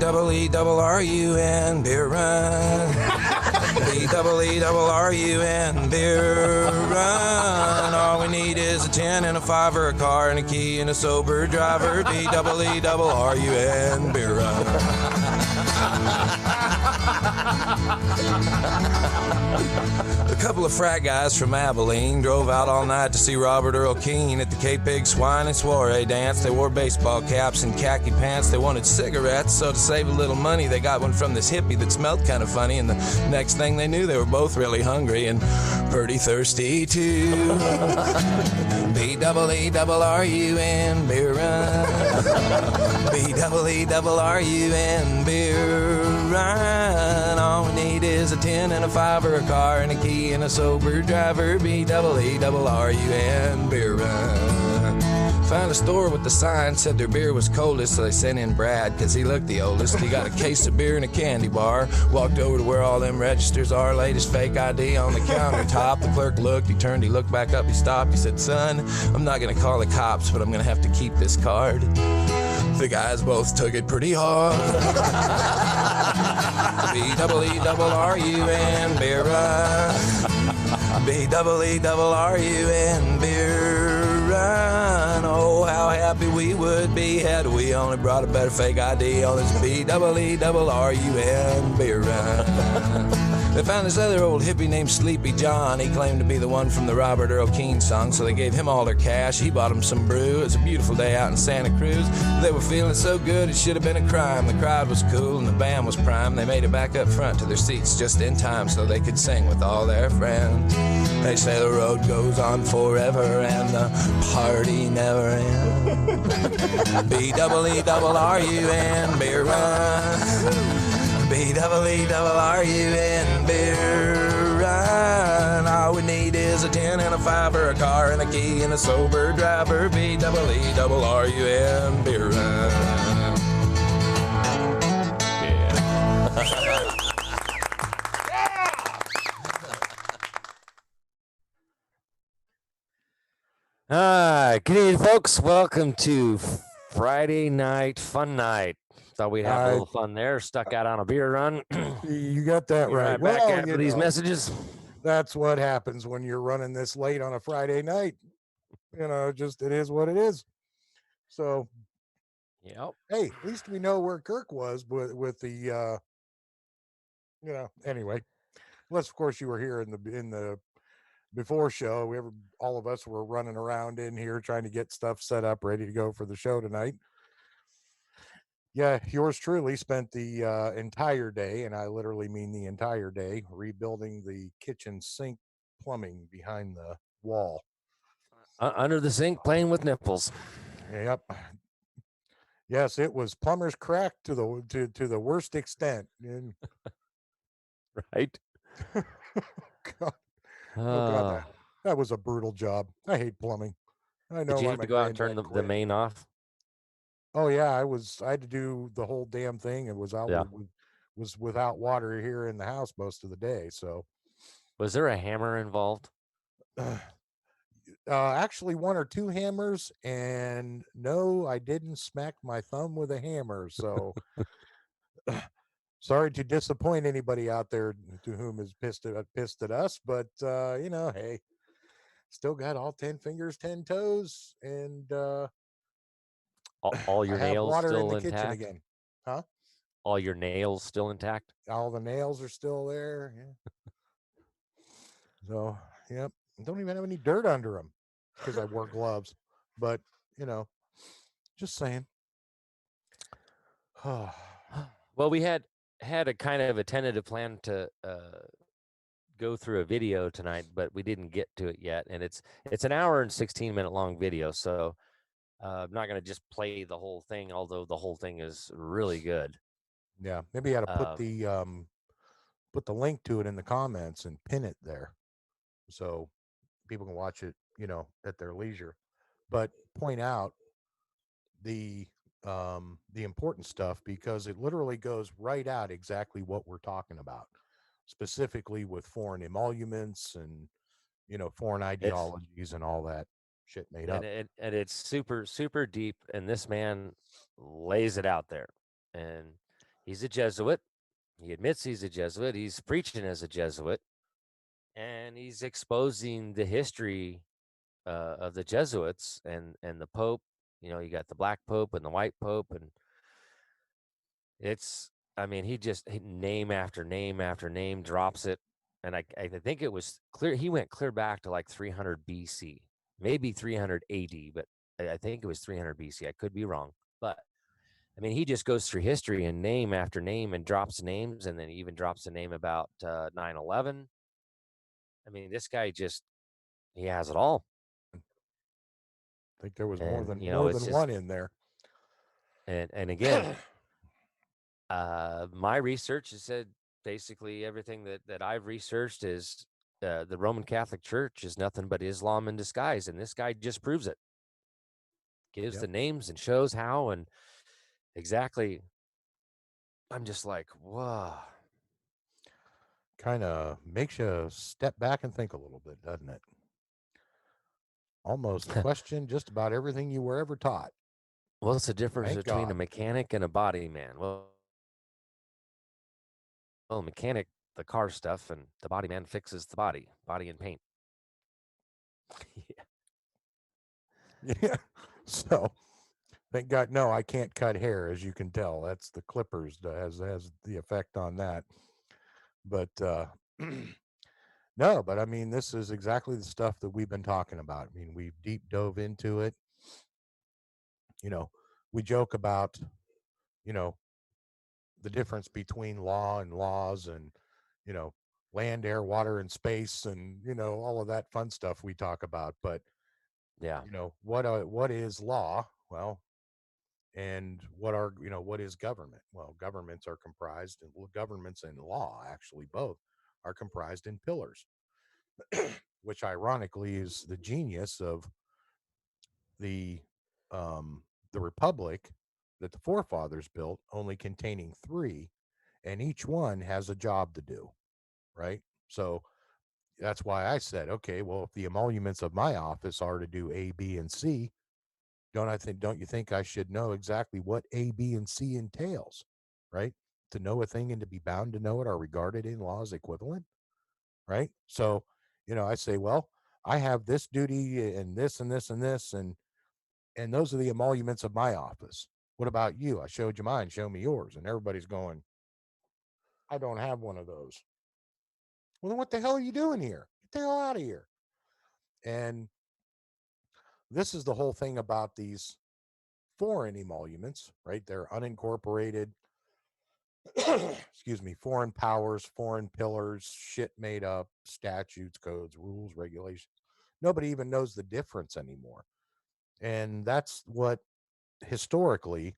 B-double-E-double-R-U-N, beer run. B-double-E-double-R-U-N, beer run. All we need is a 10 and a 5 or a car and a key and a sober driver. B-double-E-double-R-U-N, beer run. A couple of frat guys from Abilene drove out all night to see Robert Earl Keen at the K-Pig Swine and Soiree dance. They wore baseball caps and khaki pants. They wanted cigarettes, so to save a little money, they got one from this hippie that smelled kind of funny. And the next thing they knew, they were both really hungry and pretty thirsty too. B-double-E-double-R-U-N, beer run. B-double-E-double-R-U-N, beer run. All we need is a 10 and a 5 or a car and a key and a sober driver. B-double-E-double-R-U-N, beer run. Found a store with the sign, said their beer was coldest, so they sent in Brad, cause he looked the oldest. He got a case of beer and a candy bar, walked over to where all them registers are, laid his fake ID on the countertop. The clerk looked, he turned, he looked back up, he stopped, he said, son, I'm not gonna call the cops, but I'm gonna have to keep this card. The guys both took it pretty hard. B-double-E-double-R-U-N, beer run. B-double-E-double-R-U-N, beer run. Oh, how happy we would be had we only brought a better fake ID on this B-double-E-double-R-U-N, beer run. They found this other old hippie named Sleepy John. He claimed to be the one from the Robert Earl Keen song, so they gave him all their cash. He bought them some brew. It was a beautiful day out in Santa Cruz. They were feeling so good it should have been a crime. The crowd was cool and the band was prime. They made it back up front to their seats just in time so they could sing with all their friends. They say the road goes on forever and the party never ends. B-double-E-double-R-U-N, beer run. B-double-E-double-R-U-N, beer run. All we need is a 10 and a 5 or a car and a key and a sober driver. B-double-E-double-R-U-N, beer run. Yeah. Good evening, folks. Welcome to Friday night fun night. Thought we'd have a little fun there. Stuck out on a beer run. You got that right. Back after these messages. That's what happens when you're running this late on a Friday night. You know, just it is what it is. So, yep. Hey, at least we know where Kirk was with the. Anyway, unless of course you were here in the before show. All of us were running around in here trying to get stuff set up, ready to go for the show tonight. Yeah, yours truly spent the entire day, and I literally mean the entire day, rebuilding the kitchen sink plumbing behind the wall. Under the sink, playing with nipples. Yep. Yes, it was plumber's crack to the worst extent. And... right. God. Oh God, that was a brutal job. I hate plumbing. I know. Did you have to go out and turn the main off? Oh yeah, I had to do the whole damn thing. It was out was without water here in the house most of the day. So, was there a hammer involved? Actually, 1 or 2 hammers, and no, I didn't smack my thumb with a hammer. So, sorry to disappoint anybody out there to whom is pissed at us, but hey, still got all 10 fingers, 10 toes, and all your nails still in the intact? kitchen again. Huh? All your nails still intact? All the nails are still there. Yeah. So, yep. Don't even have any dirt under them because I wore gloves. But, just saying. Well, we had a kind of a tentative plan to go through a video tonight, but we didn't get to it yet. And it's an hour and 16-minute long video, so I'm not going to just play the whole thing, although the whole thing is really good. Yeah, maybe you had to put the link to it in the comments and pin it there, so people can watch it, at their leisure. But point out the important stuff, because it literally goes right out exactly what we're talking about, specifically with foreign emoluments and foreign ideologies and all that shit made up. And it's super, super deep, and this man lays it out there. And He's a Jesuit. He admits he's a Jesuit. He's preaching as a Jesuit, and he's exposing the history of the Jesuits and the Pope. You know, you got the Black Pope and the White Pope, and it's, I mean, name after name after name drops it. And I think it was clear. He went clear back to like 300 BC, maybe 300 AD, but I think it was 300 BC. I could be wrong. But I mean, he just goes through history and name after name and drops names. And then he even drops a name about 9/11. I mean, this guy he has it all. I think there was more And, than you know, it's just, one in there. and again, my research has said basically everything that I've researched is the Roman Catholic Church is nothing but Islam in disguise, and this guy just proves it. Gives Yep. the names and shows how and exactly. I'm just like, whoa. Kind of makes you step back and think a little bit, doesn't it? Almost question just about everything you were ever taught. What's the difference Thank between a God. mechanic and a body man? Well, mechanic, the car stuff, and the body man fixes the body and paint. Yeah. Yeah. So thank God. No, I can't cut hair, as you can tell. That's the clippers that has the effect on that. But no, but I mean, this is exactly the stuff that we've been talking about. I mean, we've deep dove into it. You know, we joke about, you know, the difference between law and laws and, you know, land, air, water, and space, and, you know, all of that fun stuff we talk about. But, Yeah. you know, what is law? Well, and what is government? Well, governments are comprised, and governments and law actually both are comprised in pillars, which ironically is the genius of the um, the republic that the forefathers built, only containing three, and each one has a job to do, right? So that's why I said, okay, well, if the emoluments of my office are to do A, B, and C, don't you think I should know exactly what A, B, and C entails, right? To know a thing and to be bound to know it are regarded in law as equivalent, right? So, you know, I say, well, I have this duty and this and this and this, and those are the emoluments of my office. What about you? I showed you mine, show me yours. And everybody's going, I don't have one of those. Well, then what the hell are you doing here? Get the hell out of here. And this is the whole thing about these foreign emoluments, right? They're unincorporated, excuse me, foreign powers, foreign pillars, shit made up, statutes, codes, rules, regulations. Nobody even knows the difference anymore. And that's what historically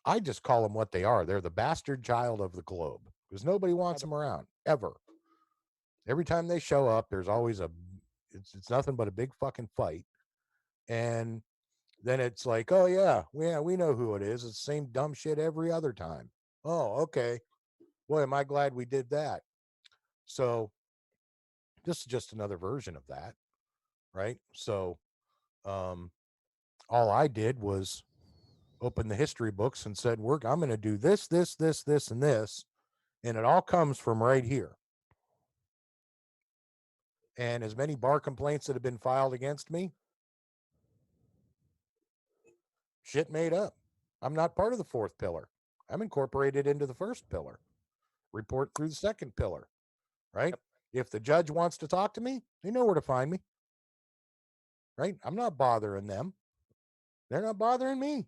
I just call them what they are. They're the bastard child of the globe because nobody wants them around ever. Every time they show up, there's always it's nothing but a big fucking fight. And then it's like, oh yeah, we know who it is. It's the same dumb shit every other time. Oh, okay. Boy, am I glad we did that. So this is just another version of that, right? So all I did was open the history books and said, I'm going to do this, this, this, this, and this. And it all comes from right here. And as many bar complaints that have been filed against me, shit made up. I'm not part of the fourth pillar. I'm incorporated into the first pillar. Report through the second pillar, right? Yep. If the judge wants to talk to me, they know where to find me, right? I'm not bothering them. They're not bothering me.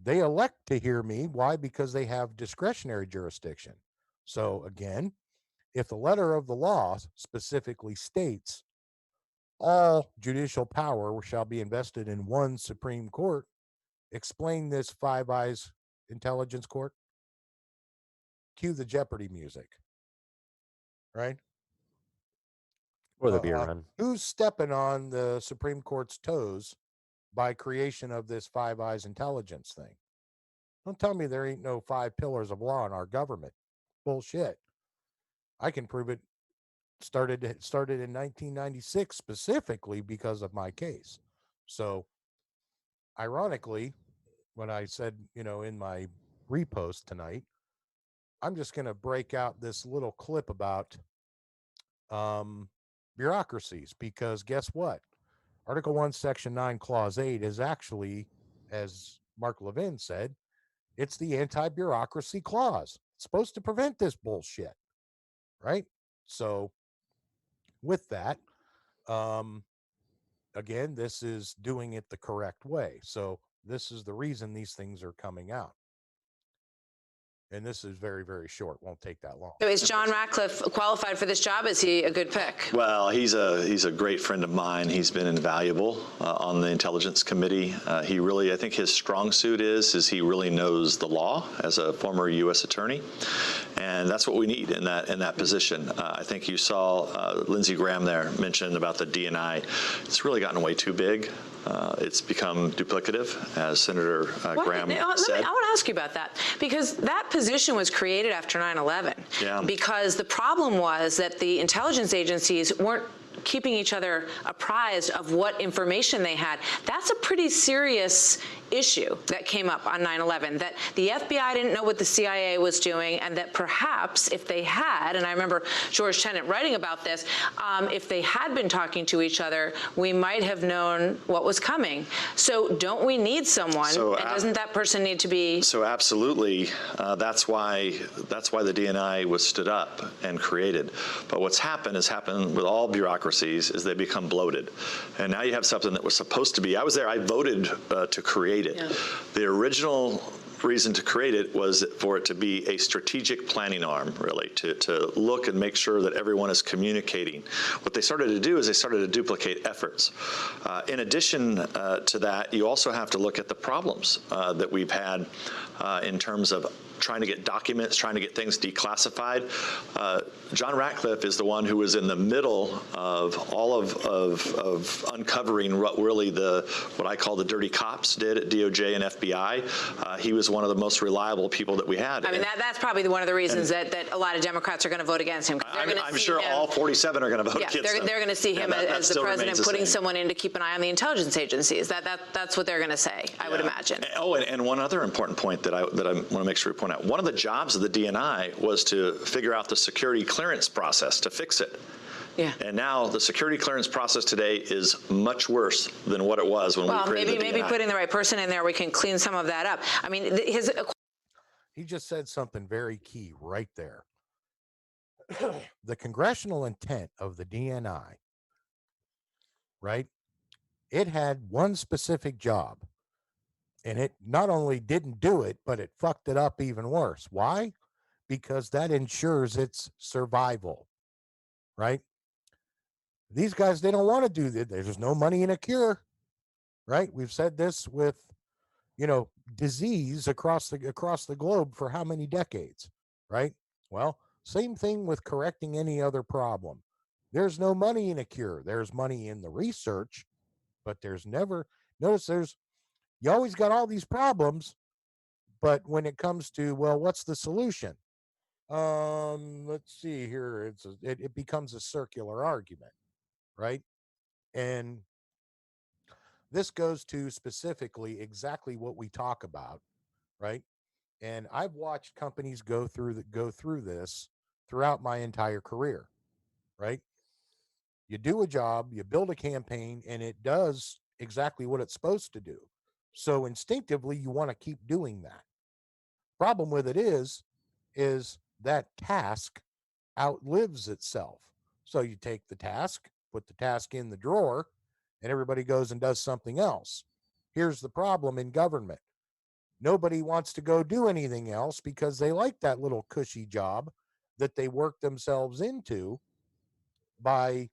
They elect to hear me. Why? Because they have discretionary jurisdiction. So again, if the letter of the law specifically states all judicial power shall be invested in one Supreme Court, explain this Five Eyes intelligence court. Cue the Jeopardy music, right? Or the beer run. Who's stepping on the Supreme Court's toes by creation of this Five Eyes intelligence thing? Don't tell me there ain't no five pillars of law in our government. Bullshit. I can prove it started in 1996 specifically because of my case. So ironically, when I said, in my repost tonight, I'm just going to break out this little clip about bureaucracies, because guess what? Article 1, Section 9, Clause 8 is actually, as Mark Levin said, it's the anti-bureaucracy clause. It's supposed to prevent this bullshit, right? So with that, again, this is doing it the correct way. So this is the reason these things are coming out. And this is very, very short. Won't take that long. So is John Ratcliffe qualified for this job? Is he a good pick? Well, he's a great friend of mine. He's been invaluable on the Intelligence Committee. He really, I think his strong suit is he really knows the law as a former U.S. attorney. And that's what we need in that position. I think you saw Lindsey Graham there mention about the D&I. It's really gotten way too big. It's become duplicative, as Senator Graham said. I want to ask you about that, because that position was created after 9/11. Yeah. Because the problem was that the intelligence agencies weren't keeping each other apprised of what information they had. That's a pretty serious issue that came up on 9/11, that the FBI didn't know what the CIA was doing, and that perhaps if they had, and I remember George Tenet writing about this, if they had been talking to each other, we might have known what was coming. So don't we need someone, and doesn't that person need to be? So absolutely, that's why the DNI was stood up and created. But what's happened with all bureaucracies is they become bloated. And now you have something that was supposed to be, I was there, I voted to create it. Yeah. The original reason to create it was for it to be a strategic planning arm, really, to look and make sure that everyone is communicating. What they started to do is they started to duplicate efforts. In addition to that, you also have to look at the problems that we've had in terms of trying to get documents, trying to get things declassified. John Ratcliffe is the one who was in the middle of all of uncovering what really what I call the dirty cops did at DOJ and FBI. He was one of the most reliable people that we had. I mean, that's probably one of the reasons that a lot of Democrats are going to vote against him. I'm sure all 47 are going to vote against him. They're going to see him as the president putting someone in to keep an eye on the intelligence agencies. That's what they're going to say, I would imagine. Oh, and one other important point that I want to make sure we point out. One of the jobs of the DNI was to figure out the security clearance process, to fix it. Yeah. And now the security clearance process today is much worse than what it was when we created the DNI. Maybe putting the right person in there, we can clean some of that up. I mean, he just said something very key right there. The congressional intent of the DNI, right? It had one specific job. And it not only didn't do it, but it fucked it up even worse. Why? Because that ensures its survival, right? These guys, they don't want to do that. There's no money in a cure, right? We've said this with, disease across the globe for how many decades, right? Well, same thing with correcting any other problem. There's no money in a cure. There's money in the research, but there's never, you always got all these problems, but when it comes to, well, what's the solution? Let's see here. It becomes a circular argument, right? And this goes to specifically exactly what we talk about, right? And I've watched companies go through this throughout my entire career, right? You do a job, you build a campaign, and it does exactly what it's supposed to do. So instinctively, you want to keep doing that. Problem with it is that task outlives itself. So you take the task, put the task in the drawer, and everybody goes and does something else. Here's the problem in government. Nobody wants to go do anything else because they like that little cushy job that they work themselves into by,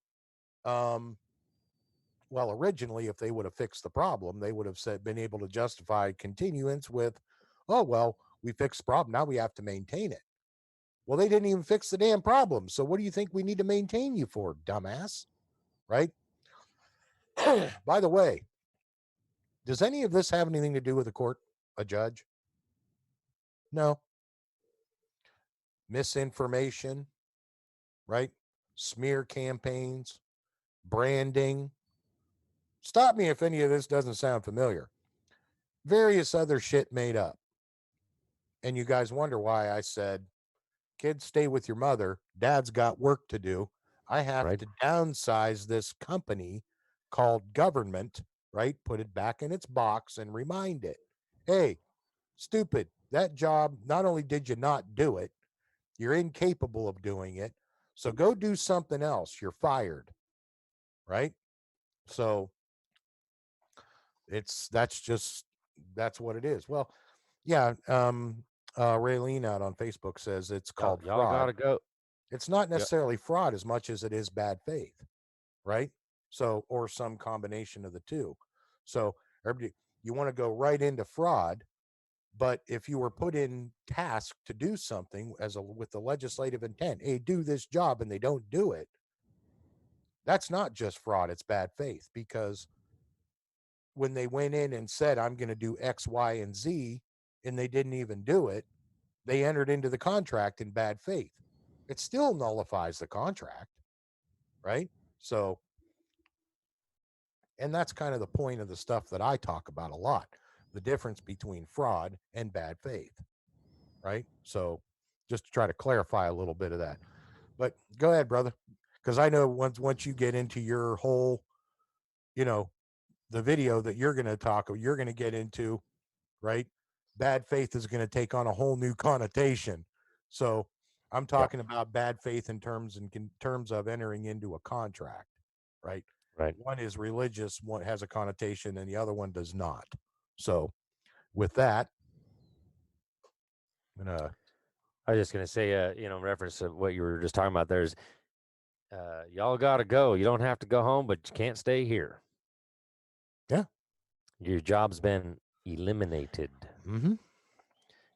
originally, if they would have fixed the problem, they would have been able to justify continuance with, oh, well, we fixed the problem. Now we have to maintain it. Well, they didn't even fix the damn problem. So what do you think we need to maintain you for, dumbass? Right? By the way, does any of this have anything to do with a court, a judge? No. Misinformation, right? Smear campaigns, branding. Stop me if any of this doesn't sound familiar. Various other shit made up. And you guys wonder why I said, kids, stay with your mother. Dad's got work to do. I have to downsize this company called government, right? Put it back in its box and remind it, hey, stupid, that job, not only did you not do it, you're incapable of doing it. So go do something else. You're fired, right? So that's what it is. Well, yeah. Raylene out on Facebook says it's called Y'all fraud. gotta go. It's not necessarily fraud as much as it is bad faith, right? So, or some combination of the two. So, everybody, you want to go right into fraud, but if you were put in task to do something with the legislative intent, hey, do this job, and they don't do it, that's not just fraud; it's bad faith. Because when they went in and said, "I'm going to do X, Y, and Z," and they didn't even do it, they entered into the contract in bad faith. It still nullifies the contract, right? So, and that's kind of the point of the stuff that I talk about a lot, the difference between fraud and bad faith, right? So, just to try to clarify a little bit of that. But go ahead, brother, because I know once you get into your whole, you know, the video that you're going to get into, right? Bad faith is going to take on a whole new connotation. So, I'm talking about bad faith in terms of entering into a contract, right? Right. One is religious, one has a connotation, and the other one does not. So, with that, I'm gonna. I was just gonna say, in reference to what you were just talking about, there's, y'all gotta go. You don't have to go home, but you can't stay here. Yeah. Your job's been eliminated. Mm-hmm.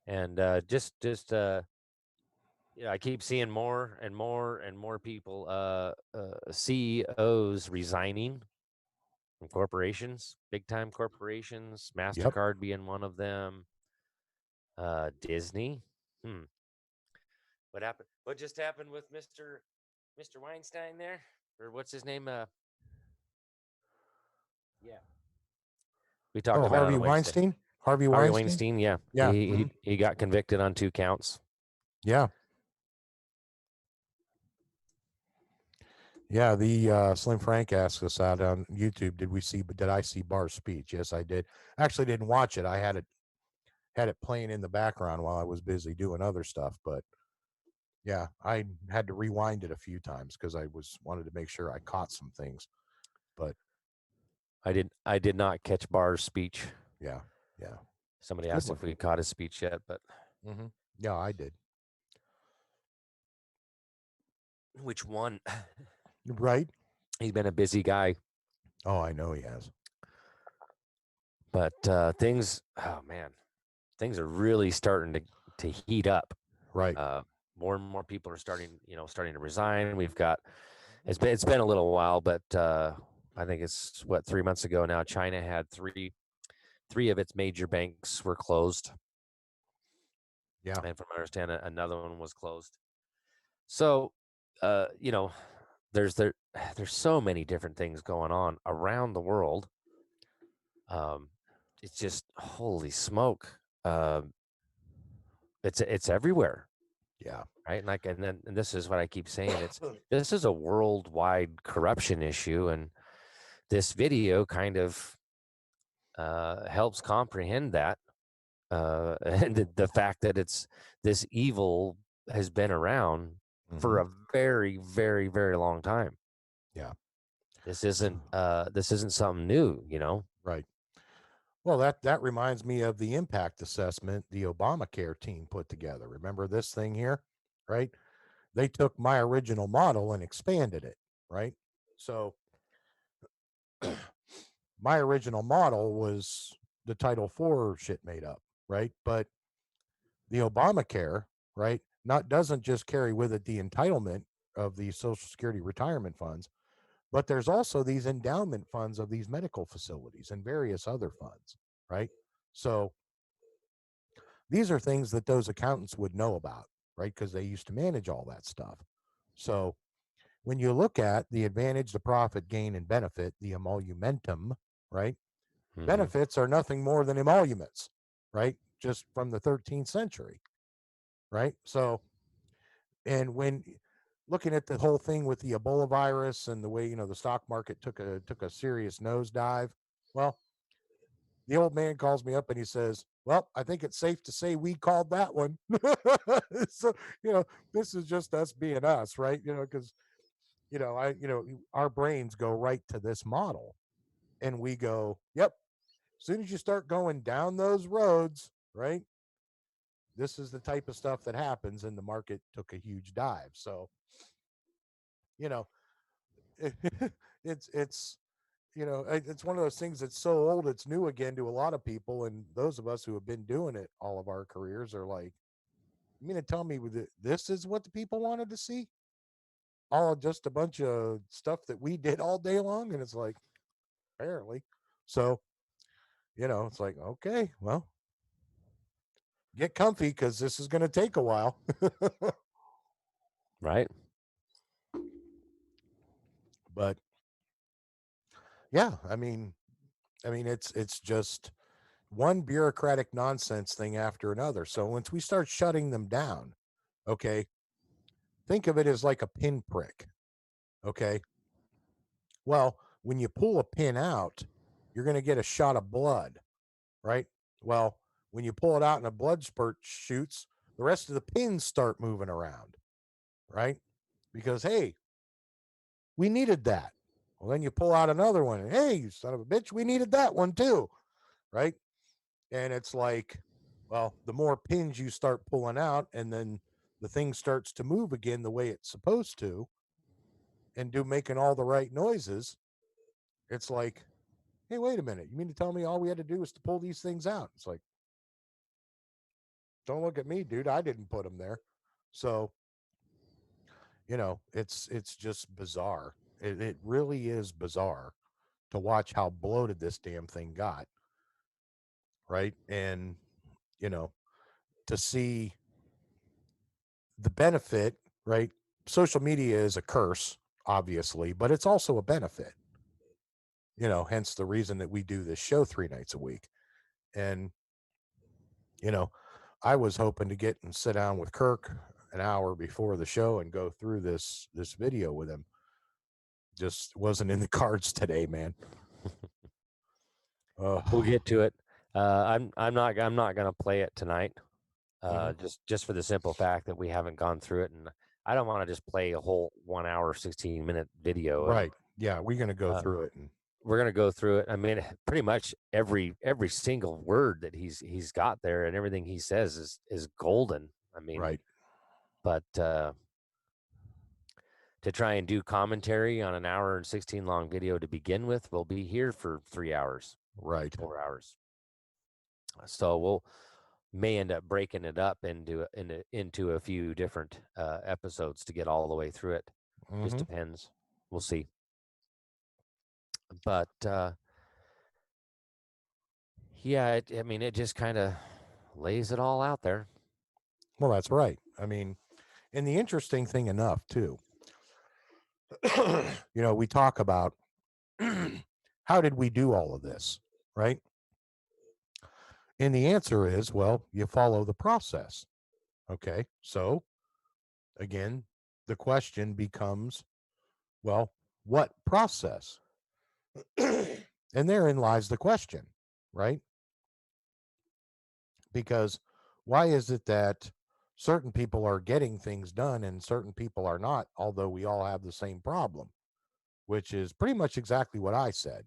And I keep seeing more and more and more people, CEOs resigning from corporations, big time corporations, MasterCard being one of them, Disney. What happened? What just happened with Mr. Weinstein there? Or what's his name? Yeah. We talked about Harvey Weinstein. Harvey Weinstein, yeah. Yeah. He got convicted on 2 counts. Yeah. Yeah, the Slim Frank asked us out on YouTube. Did I see Barr's speech? Yes, I did. Actually, didn't watch it. I had it playing in the background while I was busy doing other stuff. But yeah, I had to rewind it a few times because I wanted to make sure I caught some things. But I did not catch Barr's speech. Yeah. Somebody asked if we caught his speech yet, but yeah, I did. Which one? Right. He's been a busy guy. Oh, I know he has. But things are really starting to heat up. Right. More and more people are starting to resign. We've got it's been a little while, but I think it's 3 months ago now. China had three of its major banks were closed. Yeah. And from what I understand, another one was closed. So, there's so many different things going on around the world. It's just holy smoke. It's everywhere. Yeah. Right. And this is what I keep saying. This is a worldwide corruption issue, and this video kind of helps comprehend that, and the fact that this evil has been around for a very, very, very long time. Yeah. This isn't something new, Right. Well, that reminds me of the impact assessment the Obamacare team put together. Remember this thing here, right? They took my original model and expanded it, right? So my original model was the Title IV shit made up, right? But the Obamacare, right, doesn't just carry with it the entitlement of the Social Security retirement funds, but there's also these endowment funds of these medical facilities and various other funds, right? So these are things that those accountants would know about, right? Because they used to manage all that stuff. So when you look at the advantage, the profit, gain, and benefit, the emolumentum, right? Benefits are nothing more than emoluments, right? just from the 13th century, right? So, and when looking at the whole thing with the Ebola virus and the way, the stock market took a serious nosedive, well, the old man calls me up and he says, well, I think it's safe to say we called that one. So, this is just us being us, right? Because, our brains go right to this model and we go, yep, as soon as you start going down those roads, right? This is the type of stuff that happens, and the market took a huge dive. So, you know, it's it's one of those things that's so old it's new again to a lot of people, and those of us who have been doing it all of our careers are like, you mean to tell me this is what the people wanted to see? All just a bunch of stuff that we did all day long, and it's like, apparently. So, it's like, okay, well, get comfy because this is going to take a while. Right. But yeah, it's just one bureaucratic nonsense thing after another. So once we start shutting them down, okay, think of it as like a pinprick. Okay. Well, when you pull a pin out, you're going to get a shot of blood, right? Well, when you pull it out and a blood spurt shoots, the rest of the pins start moving around, right? Because, hey, we needed that. Well, then you pull out another one. And, hey, you son of a bitch, we needed that one too, right? And it's like, well, the more pins you start pulling out, and then the thing starts to move again the way it's supposed to, and making all the right noises. It's like, hey, wait a minute. You mean to tell me all we had to do was to pull these things out? It's like, don't look at me, dude. I didn't put them there. So, it's just bizarre. It really is bizarre to watch how bloated this damn thing got. Right. And, you know, to see the benefit, right? Social media is a curse, obviously, but it's also a benefit, hence the reason that we do this show 3 nights a week. And, you know, I was hoping to get and sit down with Kirk an hour before the show and go through this video with him. Just wasn't in the cards today, man. We'll get to it. I'm not gonna play it tonight. Just for the simple fact that we haven't gone through it, and I don't want to just play a whole 1 hour 16-minute video. Right. Yeah, we're gonna go through it, and we're gonna go through it. I mean, pretty much every single word that he's got there and everything he says is golden. I mean, right. But to try and do commentary on an hour and 16 long video to begin with, we'll be here for 3 hours, right, 4 hours. So we'll may end up breaking it up into a few different episodes to get all the way through it. Just depends. We'll see. But yeah, it just kind of lays it all out there. Well, that's right. I mean, and the interesting thing enough too, we talk about how did we do all of this, right? And the answer is, well, you follow the process. Okay. So again, the question becomes, well, what process? And therein lies the question, right? Because why is it that certain people are getting things done and certain people are not, although we all have the same problem, which is pretty much exactly what I said,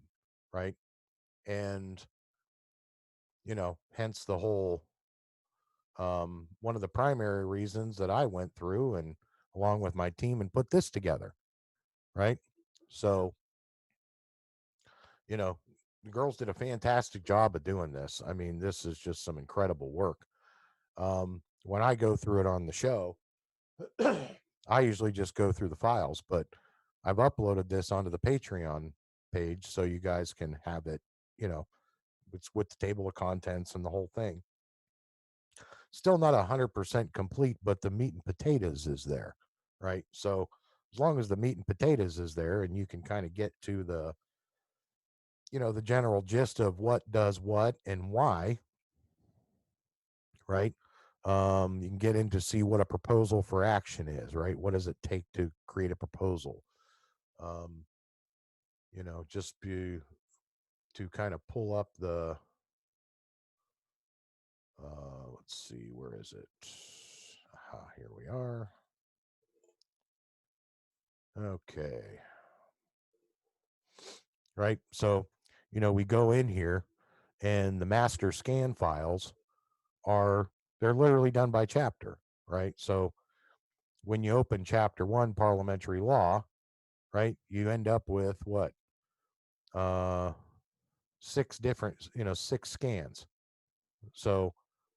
right? And, hence the whole one of the primary reasons that I went through and along with my team and put this together, right? So, the girls did a fantastic job of doing this. I mean, this is just some incredible work. When I go through it on the show, I usually just go through the files, but I've uploaded this onto the Patreon page so you guys can have it, it's with the table of contents and the whole thing. Still not 100% complete, but the meat and potatoes is there, right? So as long as the meat and potatoes is there and you can kind of get to the, the general gist of what does what and why, right? You can get into see what a proposal for action is, right? What does it take to create a proposal? Just to kind of pull up the, let's see, where is it? Here we are. Okay. Right. So, we go in here and the master scan files they're literally done by chapter, right? So when you open chapter 1 parliamentary law, right, you end up with what? 6 scans. So,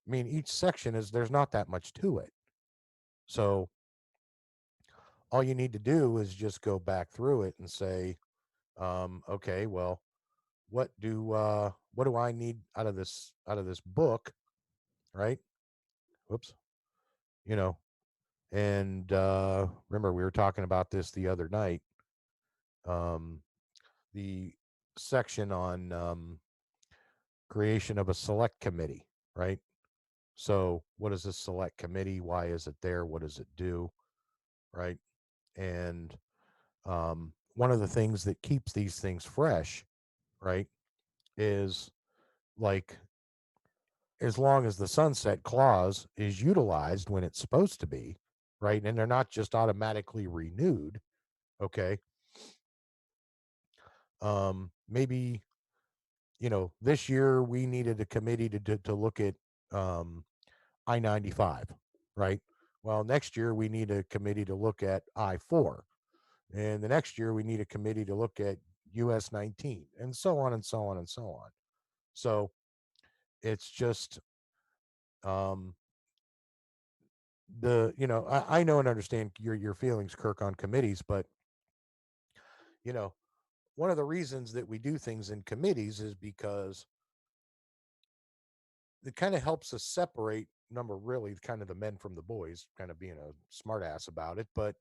I mean, each section there's not that much to it. So all you need to do is just go back through it and say, okay, well, what do I need out of this book, right? Whoops. And remember we were talking about this the other night. The section on creation of a select committee, right? So what is a select committee? Why is it there? What does it do? Right. And one of the things that keeps these things fresh, right, is like as long as the sunset clause is utilized when it's supposed to be, right, and they're not just automatically renewed, okay, maybe this year we needed a committee to look at I-95, right? Well, next year we need a committee to look at I-4, and the next year we need a committee to look at US 19, and so on and so on and so on. So it's just I know and understand your feelings, Kirk, on committees, but one of the reasons that we do things in committees is because it kind of helps us separate really kind of the men from the boys, kind of being a smart ass about it. But,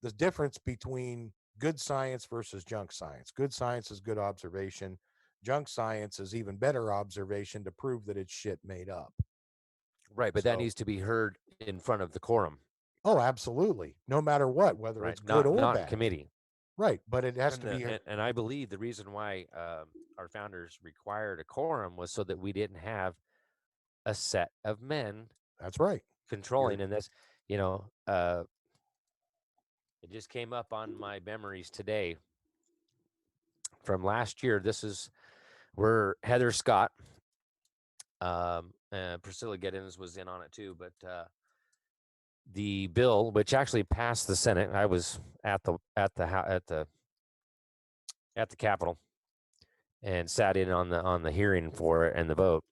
the difference between good science versus junk science. Good science is good observation. Junk science is even better observation to prove that it's shit made up. Right, but that needs to be heard in front of the quorum. Oh, absolutely. No matter what, whether it's good or not bad. Committee. Right, but it has to be. And I believe the reason why our founders required a quorum was so that we didn't have a set of men. That's right. Controlling in this, it just came up on my memories today from last year. This is where Heather Scott, Priscilla Giddens was in on it too, but the bill, which actually passed the Senate, I was at the Capitol and sat in on the hearing for it and the vote,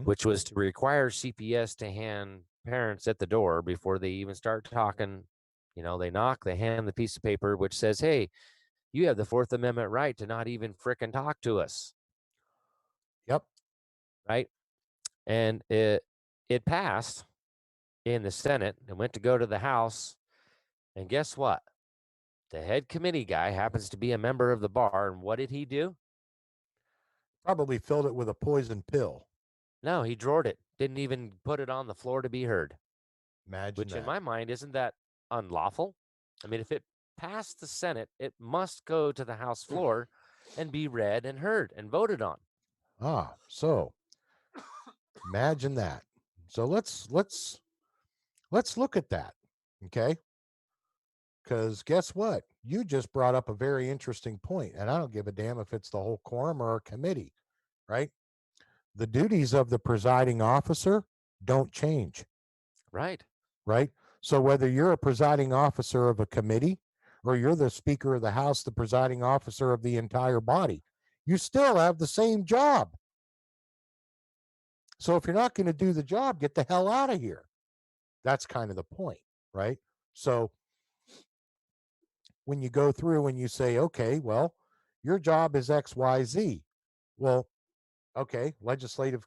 which was to require CPS to hand parents at the door before they even start talking. They knock, they hand the piece of paper which says, "Hey, you have the Fourth Amendment right to not even frickin' talk to us." Yep. Right. And it passed in the Senate and went to go to the House. And guess what? The head committee guy happens to be a member of the bar. And what did he do? Probably filled it with a poison pill. No, he drored it. Didn't even put it on the floor to be heard. Imagine Which that. In my mind, isn't that unlawful? I mean, if it passed the Senate, it must go to the House floor and be read and heard and voted on. So imagine that. So let's look at that. Okay. Because guess what? You just brought up a very interesting point, and I don't give a damn if it's the whole quorum or a committee, right? The duties of the presiding officer don't change. Right. Right. So whether you're a presiding officer of a committee or you're the Speaker of the House, the presiding officer of the entire body, you still have the same job. So if you're not going to do the job, get the hell out of here. That's kind of the point, right? So when you go through and you say, okay, well, your job is X, Y, Z. Well, okay, legislative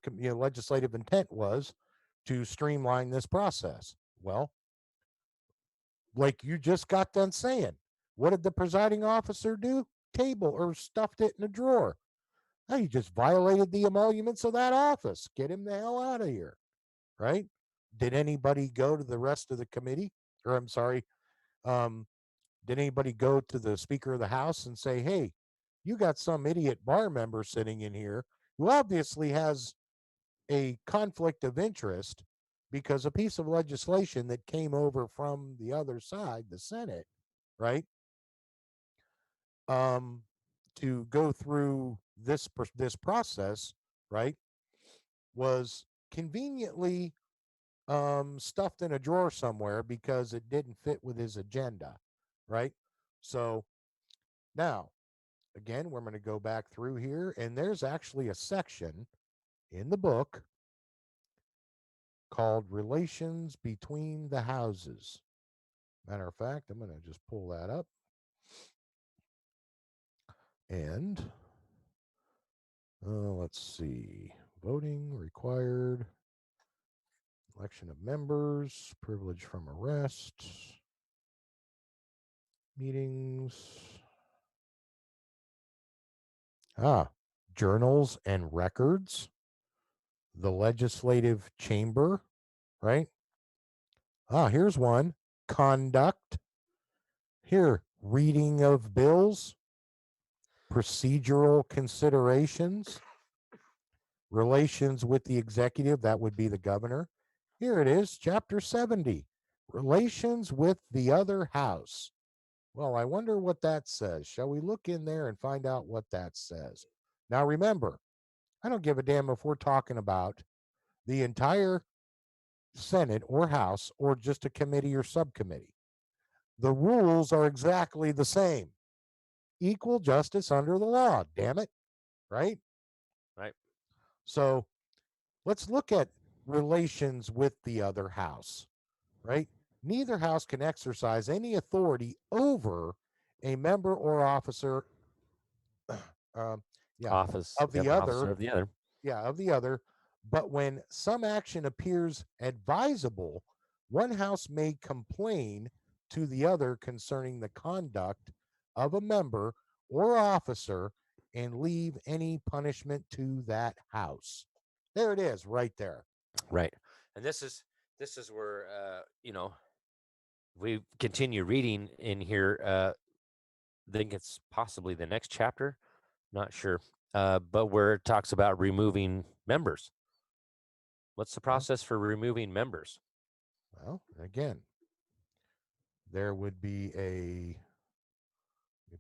intent was to streamline this process. Well, like you just got done saying, what did the presiding officer do? Table or stuffed it in a drawer. Now you just violated the emoluments of that office. Get him the hell out of here. right? Did anybody go to the rest of the committee? Or I'm sorry, did anybody go to the Speaker of the House and say, hey, you got some idiot bar member sitting in here who obviously has a conflict of interest because a piece of legislation that came over from the other side, the Senate, right? To go through this process, right, was conveniently stuffed in a drawer somewhere because it didn't fit with his agenda, right? So now, again, we're going to go back through here, and there's actually a section in the book called Relations Between the Houses. Matter of fact, I'm going to just pull that up. And let's see. Voting required. Election of members. Privilege from arrest. Meetings. Journals and records. The legislative chamber, right? Here's one. Conduct. Here, reading of bills. Procedural considerations. Relations with the executive, that would be the governor. Here it is, chapter 70. Relations with the other house. Well, I wonder what that says. Shall we look in there and find out what that says? Now, remember, I don't give a damn if we're talking about the entire Senate or House or just a committee or subcommittee. The rules are exactly the same. Equal justice under the law, damn it. Right? Right. So let's look at relations with the other house, right? Neither house can exercise any authority over a member or officer Office of the officer other. of the other. Yeah, of the other. But when some action appears advisable, one house may complain to the other concerning the conduct of a member or officer and leave any punishment to that house. There it is, right there. Right. And this is where we continue reading in here. I think it's possibly the next chapter, not sure. But where it talks about removing members. What's the process for removing members? Well, again, there would be a.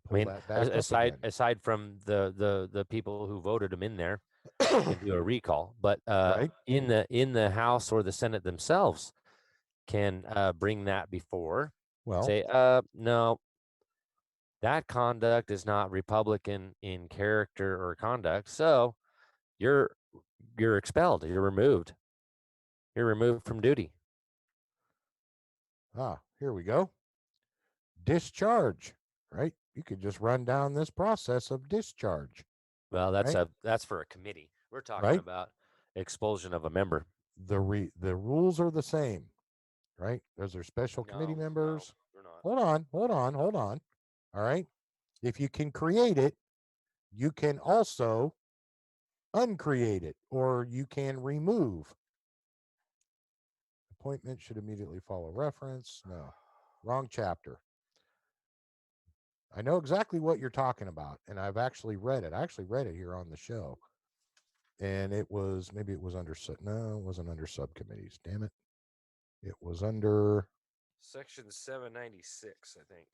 I mean, aside from the people who voted them in there, can do a recall. But right in the House or the Senate themselves can bring that before. Well, say, no, that conduct is not Republican in character or conduct, so you're expelled. You're removed. You're removed from duty. Here we go. Discharge, right? You could just run down this process of discharge. Well, that's right? that's for a committee. We're talking Right? about expulsion of a member. The rules are the same, right? Those are special committee members. No, they're not. Hold on. All right. If you can create it, you can also uncreate it, or you can remove. Appointment should immediately follow reference. No, wrong chapter. I know exactly what you're talking about, and I've actually read it. I actually read it here on the show. And it was, maybe it was under, no, it wasn't under subcommittees. Damn it. It was under Section 796, I think.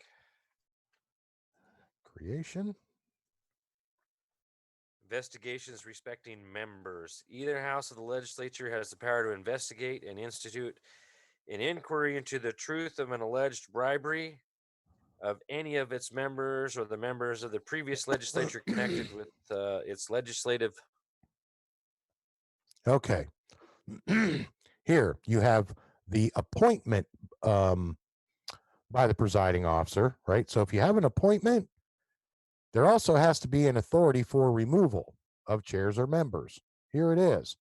Creation. Investigations respecting members. Either house of the legislature has the power to investigate and institute an inquiry into the truth of an alleged bribery of any of its members or the members of the previous legislature connected with its legislative. Okay. Here you have the appointment by the presiding officer, right? So if you have an appointment, there also has to be an authority for removal of chairs or members. Here it is.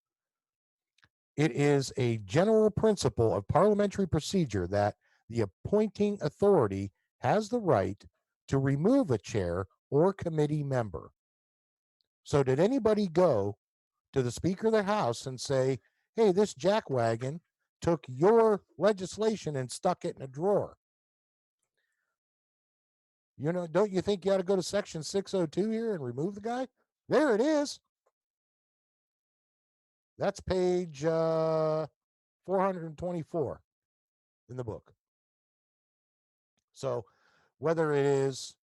It is a general principle of parliamentary procedure that the appointing authority has the right to remove a chair or committee member. So did anybody go to the Speaker of the House and say, hey, this jackwagon took your legislation and stuck it in a drawer. You know, don't you think you ought to go to section 602 here and remove the guy? There it is. That's page 424 in the book. So whether it is,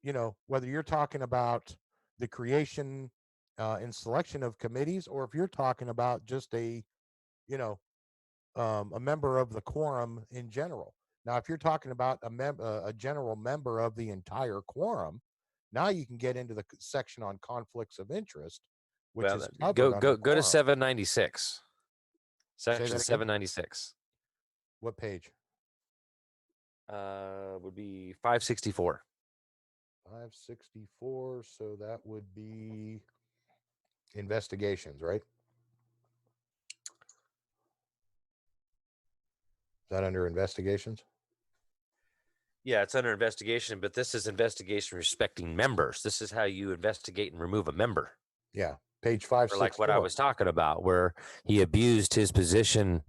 you know, whether you're talking about the creation and selection of committees, or if you're talking about just a, you know, a member of the quorum in general. Now, if you're talking about a general member of the entire quorum, now you can get into the section on conflicts of interest, which Well, is covered under go to quorum. 796. Say Section that again? 796. What page? Would be 564. 564. So that would be investigations, right? Is that under investigations? Yeah, it's under investigation, but this is investigation respecting members. This is how you investigate and remove a member. Yeah, page Or 564. like what I was talking about, where he abused his position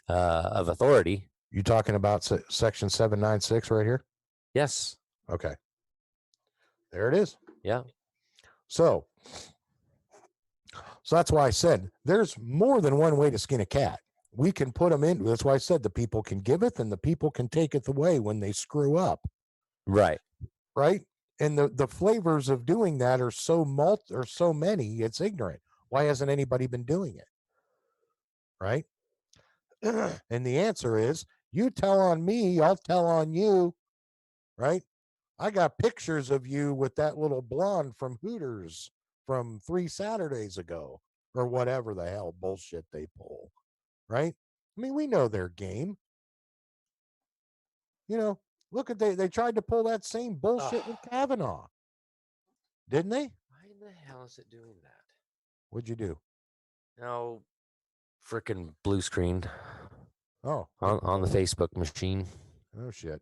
of authority. You talking about section 796 right here? Yes. Okay. There it is. Yeah. So that's why I said there's more than one way to skin a cat. We can put them in. That's why I said the people can giveth and the people can taketh away when they screw up. Right. Right. And the flavors of doing that are so many, it's ignorant. Why hasn't anybody been doing it? Right. And the answer is you tell on me, I'll tell on you. Right. I got pictures of you with that little blonde from Hooters from 3 Saturdays ago or whatever the hell bullshit they pull. Right. I mean, we know their game. You know, look at they tried to pull that same bullshit with Kavanaugh. Didn't they? Why in the hell is it doing that? What'd you do? No, freaking blue screen. Oh, on the Facebook machine. Oh shit.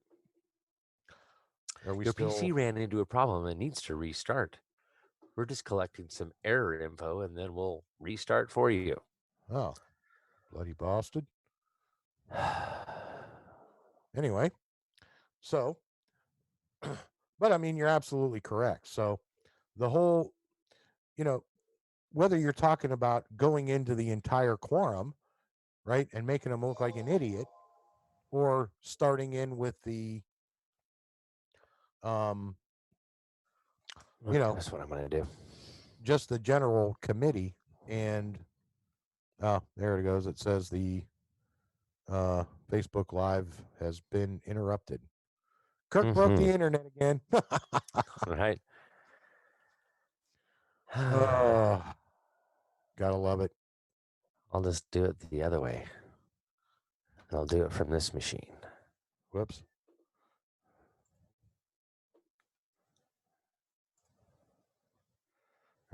Are we Your still... PC ran into a problem and needs to restart. We're just collecting some error info and then we'll restart for you. Oh, bloody bastard. Anyway, so, but I mean, you're absolutely correct. So the whole, you know, whether you're talking about going into the entire quorum, right, and making them look like an idiot, or starting in with the, you know, that's what I'm going to do. Just the general committee, and there it goes. It says the Facebook Live has been interrupted. Kirk broke the internet again. Right. Gotta love it. I'll just do it the other way. I'll do it from this machine. Whoops.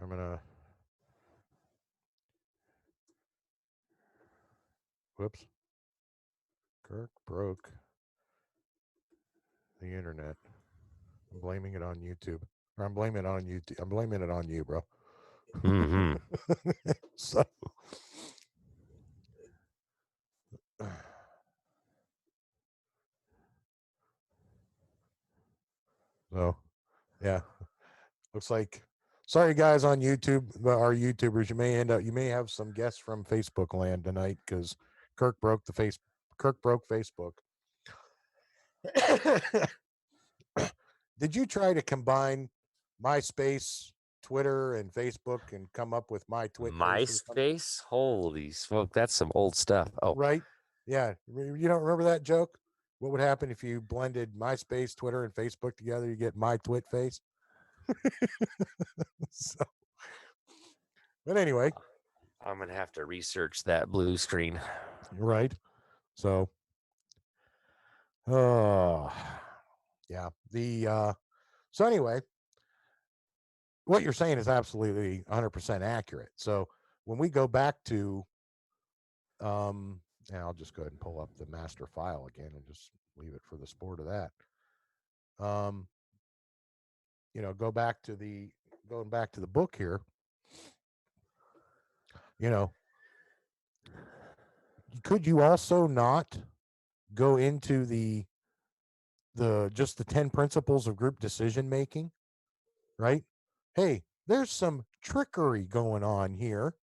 I'm gonna. Whoops. Kirk broke the internet. I'm blaming it on YouTube. Or I'm blaming it on YouTube. I'm blaming it on you, bro. Mm-hmm. So. So, yeah. Looks like. Sorry, guys on YouTube, our YouTubers. You may have some guests from Facebook land tonight because Kirk broke Facebook. Did you try to combine MySpace, Twitter, and Facebook and come up with MySpace? Holy smoke, that's some old stuff. Oh, right. Yeah. You don't remember that joke? What would happen if you blended MySpace, Twitter, and Facebook together? You get My Twit Face. So, but anyway, I'm going to have to research that blue screen. Right. So, oh, yeah. So anyway, what you're saying is absolutely 100% accurate. So when we go back to, and I'll just go ahead and pull up the master file again and just leave it for the sport of that. Going back to the book here, could you also not go into the just the 10 principles of group decision making, right? Hey, there's some trickery going on here,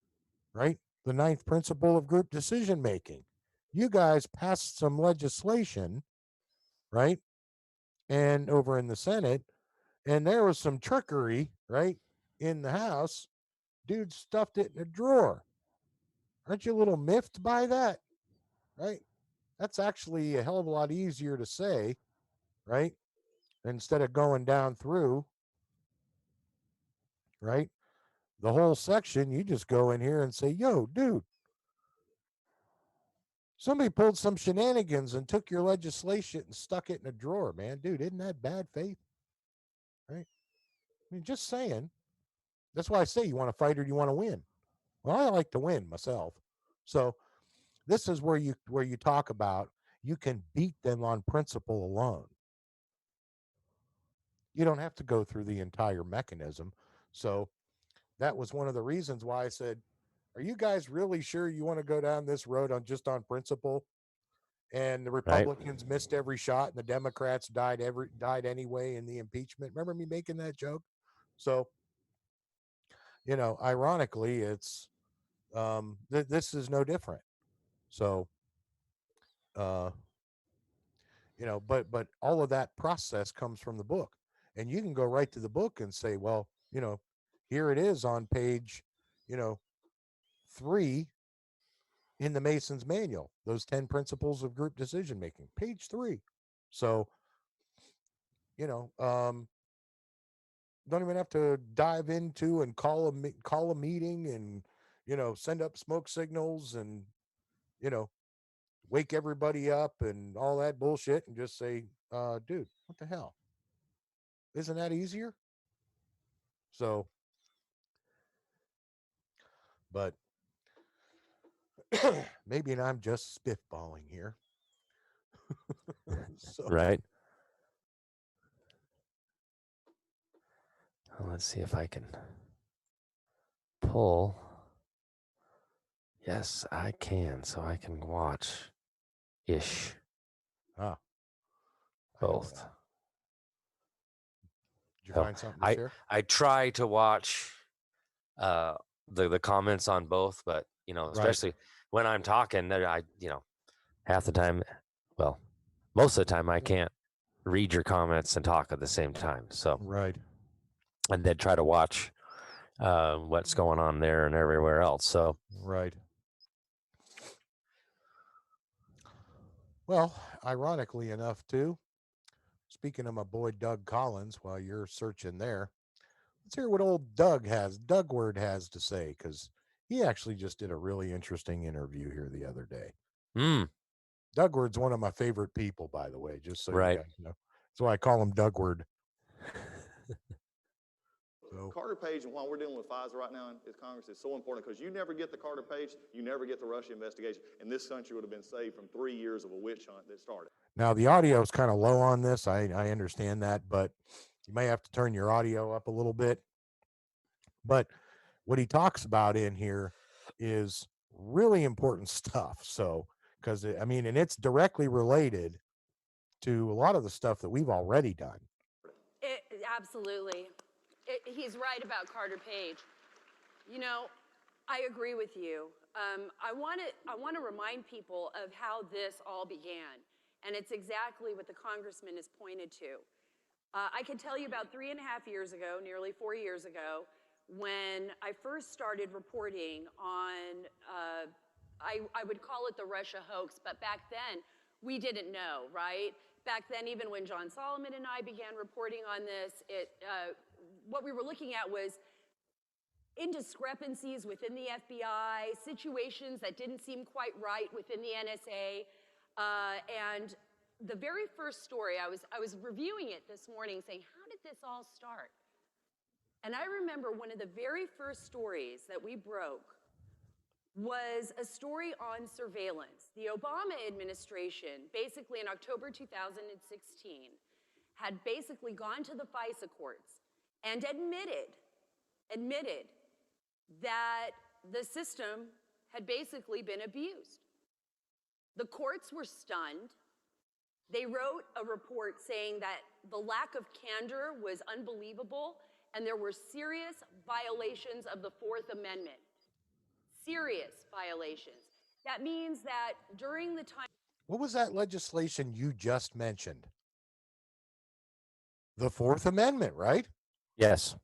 right? The 9th principle of group decision making. You guys passed some legislation, right? And over in the Senate, and there was some trickery, right? In the House, dude stuffed it in a drawer. Aren't you a little miffed by that, right? That's actually a hell of a lot easier to say, right? Instead of going down through, right? The whole section, you just go in here and say, yo, dude, somebody pulled some shenanigans and took your legislation and stuck it in a drawer, man. Dude, isn't that bad faith? Right? I mean, just saying. That's why I say you want to fight or you want to win. Well, I like to win myself. So this is where you talk about you can beat them on principle alone. You don't have to go through the entire mechanism. So that was one of the reasons why I said, are you guys really sure you want to go down this road on just on principle? And the Republicans missed every shot and the Democrats died anyway in the impeachment. Remember me making that joke? So, ironically, it's this is no different. So, uh, but all of that process comes from the book, and you can go right to the book and say, well, here it is on page, 3 in the Mason's manual, those 10 principles of group decision making, page 3. So, don't even have to dive into and call a meeting and send up smoke signals and wake everybody up and all that bullshit and just say, dude, what the hell? Isn't that easier? So, but maybe I'm just spitballing here. So. Right. Well, let's see if I can pull. Yes, I can. So I can watch ish. Both. Did you find something to share? I try to watch the comments on both, but especially when I'm talking, I half the time, well, most of the time I can't read your comments and talk at the same time. So and then try to watch what's going on there and everywhere else. So Well, ironically enough, too, speaking of my boy Doug Collins, while you're searching there, let's hear what old Dougward has to say, because he actually just did a really interesting interview here the other day. Dougward's one of my favorite people, by the way, just so you guys know. That's why I call him Dougward. So. Carter Page, and while we're dealing with FISA right now in Congress, is so important because you never get the Carter Page, you never get the Russia investigation, and this country would have been saved from 3 years of a witch hunt that started. Now, the audio is kind of low on this. I understand that, but you may have to turn your audio up a little bit. But what he talks about in here is really important stuff. So, because and it's directly related to a lot of the stuff that we've already done. Absolutely. He's right about Carter Page. I agree with you. I want to remind people of how this all began, and it's exactly what the congressman has pointed to. I can tell you about 3.5 years ago, nearly 4 years ago, when I first started reporting on, I would call it the Russia hoax, but back then we didn't know, right? Back then, even when John Solomon and I began reporting on this, what we were looking at was indiscrepancies within the FBI, situations that didn't seem quite right within the NSA, and the very first story, I was reviewing it this morning saying, how did this all start? And I remember one of the very first stories that we broke was a story on surveillance. The Obama administration, basically in October 2016, had basically gone to the FISA courts and admitted that the system had basically been abused. The courts were stunned. They wrote a report saying that the lack of candor was unbelievable and there were serious violations of the Fourth Amendment. Serious violations. That means that during the time... What was that legislation you just mentioned? The Fourth Amendment, right? Yes.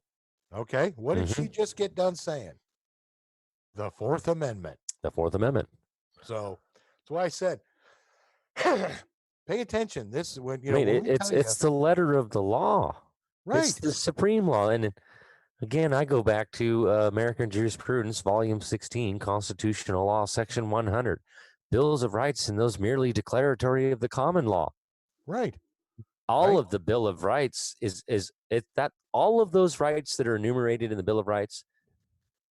Okay. What did she just get done saying? The Fourth Amendment. The Fourth Amendment. So that's why I said, pay attention. This is when, you know, I mean, it's the letter of the law. Right. It's the supreme law. And again, I go back to American Jurisprudence, Volume 16, Constitutional Law, Section 100. Bills of Rights and those merely declaratory of the common law. Right. All of the Bill of Rights is that all of those rights that are enumerated in the Bill of Rights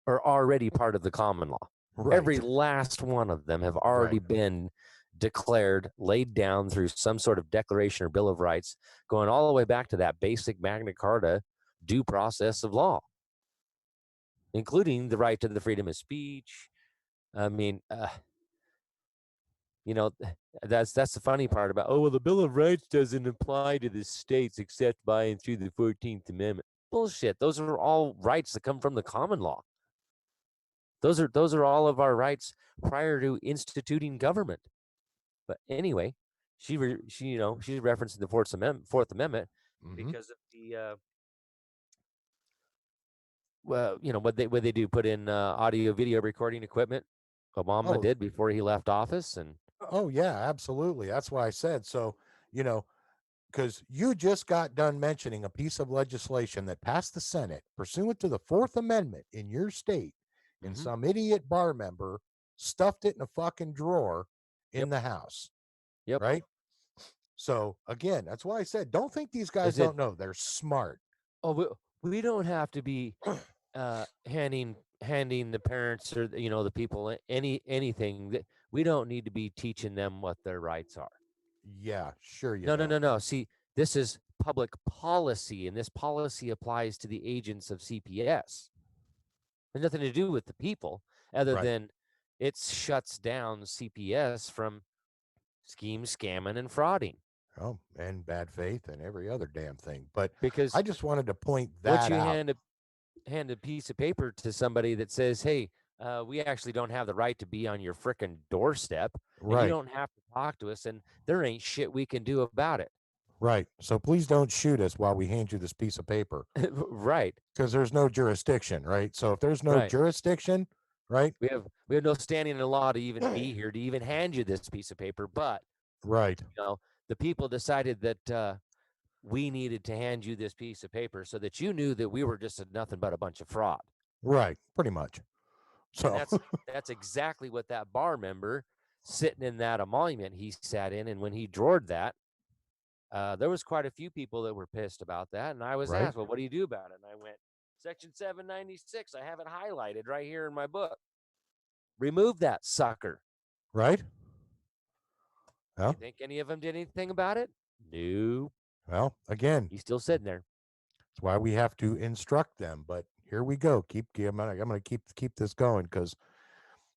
are already part of the common law. Right. Every last one of them have already been declared, laid down through some sort of declaration or Bill of Rights, going all the way back to that basic Magna Carta due process of law, including the right to the freedom of speech. I mean, you know, that's the funny part about, oh, well, the Bill of Rights doesn't apply to the states except by and through the 14th Amendment. Bullshit. Those are all rights that come from the common law. Those are all of our rights prior to instituting government. But anyway, she referenced the Fourth Amendment because of the well, you know, what they do, put in audio video recording equipment. Obama did before he left office. And oh yeah, absolutely. That's why I said so. You know, because you just got done mentioning a piece of legislation that passed the Senate pursuant to the Fourth Amendment in your state, and some idiot bar member stuffed it in a fucking drawer in the House. Yep. Right. So again, that's why I said, don't think these guys don't know. They're smart. Oh, we don't have to be handing the parents or, you know, the people anything that we don't need to be teaching them what their rights are. Yeah, sure. No. See, this is public policy, and this policy applies to the agents of CPS. There's nothing to do with the people other than it shuts down CPS from scamming, and frauding. Oh, and bad faith and every other damn thing. But because I just wanted to point that out. Hand a piece of paper to somebody that says, hey, we actually don't have the right to be on your frickin' doorstep. And you don't have to talk to us, and there ain't shit we can do about it. Right. So please don't shoot us while we hand you this piece of paper. Right. Because there's no jurisdiction, right? So if there's no jurisdiction, right? We have no standing in the law to even be here, to even hand you this piece of paper. But right. You know, the people decided that we needed to hand you this piece of paper so that you knew that we were just nothing but a bunch of fraud. Right. Pretty much. So and that's exactly what that bar member sitting in that emolument he sat in. And when he drored that, there was quite a few people that were pissed about that. And I was asked, well, what do you do about it? And I went, Section 796. I have it highlighted right here in my book. Remove that sucker. Right. Well, you think any of them did anything about it? No. Well, again, he's still sitting there. That's why we have to instruct them. But here we go. I'm going to keep this going because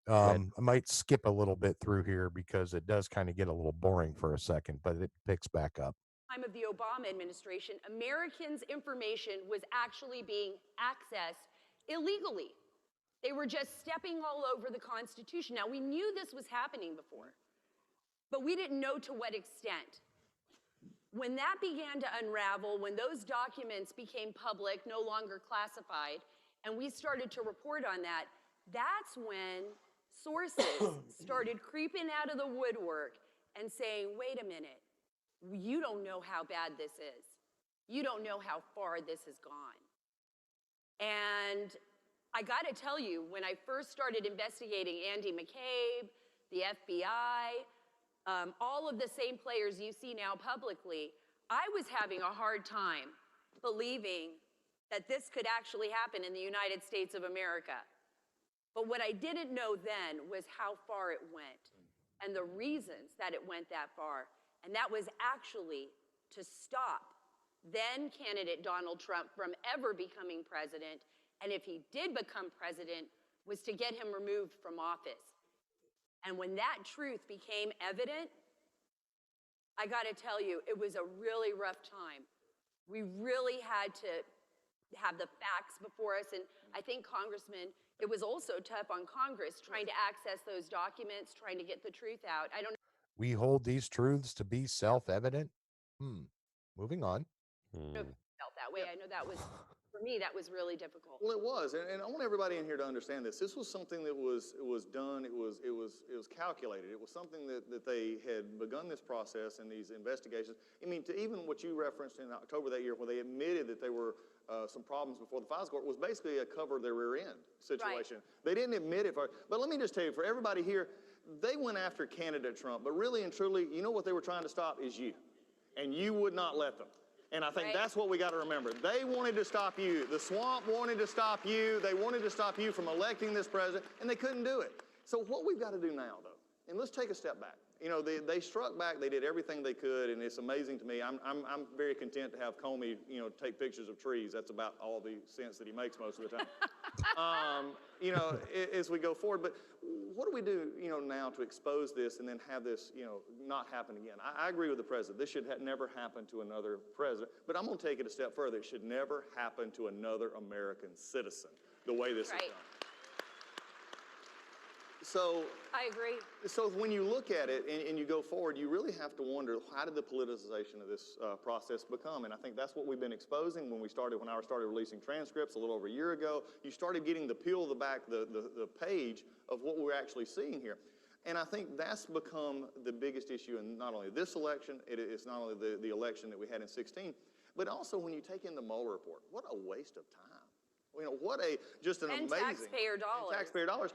I might skip a little bit through here because it does kind of get a little boring for a second, but it picks back up. Time of the Obama administration, Americans' information was actually being accessed illegally. They were just stepping all over the Constitution. Now, we knew this was happening before, but we didn't know to what extent. When that began to unravel, when those documents became public, no longer classified, and we started to report on that, that's when sources started creeping out of the woodwork and saying, wait a minute, you don't know how bad this is. You don't know how far this has gone. And I got to tell you, when I first started investigating Andy McCabe, the FBI, all of the same players you see now publicly, I was having a hard time believing that this could actually happen in the United States of America. But what I didn't know then was how far it went and the reasons that it went that far. And that was actually to stop then candidate Donald Trump from ever becoming president. And if he did become president, was to get him removed from office. And when that truth became evident, I got to tell you, it was a really rough time. We really had to have the facts before us. And I think, Congressman, it was also tough on Congress trying to access those documents, trying to get the truth out. I don't know. We hold these truths to be self-evident. Moving on. if you felt that way. I know that was, for me, that was really difficult. Well, it was, and I want everybody in here to understand this. This was something that was done. It was calculated. It was something that they had begun this process and these investigations. I mean, to even what you referenced in October that year, where they admitted that there were some problems before the FISA court, was basically a cover their rear end situation. Right. They didn't admit it, but let me just tell you, for everybody here, they went after candidate Trump, but really and truly, you know what they were trying to stop is you, and you would not let them. And I think that's what we got to remember. They wanted to stop you. The swamp wanted to stop you. They wanted to stop you from electing this president, and they couldn't do it. So what we've got to do now, though, and let's take a step back. You know, they struck back. They did everything they could, and it's amazing to me. I'm very content to have Comey, you know, take pictures of trees. That's about all the sense that he makes most of the time. You know, as we go forward. But what do we do, you know, now to expose this and then have this, you know, not happen again? I agree with the president. This should never happen to another president. But I'm going to take it a step further. It should never happen to another American citizen the way this is done. So I agree. So when you look at it and you go forward, you really have to wonder, how did the politicization of this process become? And I think that's what we've been exposing when I started releasing transcripts a little over a year ago. You started getting the peel back the page of what we're actually seeing here. And I think that's become the biggest issue in not only this election, it's not only the election that we had in 2016, but also when you take in the Mueller report. What a waste of time. You know, just an amazing taxpayer dollars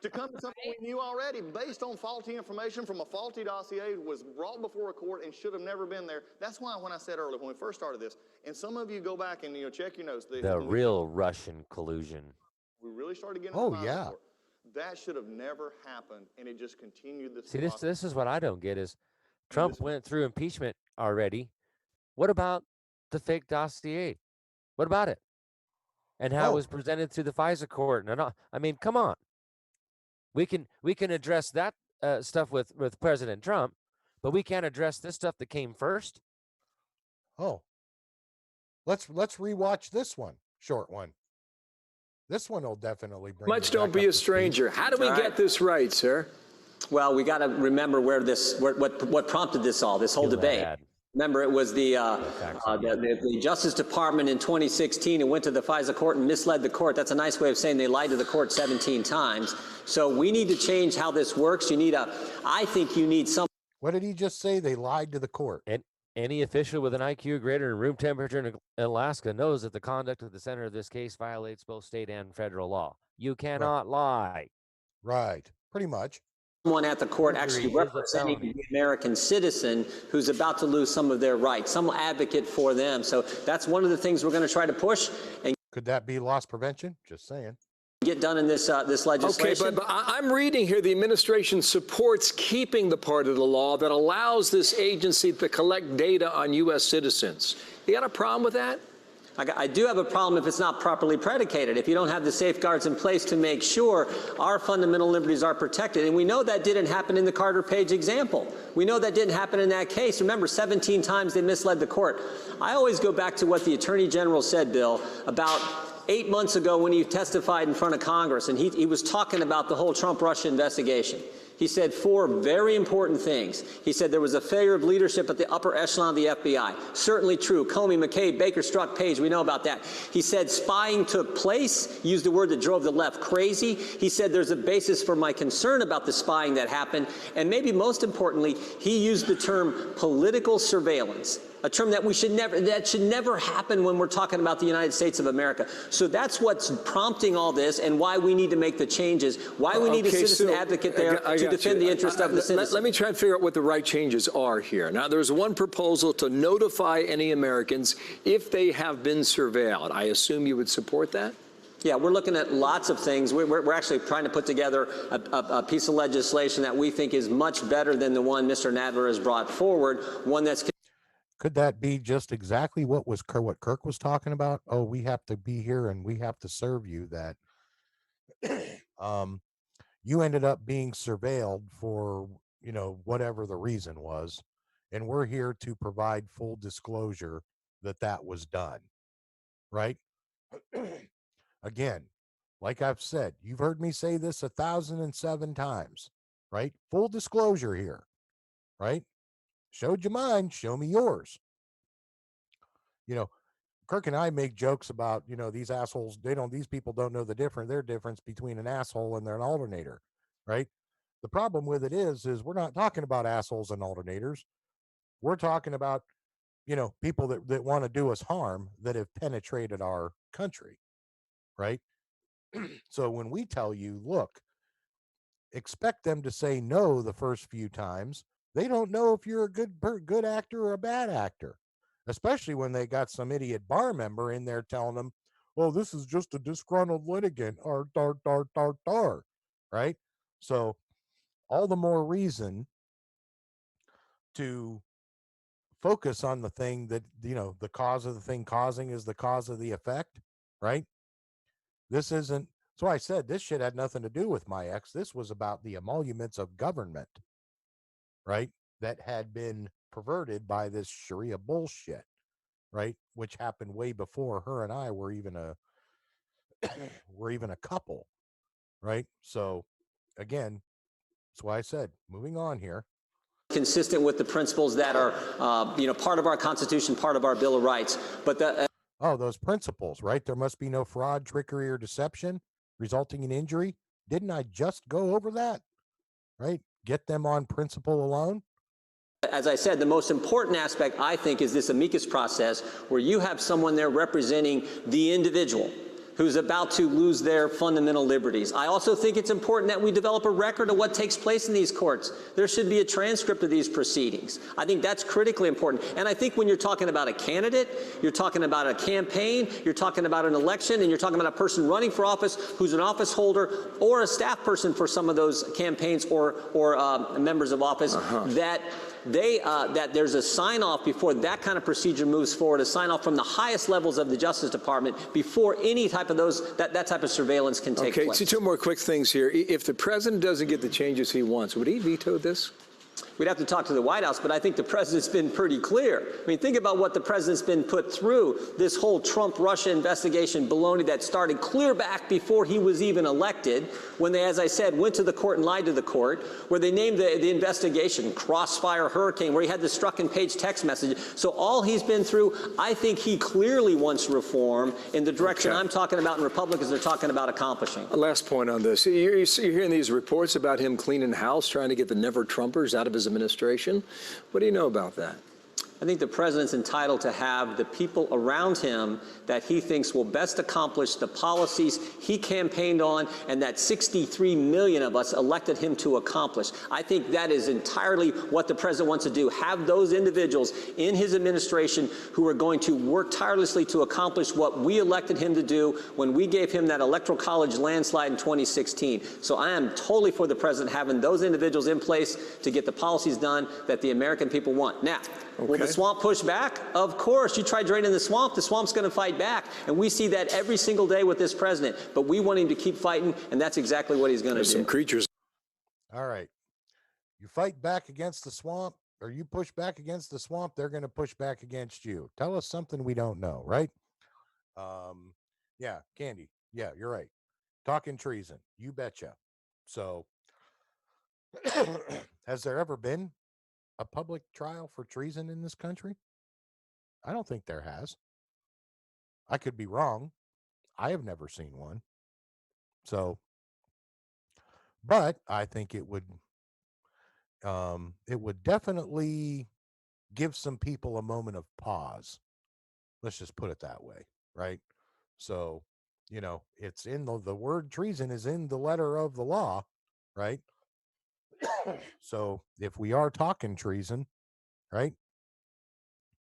to come to something we knew already based on faulty information from a faulty dossier, was brought before a court and should have never been there. That's why when I said earlier, when we first started this, and some of you go back and, you know, check your notes. The real Russian collusion. We really started getting report. That should have never happened, and it just continued this. See, this is what I don't get is Trump went through impeachment already. What about the fake dossier? What about it? And how it was presented through the FISA court, and I mean, come on. We can address that stuff with President Trump, but we can't address this stuff that came first. Oh, let's rewatch this one, short one. This one will definitely bring. Let's don't be a stranger. How do we get this right, sir? Well, we got to remember what prompted this whole debate. Remember, it was the Justice Department in 2016 and went to the FISA court and misled the court. That's a nice way of saying they lied to the court 17 times. So we need to change how this works. I think you need some. What did he just say? They lied to the court. And any official with an IQ greater than room temperature in Alaska knows that the conduct of the center of this case violates both state and federal law. You cannot lie. Right. Pretty much. Someone at the court actually representing the American citizen who's about to lose some of their rights, some advocate for them. So that's one of the things we're going to try to push. And could that be loss prevention? Just saying. Get done in this legislation. Okay, but I'm reading here the administration supports keeping the part of the law that allows this agency to collect data on U.S. citizens. You got a problem with that? I do have a problem if it's not properly predicated, if you don't have the safeguards in place to make sure our fundamental liberties are protected. And we know that didn't happen in the Carter Page example. We know that didn't happen in that case. Remember, 17 times they misled the court. I always go back to what the Attorney General said, Bill, about 8 months ago when he testified in front of Congress, and he was talking about the whole Trump-Russia investigation. He said 4 very important things. He said there was a failure of leadership at the upper echelon of the FBI. Certainly true. Comey, McCabe, Baker, Strzok, Page, we know about that. He said spying took place, used a word that drove the left crazy. He said there's a basis for my concern about the spying that happened. And maybe most importantly, he used the term political surveillance, a term that should never happen when we're talking about the United States of America. So that's what's prompting all this and why we need to make the changes, why we need a citizen advocate there to defend the interest of the citizen. Let me try and figure out what the right changes are here. Now, there's one proposal to notify any Americans if they have been surveilled. I assume you would support that? Yeah, we're looking at lots of things. We're actually trying to put together a piece of legislation that we think is much better than the one Mr. Nadler has brought forward, one that's... Could that be just exactly what Kirk was talking about? Oh, we have to be here and we have to serve you. That you ended up being surveilled for, you know, whatever the reason was. And we're here to provide full disclosure that that was done, right? Again, like I've said, you've heard me say this 1,007 times, right? Full disclosure here, right? Showed you mine, show me yours. You know, Kirk and I make jokes about, you know, these assholes, these people don't know the difference between an asshole and an alternator, right? The problem with it is we're not talking about assholes and alternators. We're talking about, you know, people that want to do us harm that have penetrated our country, right? So when we tell you, look, expect them to say no the first few times, they don't know if you're a good actor or a bad actor, especially when they got some idiot bar member in there telling them, well, this is just a disgruntled litigant, or dar, right? So all the more reason to focus on the thing that, you know, the cause of the thing causing is the cause of the effect, right? This isn't, so I said this shit had nothing to do with my ex. This was about the emoluments of government, right? That had been perverted by this Sharia bullshit, right? Which happened way before her and I were even a couple, right? So again, that's why I said, moving on here. Consistent with the principles that are, you know, part of our Constitution, part of our Bill of Rights. But the oh, those principles, right? There must be no fraud, trickery, or deception resulting in injury. Didn't I just go over that? Right? Get them on principle alone. as I said, the most important aspect, I think, is this amicus process where you have someone there representing the individual who's about to lose their fundamental liberties. I also think it's important that we develop a record of what takes place in these courts. There should be a transcript of these proceedings. I think that's critically important. And I think when you're talking about a candidate, you're talking about a campaign, you're talking about an election, and you're talking about a person running for office who's an office holder or a staff person for some of those campaigns or members of office, that there's a sign-off before that kind of procedure moves forward, a sign-off from the highest levels of the Justice Department before any type of that type of surveillance can take place. Okay, so two more quick things here. If the president doesn't get the changes he wants, would he veto this? We'd have to talk to the White House, but I think the president's been pretty clear. I mean, think about what the president's been put through, this whole Trump-Russia investigation baloney that started clear back before he was even elected, when they, as I said, went to the court and lied to the court, where they named the investigation Crossfire Hurricane, where he had the struck-and-page text message. So all he's been through, I think he clearly wants reform in the direction I'm talking about and Republicans are talking about accomplishing. Last point on this. You're hearing these reports about him cleaning house, trying to get the never-Trumpers out of his administration. What do you know about that? I think the president's entitled to have the people around him that he thinks will best accomplish the policies he campaigned on and that 63 million of us elected him to accomplish. I think that is entirely what the president wants to do, have those individuals in his administration who are going to work tirelessly to accomplish what we elected him to do when we gave him that electoral college landslide in 2016. So I am totally for the president having those individuals in place to get the policies done that the American people want. Now, will the swamp push back? Of course. You try draining the swamp's going to fight back. And we see that every single day with this president. But we want him to keep fighting, and that's exactly what he's going to do. Some creatures. All right. You fight back against the swamp, or you push back against the swamp, they're going to push back against you. Tell us something we don't know, right? Yeah, Candy. Yeah, you're right. Talking treason. You betcha. So, has there ever been a public trial for treason in this country? I don't think there has. I could be wrong. I have never seen one. So, but I think it would definitely give some people a moment of pause. Let's just put it that way, right? So, you know, it's in the word treason is in the letter of the law, right? So if we are talking treason, right?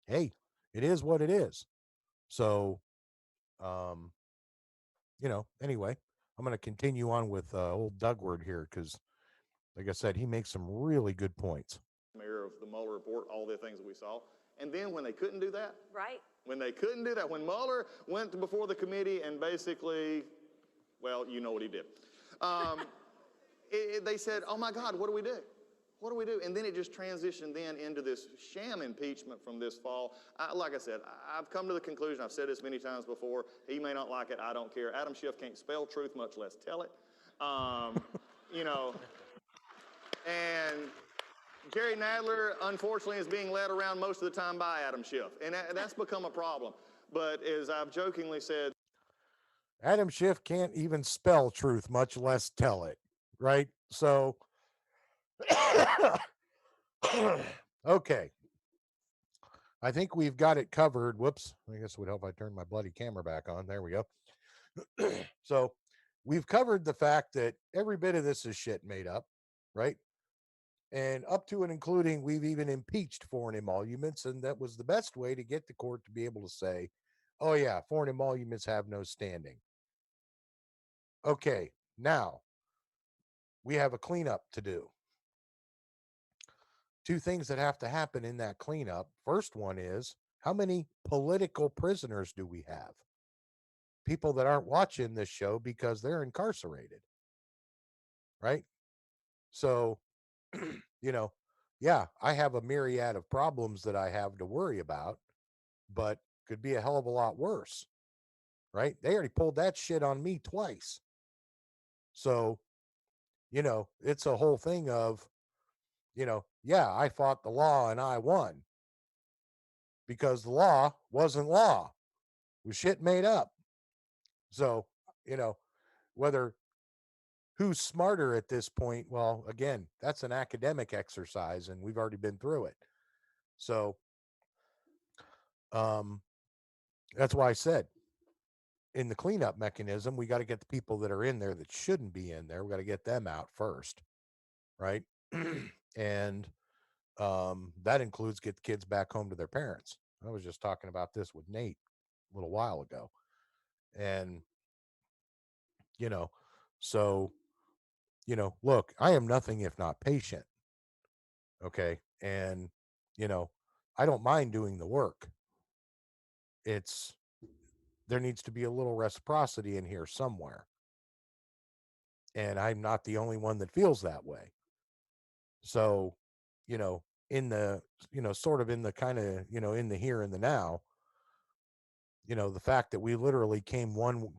Hey, it is what it is. So, you know, anyway, I'm going to continue on with old Dougward here because, like I said, he makes some really good points. Mayor of the Mueller report, all the things that we saw. And then when they couldn't do that, Right. when they couldn't do that, when Mueller went before the committee and basically, well, you know what he did. they said, oh my God, what do we do? What do we do? And then it just transitioned then into this sham impeachment from this fall. Like I said, I've come to the conclusion, I've said this many times before, he may not like it, I don't care. Adam Schiff can't spell truth, much less tell it. You know, and Jerry Nadler, unfortunately, is being led around most of the time by Adam Schiff, and that's become a problem. But as I've jokingly said, Adam Schiff can't even spell truth, much less tell it, right? So, okay. I think we've got it covered. Whoops. I guess it would help if I turn my bloody camera back on. There we go. So, we've covered the fact that every bit of this is shit made up, right? And up to and including, we've even impeached foreign emoluments, and that was the best way to get the court to be able to say, oh, yeah, foreign emoluments have no standing. Okay, now we have a cleanup to do. Two things that have to happen in that cleanup. First one is, how many political prisoners do we have? People that aren't watching this show because they're incarcerated, right? So, you know, yeah, I have a myriad of problems that I have to worry about, but could be a hell of a lot worse, right? They already pulled that shit on me twice. So, you know, it's a whole thing of, you know, yeah, I fought the law and I won because the law wasn't law. It was shit made up. So, you know, whether who's smarter at this point, well, again, that's an academic exercise and we've already been through it. So, that's why I said in the cleanup mechanism, we got to get the people that are in there that shouldn't be in there. We got to get them out first, right? And that includes get the kids back home to their parents. I was just talking about this with Nate a little while ago. And, you know, so, you know, look, I am nothing if not patient. Okay. And, you know, I don't mind doing the work. There needs to be a little reciprocity in here somewhere. And I'm not the only one that feels that way. So, you know, in the, you know, sort of in the kind of, you know, in the here and the now, you know, the fact that we literally came one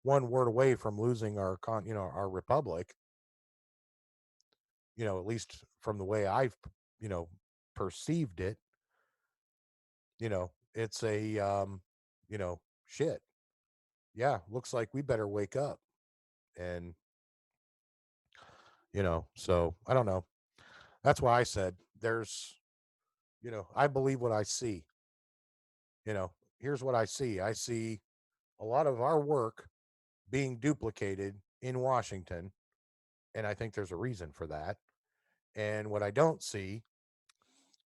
word away from losing our our republic, you know, at least from the way I've, you know, perceived it, you know, it's a, you know, shit. Yeah. Looks like we better wake up. And, you know, so I don't know. That's why I said there's, you know, I believe what I see. You know, here's what I see. I see a lot of our work being duplicated in Washington. And I think there's a reason for that. And what I don't see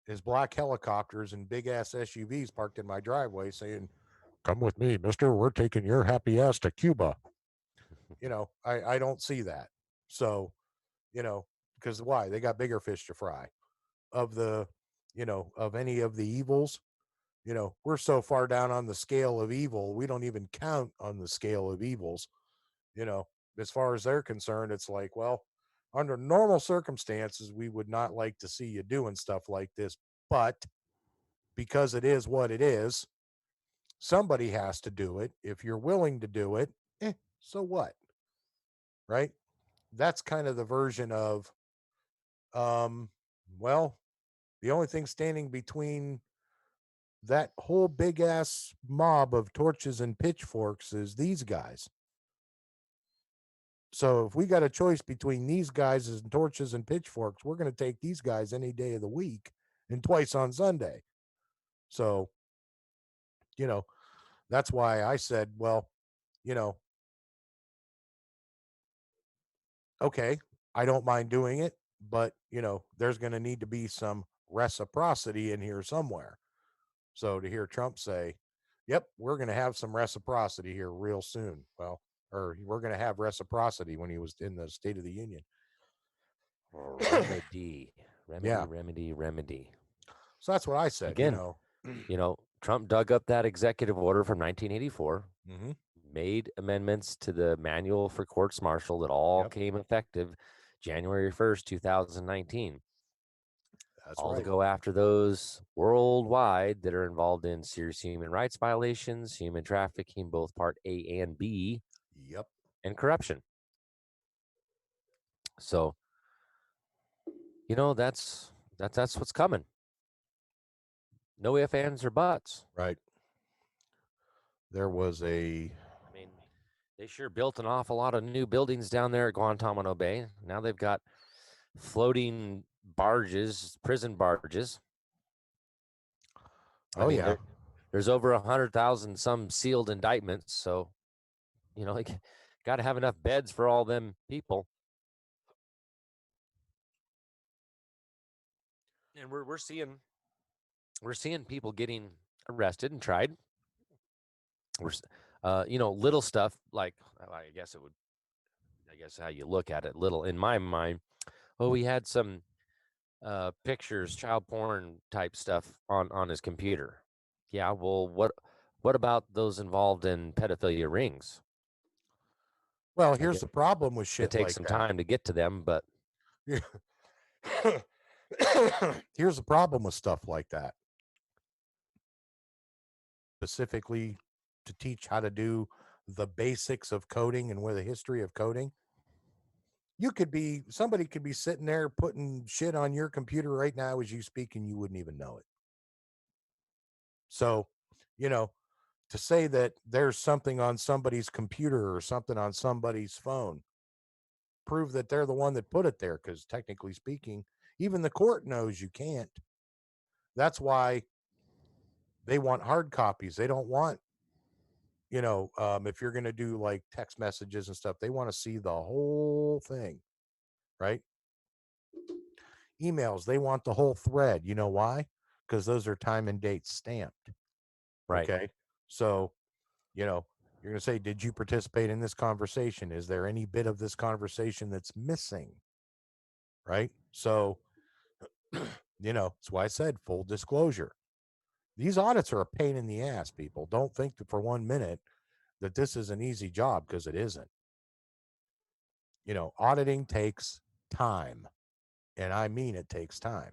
is black helicopters and big ass SUVs parked in my driveway saying, come with me, mister. We're taking your happy ass to Cuba. You know, I don't see that. So, you know, because why? They got bigger fish to fry. Of the, you know, of any of the evils, you know, we're so far down on the scale of evil, we don't even count on the scale of evils. You know, as far as they're concerned, it's like, well, under normal circumstances, we would not like to see you doing stuff like this. But because it is what it is, somebody has to do it. If you're willing to do it, so what? Right? That's kind of the version of, well, the only thing standing between that whole big ass mob of torches and pitchforks is these guys. So if we got a choice between these guys and torches and pitchforks, we're going to take these guys any day of the week and twice on Sunday. So, you know, that's why I said, well, you know, okay, I don't mind doing it, but, you know, there's going to need to be some reciprocity in here somewhere. So to hear Trump say, yep, we're going to have some reciprocity here real soon. Well, or we're going to have reciprocity when he was in the State of the Union. Remedy. So that's what I said. Again, you know, Trump dug up that executive order from 1984, made amendments to the manual for courts martial that all came effective January 1st, 2019. That's All right. to go after those worldwide that are involved in serious human rights violations, human trafficking, both Part A and B, Yep. and corruption. So, that's what's coming. No ifs, ands, or buts. Right. There was I mean, they sure built an awful lot of new buildings down there at Guantanamo Bay. Now they've got floating barges, prison barges. Oh, yeah. There's over 100,000 some sealed indictments. So, got to have enough beds for all them people. And we're seeing people getting arrested and tried. We're little stuff like, I guess how you look at it, little in my mind. Oh, we had some pictures, child porn type stuff on his computer. Yeah, well, what about those involved in pedophilia rings? Well, here's the problem with shit It takes like some that. time to get to them, but here's the problem with stuff like that. Specifically to teach how to do the basics of coding and with a history of coding. Somebody could be sitting there putting shit on your computer right now as you speak, and you wouldn't even know it. So, to say that there's something on somebody's computer or something on somebody's phone, prove that they're the one that put it there, because technically speaking, even the court knows you can't. That's why they want hard copies. They don't want, if you're going to do like text messages and stuff, they want to see the whole thing, right? Emails, they want the whole thread. You know why? Because those are time and date stamped. right. Okay. So, you're going to say, did you participate in this conversation? Is there any bit of this conversation that's missing? Right. So, that's why I said full disclosure. These audits are a pain in the ass, people. Don't think that for 1 minute that this is an easy job, because it isn't. Auditing takes time, and I mean it takes time.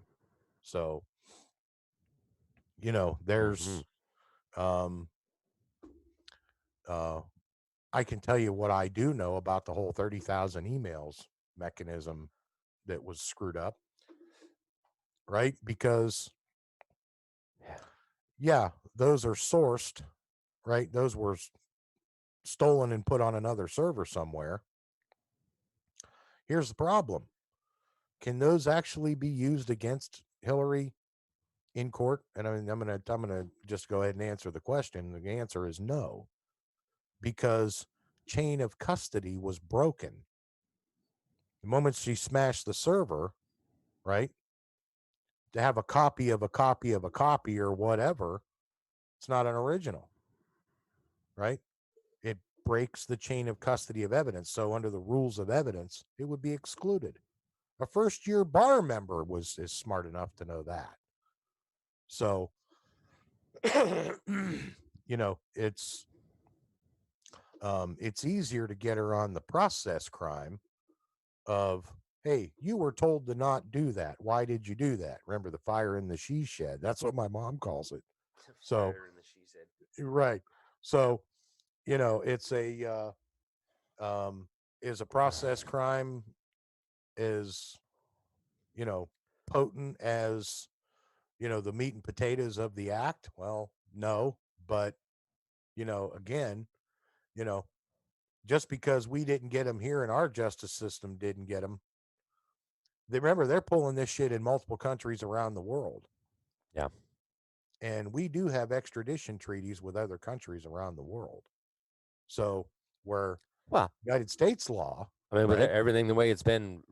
So, there's I can tell you what I do know about the whole 30,000 emails mechanism that was screwed up, right? Because those are sourced, right? Those were stolen and put on another server somewhere. Here's the problem. Can those actually be used against Hillary in court? And I mean, I'm gonna just go ahead and answer the question. The answer is no, because chain of custody was broken. The moment she smashed the server, right? To have a copy of a copy of a copy or whatever, it's not an original, right? It breaks the chain of custody of evidence. So under the rules of evidence, it would be excluded. A first-year bar member is smart enough to know that. So, it's easier to get her on the process crime of, hey, you were told to not do that. Why did you do that? Remember the fire in the she shed? That's what my mom calls it. So, Fire in the she said. right. So, it's is a process crime as, potent as, the meat and potatoes of the act? Well, no, but, again, just because we didn't get them here and our justice system didn't get them, remember, they're pulling this shit in multiple countries around the world. Yeah. And we do have extradition treaties with other countries around the world. So where United States law, I mean, with right? everything the way it's been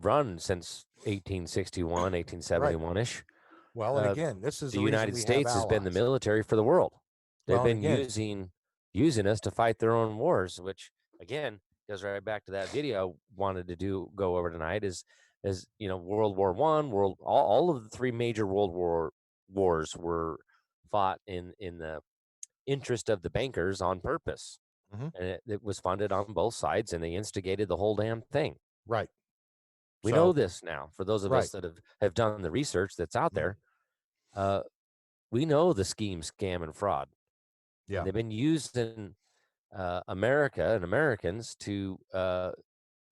run since 1861, 1871-ish. Well, and again, this is the the reason United we States have has been the allies. military for the world. They've Well, and been again, using us to fight their own wars, which again goes right back to that video I wanted to go over tonight. Is World War I, all of the three major world wars were fought in the interest of the bankers on purpose. Mhm. And it was funded on both sides, and they instigated the whole damn thing. Right. We So, know this now. For those of right. us that have done the research that's out Mhm. there, we know the scheme, scam, and fraud. Yeah. And they've been used in America and Americans to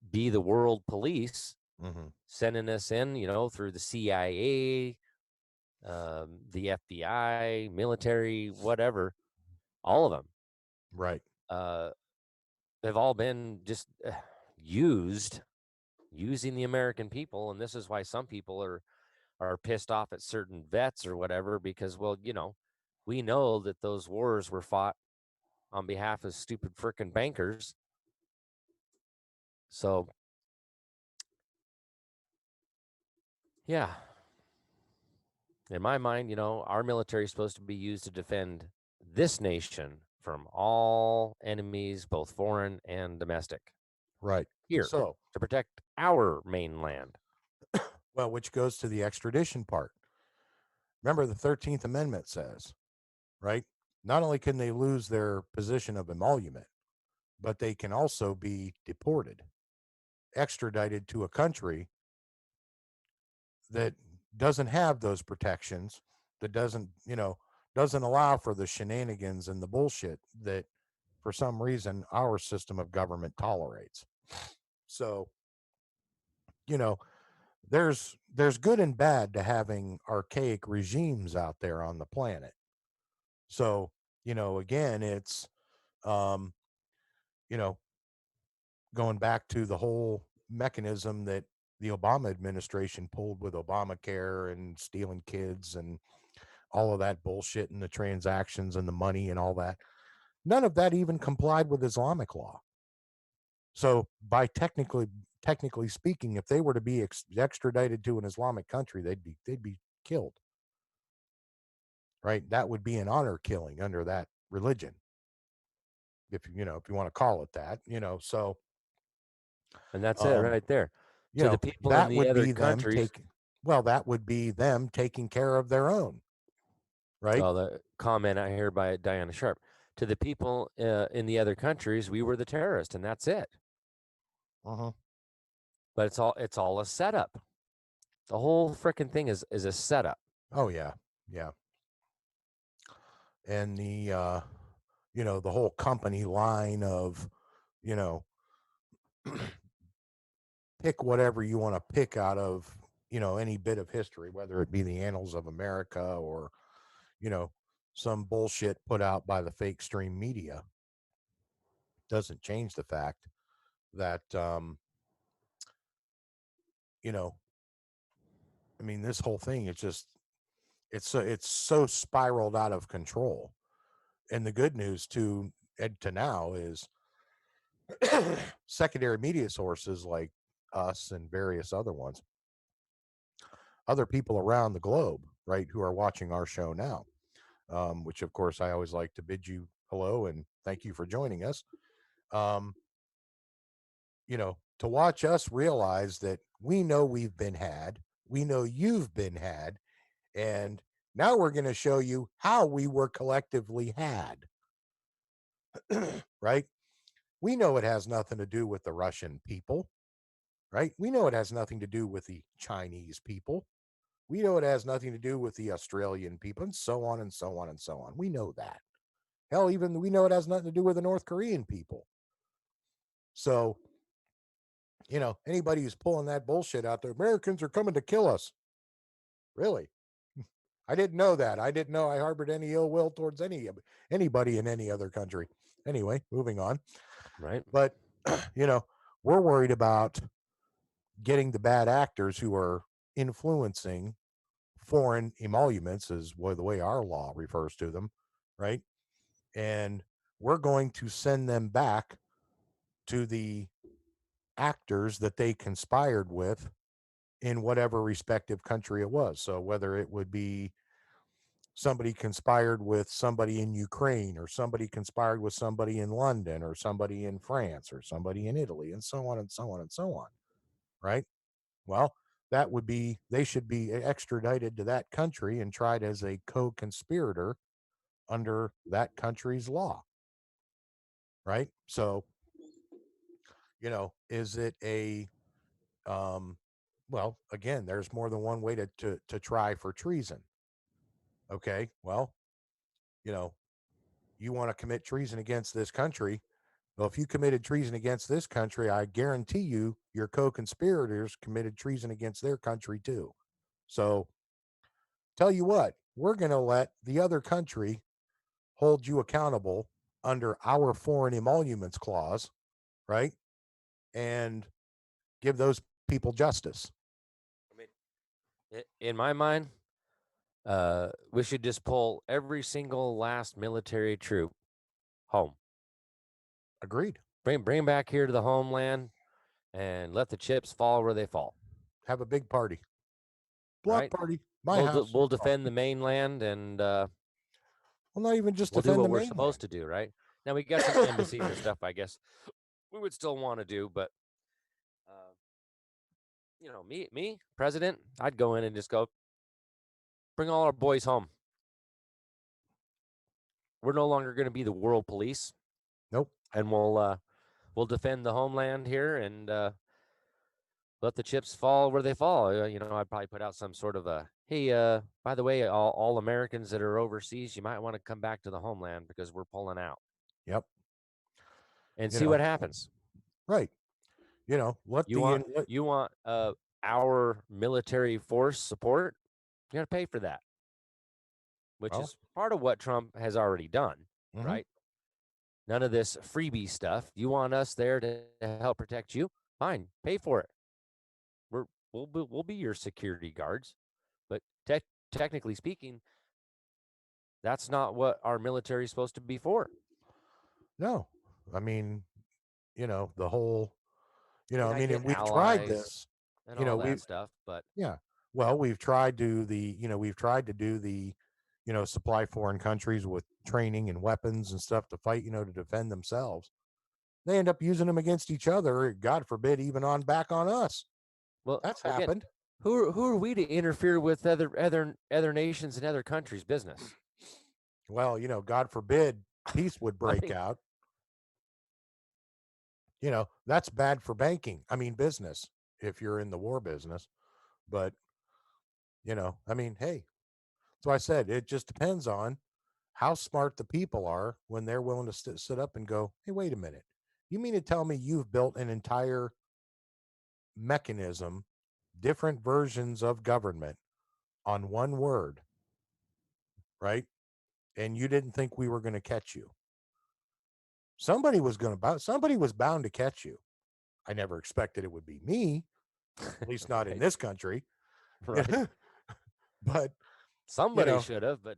be the world police, Hmm. sending us in, through the CIA, the FBI, military, whatever. All of them Right. have all been just using the American people, and this is why some people are pissed off at certain vets or whatever, because, well, we know that those wars were fought on behalf of stupid frickin' bankers. So, yeah, in my mind, our military is supposed to be used to defend this nation from all enemies, both foreign and domestic, Right. here So, to protect our mainland. well, which goes to the extradition part. Remember, the 13th Amendment says, right? Not only can they lose their position of emolument, but they can also be deported, extradited to a country that doesn't have those protections, that doesn't allow for the shenanigans and the bullshit that for some reason our system of government tolerates. So, you know, there's good and bad to having archaic regimes out there on the planet. So, again, it's um, you know, going back to the whole mechanism that the Obama administration pulled with Obamacare and stealing kids and all of that bullshit and the transactions and the money and all that. None of that even complied with Islamic law. So, by technically speaking, if they were to be extradited to an Islamic country, they'd be killed. Right? That would be an honor killing under that religion, if you want to call it that. So And that's it um, right there. To the people in that the would other be them countries, taking care of their own, right? well, the comment out here by Diana Sharp, to the people in the other countries, we were the terrorist, and that's it. Uh-huh. But it's all a setup. The whole freaking thing is a setup. Oh yeah, yeah. And the whole company line of, you know, pick whatever you want to pick out of, any bit of history, whether it be the annals of America or, you know, some bullshit put out by the fake stream media, doesn't change the fact that, you know, I mean, this whole thing is just, it's so spiraled out of control. And the good news to now is secondary media sources like us and various other people around the globe, right, who are watching our show now, which of course I always like to bid you hello and thank you for joining us. Um, to watch us realize that we know we've been had, we know you've been had, and now we're going to show you how we were collectively had, right? We know it has nothing to do with the Russian people, right? We know it has nothing to do with the Chinese people. We know it has nothing to do with the Australian people, and so on and so on and so on. We know that. Hell, even we know it has nothing to do with the North Korean people. So, anybody who's pulling that bullshit out there, Americans are coming to kill us. Really? I didn't know that. I didn't know I harbored any ill will towards anybody in any other country. Anyway, moving on. Right. But, we're worried about getting the bad actors who are influencing foreign emoluments, is the way our law refers to them, right? And we're going to send them back to the actors that they conspired with in whatever respective country it was. So whether it would be somebody conspired with somebody in Ukraine, or somebody conspired with somebody in London, or somebody in France, or somebody in Italy, and so on and so on and so on, right? Well, they should be extradited to that country and tried as a co-conspirator under that country's law, right? So, is it a Well, again, there's more than one way to try for treason. Okay, well, you know, you want to commit treason against this country. Well, if you committed treason against this country, I guarantee you your co-conspirators committed treason against their country too. So tell you what, we're going to let the other country hold you accountable under our foreign emoluments clause, right? And give those people justice. I mean, in my mind, we should just pull every single last military troop home. Agreed. Bring them back here to the homeland, and let the chips fall where they fall. Have a big party. Block Right? party. My house. We'll defend the mainland, and well, not even just we'll do defend what the we're mainland. supposed to do. Right? Now we got some embassies and stuff. I guess we would still want to do, but me, president, I'd go in and just go, bring all our boys home. We're no longer going to be the world police. Nope. And we'll defend the homeland here and let the chips fall where they fall. I'd probably put out some sort of a, hey, by the way, all Americans that are overseas, you might want to come back to the homeland because we're pulling out. Yep. And see what happens. Right. You want our military force support. You got to pay for that, which is part of what Trump has already done, right? None of this freebie stuff. You want us there to help protect you? Fine, pay for it. We'll be your security guards, but technically speaking, that's not what our military is supposed to be for. No, I mean, the whole, and we've allies tried this, and all that stuff, but well, we've tried to do the, supply foreign countries with training and weapons and stuff to fight, to defend themselves. They end up using them against each other. God forbid, even back on us. Well, that's happened. Who are we to interfere with other nations and other countries' business? Well, God forbid peace would break out. That's bad for banking. I mean, business, if you're in the war business. But, hey, so I said, it just depends on how smart the people are when they're willing to sit up and go, hey, wait a minute. You mean to tell me you've built an entire mechanism, different versions of government on one word, right? And you didn't think we were going to catch you. Somebody was bound to catch you. I never expected it would be me, at least not in this country. Right. But somebody should have, but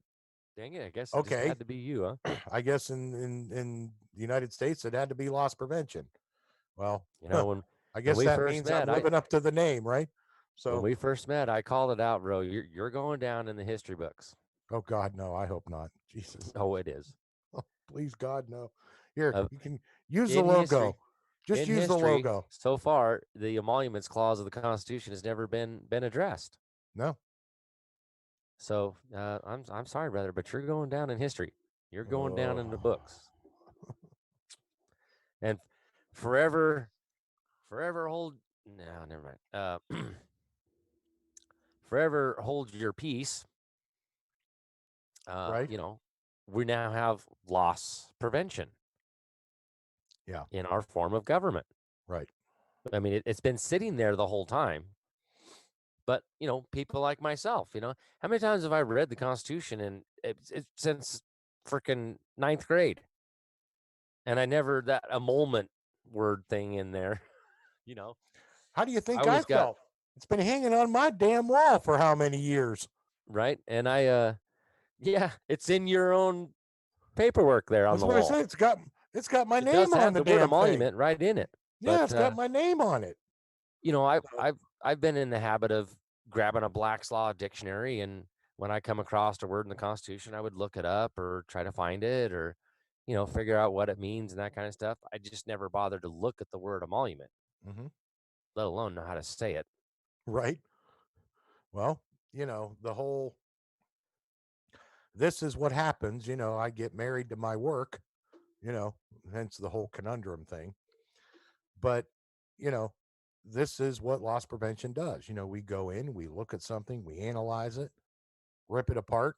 dang it, I guess it just had to be you, huh? I guess in the United States, it had to be loss prevention. Well, I guess that means I'm living up to the name, right? So when we first met, I called it out, bro. You're going down in the history books. Oh God, no! I hope not. Jesus. Oh, it is. Oh, please, God, no. Here, you can use the logo. History, just use the logo. So far, the emoluments clause of the Constitution has never been addressed. No. So I'm sorry, brother, but you're going down in history. You're going down in the books. And forever hold. No, never mind. Forever hold your peace. Right. We now have loss prevention. Yeah. In our form of government. Right. I mean, it's been sitting there the whole time. But, people like myself, how many times have I read the Constitution and it's since freaking 9th grade? And I never that emolument word thing in there, How do you think I felt? It's been hanging on my damn wall for how many years? Right. And it's in your own paperwork there on the wall. That's what I said. It's got my name on the word damn emolument thing. right in it. Yeah, but, it's got my name on it. I've been in the habit of grabbing a Black's Law dictionary, and when I come across a word in the Constitution, I would look it up or try to find it or, figure out what it means and that kind of stuff. I just never bothered to look at the word emolument, let alone know how to say it. Right. Well, the whole, this is what happens, I get married to my work, hence the whole conundrum thing. But, this is what loss prevention does. You know, we go in, we look at something, we analyze it, rip it apart,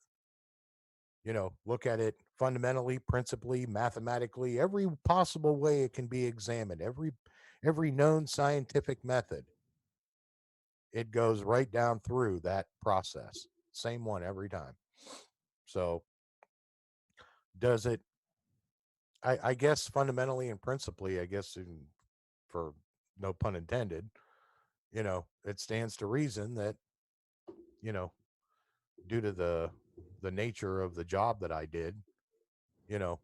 you know, look at it fundamentally, principally, mathematically, every possible way it can be examined, every known scientific method. It goes right down through that process. Same one every time. So does it, I guess fundamentally and principally, I guess for no pun intended, you know, it stands to reason that, you know, due to the nature of the job that I did, you know,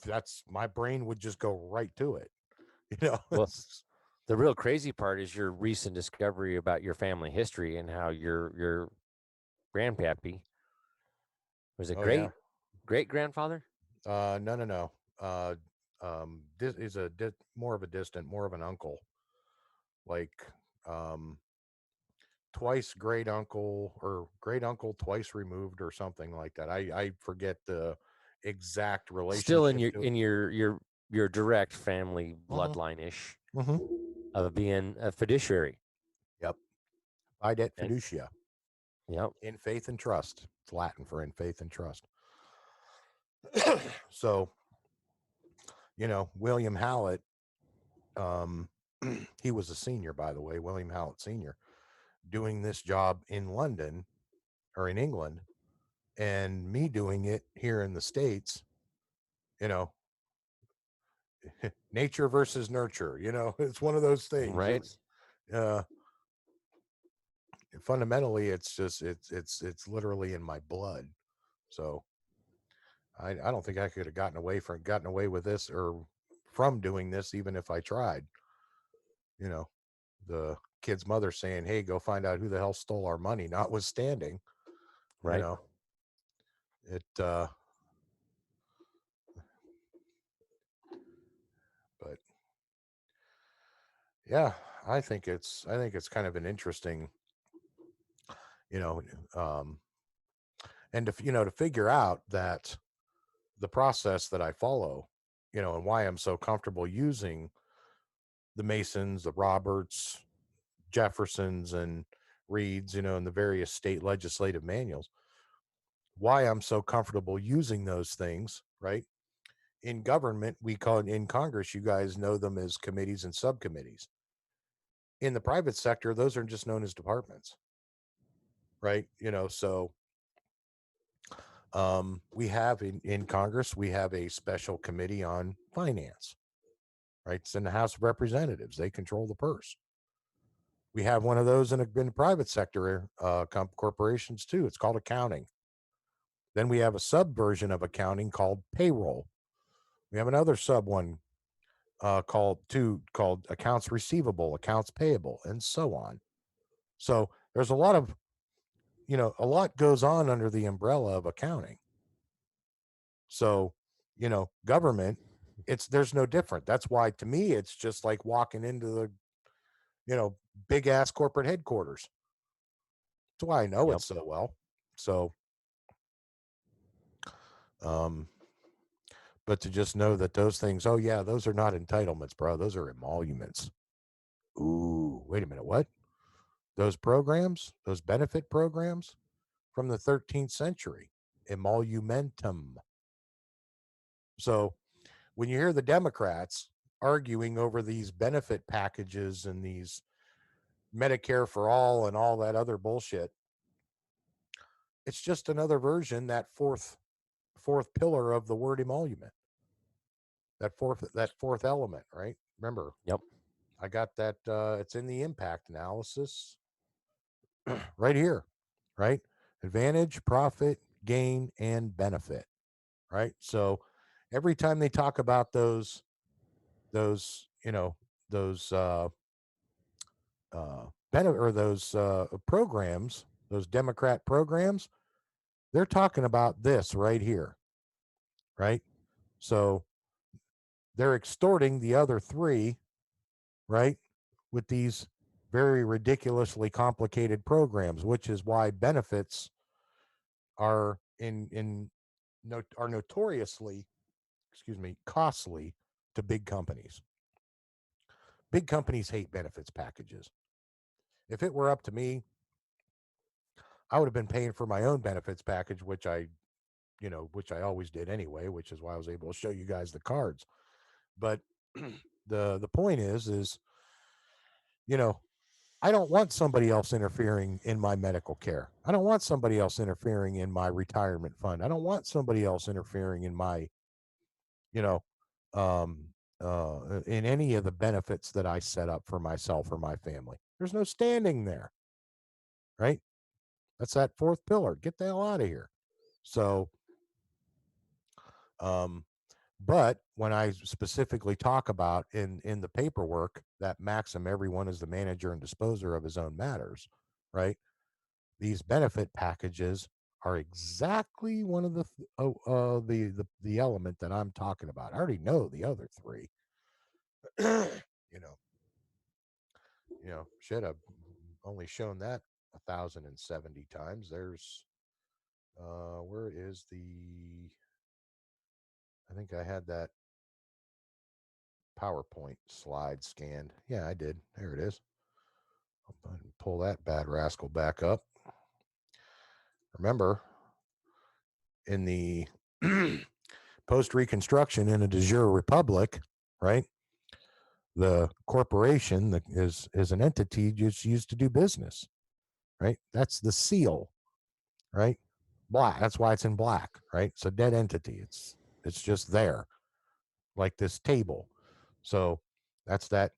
that's my brain would just go right to it. You know, Well, the real crazy part is your recent discovery about your family history and how your grandpappy was a oh yeah. great grandfather. No. This is more of a distant, more of an uncle, like um twice great uncle or great uncle twice removed or something like that. I forget the exact Still relationship to it. in your direct family Mhm. bloodline ish Mhm. of being a fiduciary. Yep. Idet And fiducia, yep. in faith and trust. It's Latin for in faith and trust. So, you know, William Hallett, um, he was a senior, by the way, William Hallett Sr., doing this job in London or in England, and me doing it here in the States, you know, nature versus nurture, you know, it's one of those things. Right. It's uh fundamentally it's just it's literally in my blood. So I don't think I could have gotten away with this or from doing this even if I tried. You know, the kid's mother saying, "Hey, go find out who the hell stole our money," notwithstanding, you Right. know, it but yeah, I think it's kind of an interesting, you know, um and to you know to figure out that the process that I follow, you know, and why I'm so comfortable using the Masons, the Roberts, Jeffersons, and Reeds, you know, and the various state legislative manuals, why I'm so comfortable using those things, right? In government, we call it in Congress, you guys know them as committees and subcommittees. In the private sector, those are just known as departments, right? You know, so we have in Congress, we have a special committee on finance, right? It's in the House of Representatives. They control the purse. We have one of those in the private sector corporations too. It's called accounting. Then we have a subversion of accounting called payroll. We have another sub one called accounts receivable, accounts payable, and so on. So there's a lot of, you know, a lot goes on under the umbrella of accounting. So, you know, government, there's no different. That's why to me it's just like walking into the, you know, big ass corporate headquarters. That's why I know it Yep. so well. So, um, but to just know that those things, oh yeah, those are not entitlements, bro. Those are emoluments. Ooh, wait a minute, what? Those programs, those benefit programs from the 13th century, emolumentum. So when you hear the Democrats arguing over these benefit packages and these Medicare for all and all that other bullshit, it's just another version, that fourth pillar of the word emolument, that fourth element, right? Remember, Yep. I got that it's in the impact analysis right here, right? Advantage, profit, gain, and benefit, right? So every time they talk about you know, those benefit or those programs, those Democrat programs, they're talking about this right here, right? So they're extorting the other three, right, with these very ridiculously complicated programs, which is why benefits are are notoriously, excuse me, costly to big companies. big companies hate benefits packages. If it were up to me, I would have been paying for my own benefits package, which I always did anyway, which is why I was able to show you guys the cards. But the point is, I don't want somebody else interfering in my medical care. I don't want somebody else interfering in my retirement fund. I don't want somebody else interfering in my, um, in any of the benefits that I set up for myself or my family. There's no standing there, right? That's that fourth pillar. Get the hell out of here. So, but when I specifically talk about in the paperwork that maxim, everyone is the manager and disposer of his own matters, right? These benefit packages are exactly one of the element that I'm talking about. I already know the other three. Should have only shown that 1,070 times. There's where is the? I think I had that PowerPoint slide scanned. Yeah, I did. There it is. I'll pull that bad rascal back up. Remember, in the post-Reconstruction in a de jure republic, right? The corporation that is an entity just used to do business, right? That's the seal, right? Black. That's why it's in black, right? It's a dead entity. It's just there, like this table. So that's that,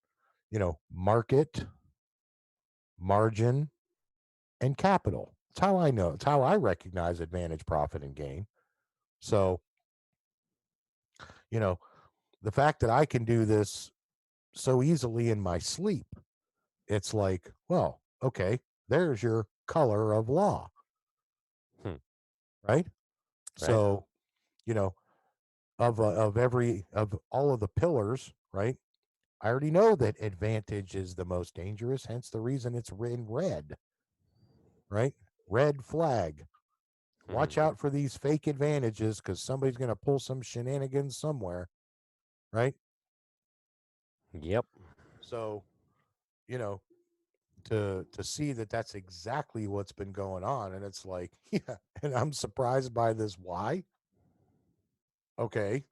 market, margin, and capital. It's how I know. It's how I recognize advantage, profit, and gain. So, the fact that I can do this so easily in my sleep, it's like, well, okay, there's your color of law. Right? So, of all of the pillars, right? I already know that advantage is the most dangerous, hence the reason it's in red. Right? Red flag. Watch out for these fake advantages because somebody's going to pull some shenanigans somewhere. Right? Yep. So, to see that that's exactly what's been going on, and it's like, yeah, and I'm surprised by this. Why? Okay,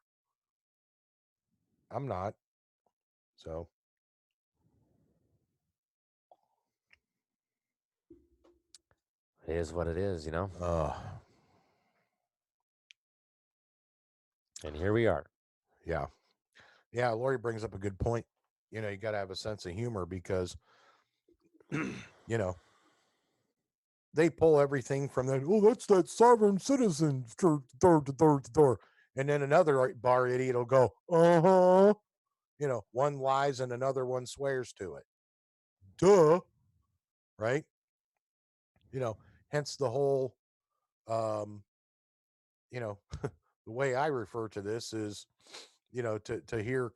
I'm not. So it is what it is, and here we are. Yeah. Lori brings up a good point. You got to have a sense of humor because, they pull everything from that. Oh, that's that sovereign citizen. And then another bar idiot will go, one lies and another one swears to it. Duh. Right. Hence the whole, the way I refer to this is, to hear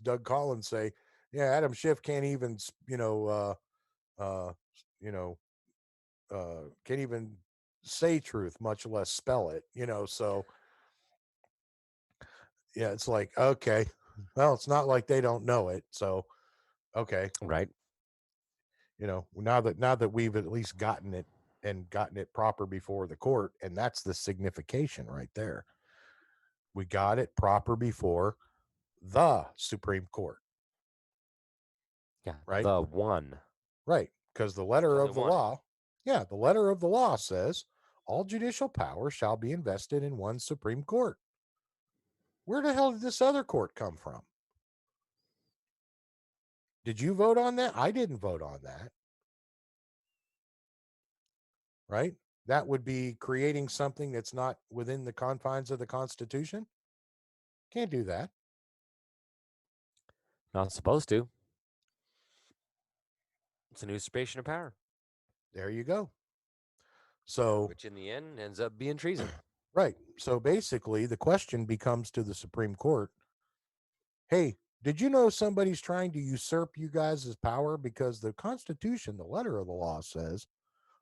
Doug Collins say, yeah, Adam Schiff can't even, can't even say truth, much less spell it, so yeah, it's like, okay, well, it's not like they don't know it. So, okay. Right. Now that we've at least gotten it proper before the court, and that's the signification right there. We got it proper before the Supreme Court. Yeah. Right. The one. Right. Because the letter of the law, the letter of the law says all judicial power shall be invested in one Supreme Court. Where the hell did this other court come from? Did you vote on that? I didn't vote on that. Right? That would be creating something that's not within the confines of the Constitution. Can't do that. Not supposed to. It's an usurpation of power. There you go. So, which in the end ends up being treason. Right. So basically, the question becomes to the Supreme Court, hey, did you know somebody's trying to usurp you guys' power? Because the Constitution, the letter of the law says,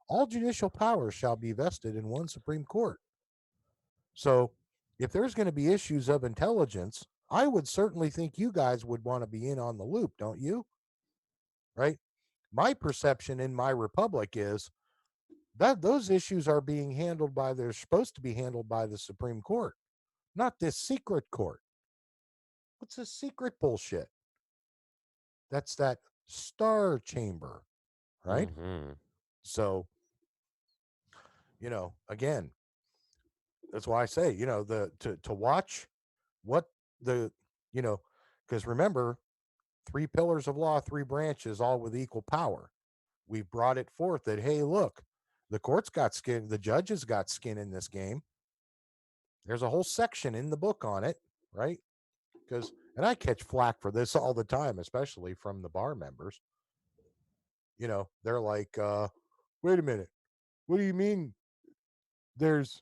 all judicial powers shall be vested in one Supreme Court. So if there's going to be issues of intelligence, I would certainly think you guys would want to be in on the loop, don't you? right? My perception in my republic is that those issues are being handled by, they're supposed to be handled by the Supreme Court, not this secret court. What's this secret bullshit? That's that star chamber, right? Mm-hmm. So, again, that's why I say, to watch what the, because remember, 3 pillars of law, 3 branches, all with equal power. We've brought it forth that, hey, look, the court's got skin, the judges got skin in this game. There's a whole section in the book on it, right? And I catch flack for this all the time, especially from the bar members. They're like, wait a minute, what do you mean there's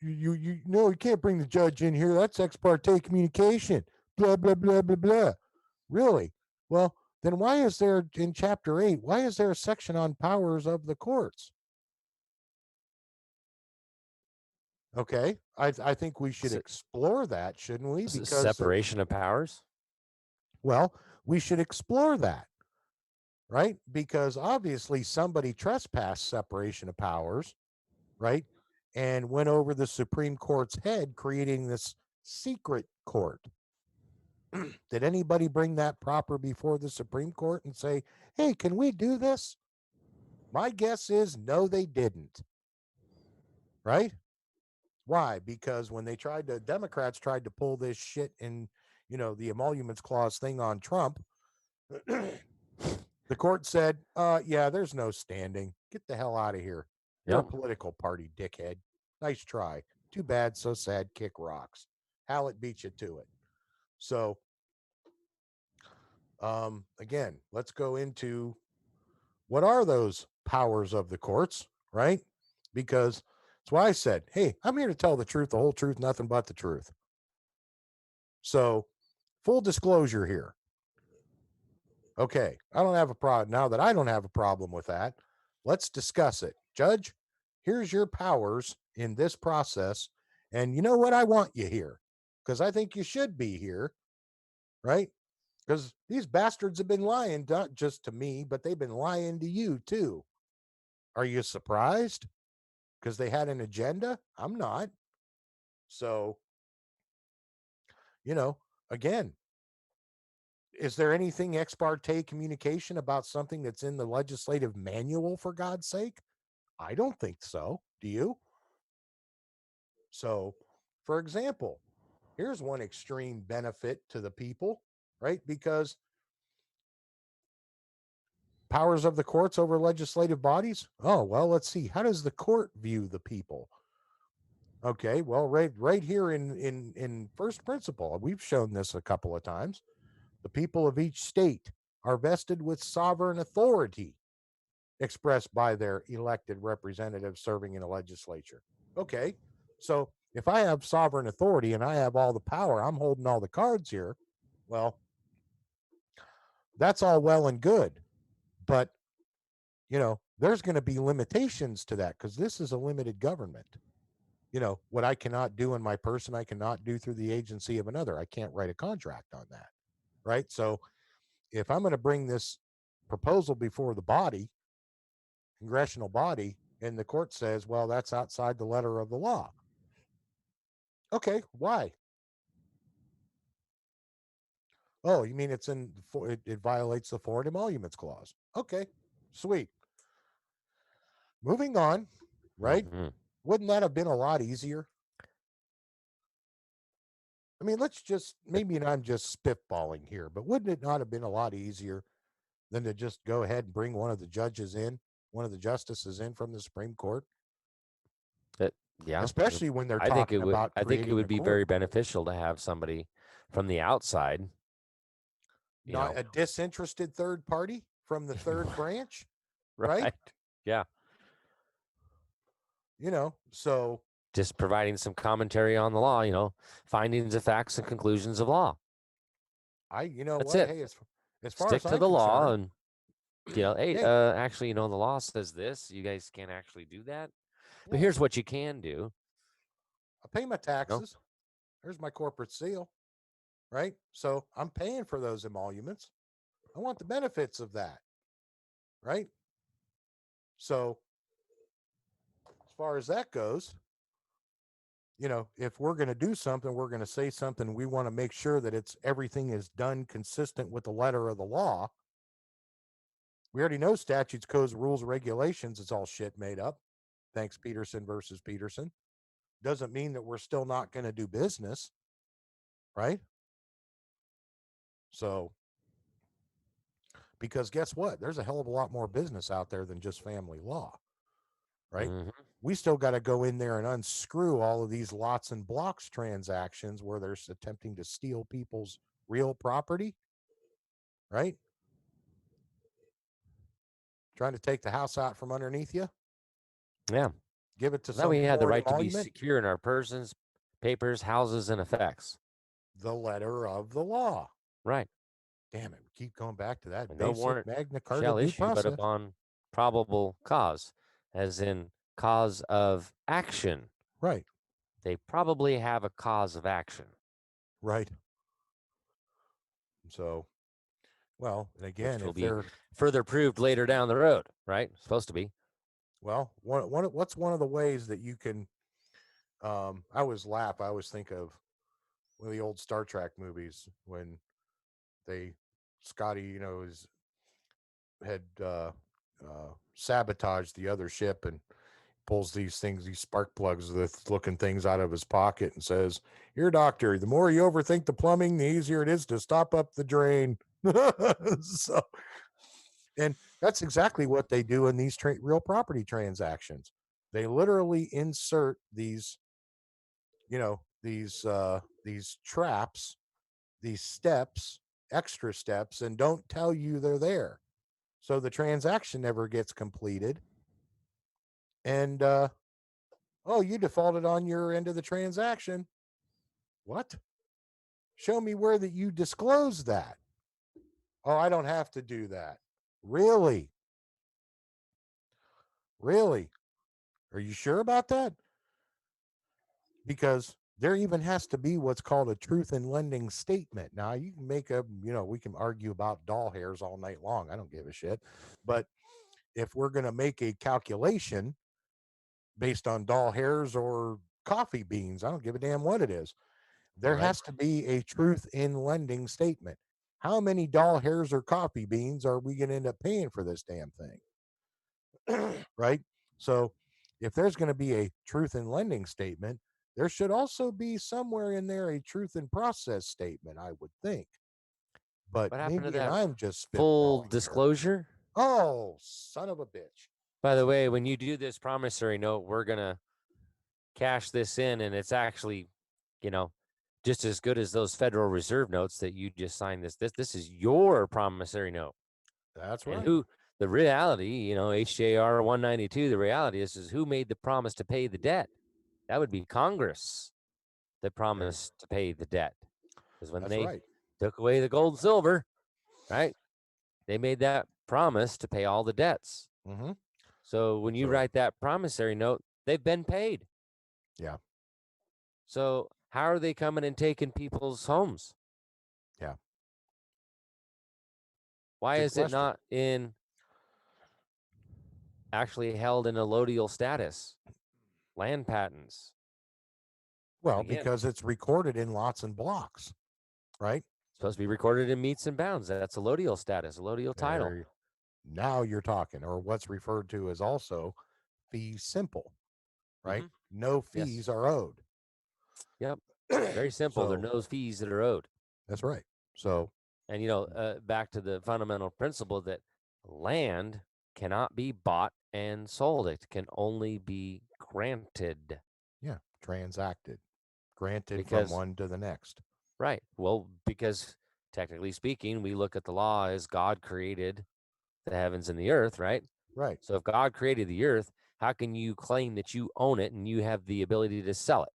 you no, you can't bring the judge in here, that's ex parte communication, blah blah blah blah blah. Really? Well, then why is there in chapter 8, why is there a section on powers of the courts? Okay, I think we should explore that, shouldn't we? Because separation of powers. Well, we should explore that, right? Because obviously somebody trespassed separation of powers, right? And went over the Supreme Court's head, creating this secret court. Did anybody bring that proper before the Supreme Court and say, hey, can we do this? My guess is no, they didn't. Right? Why? Because when Democrats tried to pull this shit in, the emoluments clause thing on Trump, the court said, yeah, there's no standing. Get the hell out of here. You're a political party, dickhead. Nice try. Too bad, so sad, kick rocks. Hallett beat you to it. So, again, let's go into what are those powers of the courts, right? Because that's why I said, hey, I'm here to tell the truth, the whole truth, nothing but the truth. So, full disclosure here. Okay, I don't have a problem. Now that I don't have a problem with that, let's discuss it. Judge, here's your powers in this process. And you know what? I want you here because I think you should be here, right? Because these bastards have been lying, not just to me, but they've been lying to you too. Are you surprised? Because they had an agenda? I'm not. So, again, is there anything ex parte communication about something that's in the legislative manual, for God's sake? I don't think so. Do you? So, for example, here's one extreme benefit to the people, right? Because powers of the courts over legislative bodies. Oh, well, let's see. How does the court view the people? Okay, well, right here in first principle, we've shown this a couple of times. The people of each state are vested with sovereign authority expressed by their elected representatives serving in a legislature. Okay, so if I have sovereign authority and I have all the power, I'm holding all the cards here. Well, that's all well and good, but there's going to be limitations to that because this is a limited government. What I cannot do in my person, I cannot do through the agency of another. I can't write a contract on that, right? So if I'm going to bring this proposal before the body, congressional body, and the court says, well, that's outside the letter of the law. Okay, why? Oh, you mean it violates the Foreign Emoluments Clause. Okay, sweet. Moving on, right? Mm-hmm. Wouldn't that have been a lot easier? I mean, maybe I'm just spitballing here, but wouldn't it not have been a lot easier than to just go ahead and bring one of the justices in from the Supreme Court? Yeah. Especially when they're talking about I think it would be court. very beneficial to have somebody from the outside. Not a disinterested third party from the third branch. Right? Yeah. So just providing some commentary on the law, findings of facts and conclusions of law. That's what? It. Hey, as far stick as to I'm the law concerned, and hey, actually, the law says this. You guys can't actually do that. Yeah. But here's what you can do. I pay my taxes. There's my corporate seal, right? So I'm paying for those emoluments. I want the benefits of that. right? So as far as that goes, if we're going to do something, we're going to say something, we want to make sure that everything is done consistent with the letter of the law. We already know statutes, codes, rules, regulations, it's all shit made up. Thanks, Peterson versus Peterson. Doesn't mean that we're still not going to do business, right? So, because guess what? There's a hell of a lot more business out there than just family law, right? Mm-hmm. We still got to go in there and unscrew all of these lots and blocks transactions where they're attempting to steal people's real property, right? Trying to take the house out from underneath you. Yeah. Give it to Now some we had the foreign right to be emolument. secure in our persons, papers, houses, and effects. The letter of the law. Right. Damn it. We keep going back to that And no basic warrant Magna Carta shall due issue but process. upon probable cause, as in cause of action. Right. They probably have a cause of action. Right. So, well, and again, which will if be they're further proved later down the road, right? Supposed to be. well, what's one of the ways that you can I always laugh. I always think of one of the old Star Trek movies when Scotty, had sabotaged the other ship and pulls these spark plugs with looking things out of his pocket and says, "Here, doctor, the more you overthink the plumbing, the easier it is to stop up the drain." So, and that's exactly what they do in these real property transactions. They literally insert these these traps, these steps, extra steps, and don't tell you they're there, so the transaction never gets completed. And oh, you defaulted on your end of the transaction. What? Show me where that you disclose that. Oh, I don't have to do that. Really? Are you sure about that? Because there even has to be what's called a truth in lending statement. Now, you can we can argue about doll hairs all night long. I don't give a shit. But if we're going to make a calculation based on doll hairs or coffee beans, I don't give a damn what it is. There has to be a truth in lending statement. How many doll hairs or coffee beans are we going to end up paying for this damn thing? Right? So if there's going to be a truth in lending statement, there should also be somewhere in there a truth in process statement, I would think. But what happened to maybe, and that I'm just full spitballing disclosure? Here. Oh, son of a bitch. By the way, when you do this promissory note, we're going to cash this in, and it's actually, just as good as those Federal Reserve notes that you just signed. This is your promissory note. That's right. And the reality, HJR 192, the reality is who made the promise to pay the debt? That would be Congress that promised to pay the debt. Because when they took away the gold and silver, right, they made that promise to pay all the debts. Mm-hmm. So when you write that promissory note, they've been paid. Yeah. So how are they coming and taking people's homes? Yeah. Why is it not actually held in allodial status? Land patents. Well, because it's recorded in lots and blocks, right? It's supposed to be recorded in meets and bounds. That's allodial status, allodial title. Now you're talking, or what's referred to as also fee simple, right? Mm-hmm. No fees are owed. Yep. Very simple. There are no fees that are owed. That's right. So, and back to the fundamental principle that land cannot be bought and sold. It can only be granted. Yeah, transacted, granted from one to the next. Right. Well, because technically speaking, we look at the law as God created the heavens and the earth, right? Right. So if God created the earth, how can you claim that you own it and you have the ability to sell it?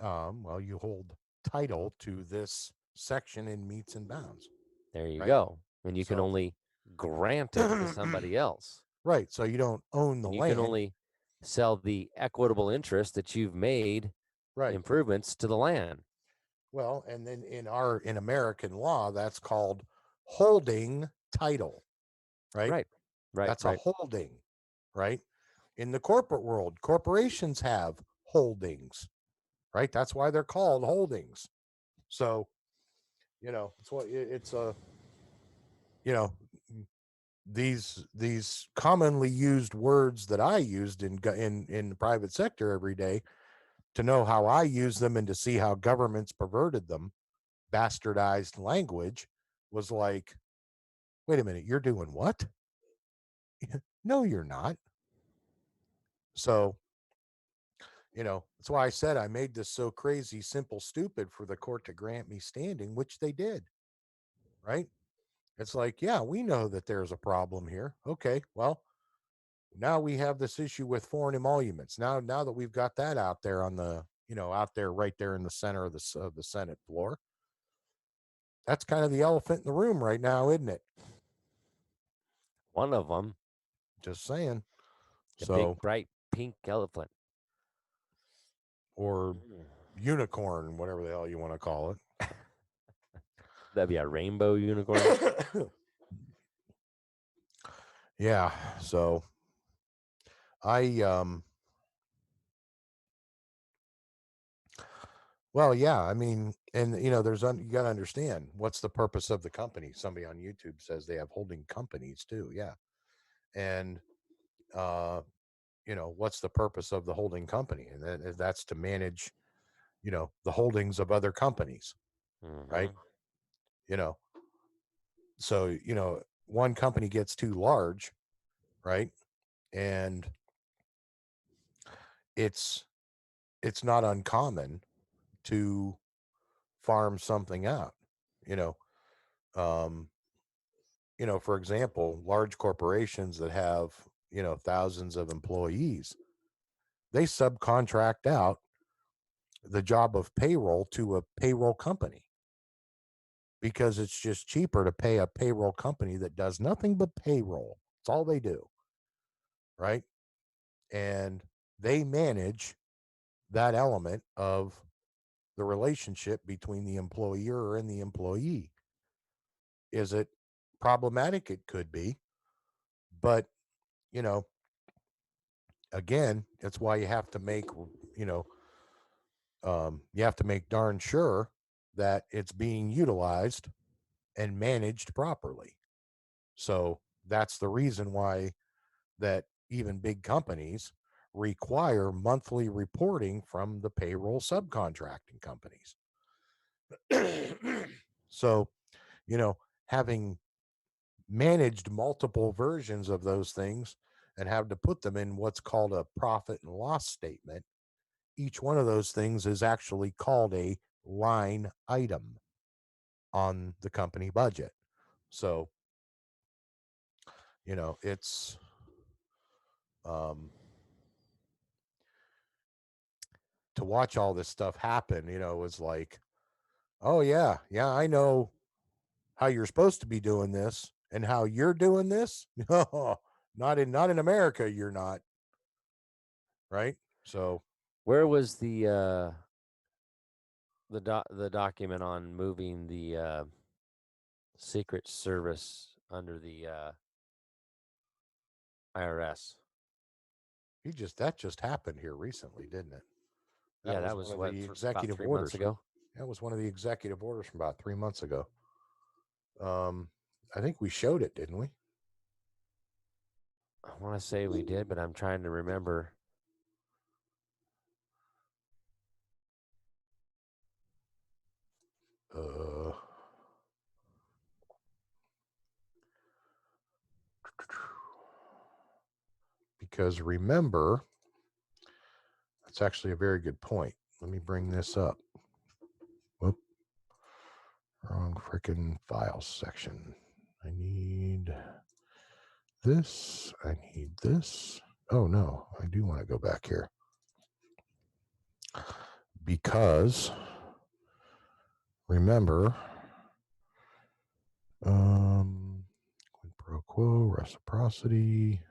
Well, you hold title to this section in meets and bounds. There you go. And you can only grant it to somebody else. Right. So you don't own the land. You can only sell the equitable interest that you've made improvements to the land. Well, and then in American law, that's called holding title. right? Right. That's Right. a holding, right? In the corporate world, corporations have holdings, right? That's why they're called holdings. So, it's what it's a, you know, these commonly used words that I used in the private sector every day, to know how I use them and to see how governments perverted them, bastardized language, was like, wait a minute, you're doing what? No, you're not. So, that's why I said I made this so crazy, simple, stupid for the court to grant me standing, which they did, right? It's like, yeah, we know that there's a problem here. Okay, well, now we have this issue with foreign emoluments. Now that we've got that out there on the, out there right there in the center of the Senate floor, that's kind of the elephant in the room right now, isn't it? One of them. Just saying. The So, big bright pink elephant. or unicorn, whatever the hell you want to call it. That'd be a rainbow unicorn. Yeah. So well, yeah, I mean, and you got to understand, what's the purpose of the company. Somebody on YouTube says they have holding companies too. Yeah. And what's the purpose of the holding company? And that's to manage, the holdings of other companies, right? So, one company gets too large, right? And it's not uncommon to farm something out, you know. Um, for example, large corporations that have, thousands of employees, they subcontract out the job of payroll to a payroll company, because it's just cheaper to pay a payroll company that does nothing but payroll. It's all they do, right? And they manage that element of the relationship between the employer and the employee. Is it problematic? It could be. But, you know, again, that's why you have to make, you know, you have to make darn sure that it's being utilized and managed properly. So that's the reason why that even big companies require monthly reporting from the payroll subcontracting companies. So, having managed multiple versions of those things and have to put them in what's called a profit and loss statement, each one of those things is actually called a line item on the company budget. So, it's to watch all this stuff happen, was like, oh yeah, I know how you're supposed to be doing this and how you're doing this. not in America, you're not. Right? So, where was the document on moving the Secret Service under the IRS? that just happened here recently, didn't it? That was one of the executive about 3 orders months ago. That was one of the executive orders from about 3 months ago. I think we showed it, didn't we? I want to say we did, but I'm trying to remember. Because remember, that's actually a very good point. Let me bring this up. Whoop. Wrong freaking files section. I need this. I need this. Oh no, I do want to go back here. Because remember, quid pro quo, reciprocity.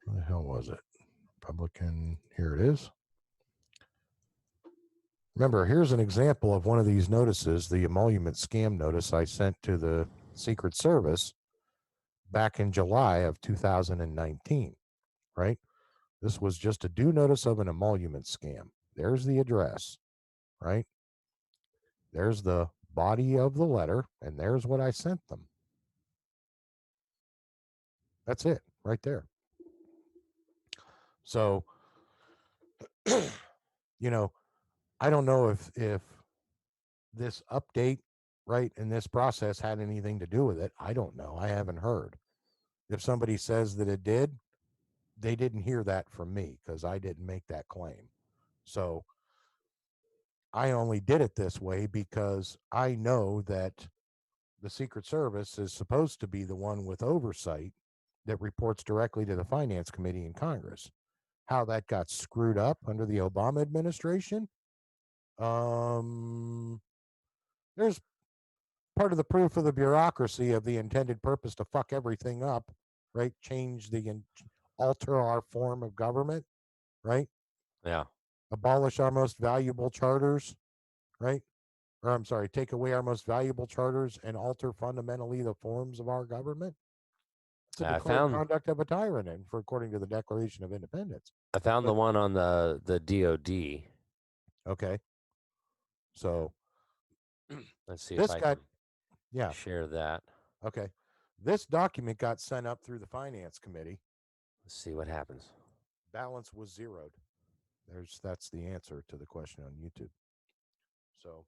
Where the hell was it? Republican. Here it is. Remember, here's an example of one of these notices, the emolument scam notice I sent to the Secret Service. back in July of 2019, right? This was just a due notice of an emolument scam. There's the address, right? There's the body of the letter, and there's what I sent them. That's it right there. So, you know, I don't know if this update, right, and this process had anything to do with it. I don't know. I haven't heard. If somebody says that it did, they didn't hear that from me because I didn't make that claim. So I only did it this way because I know that the Secret Service is supposed to be the one with oversight that reports directly to the Finance Committee in Congress. How that got screwed up under the Obama administration, there's part of the proof of the bureaucracy of the intended purpose to fuck everything up, right? Change alter our form of government, right? Yeah. Abolish our most valuable charters, right? Or I'm sorry, take away our most valuable charters and alter fundamentally the forms of our government. It's a declared conduct of a tyrant, and according to the Declaration of Independence. I found the one on the DOD. Okay. So let's see if I can share that. Okay. This document got sent up through the Finance Committee. Let's see what happens. Balance was zeroed. That's the answer to the question on YouTube. So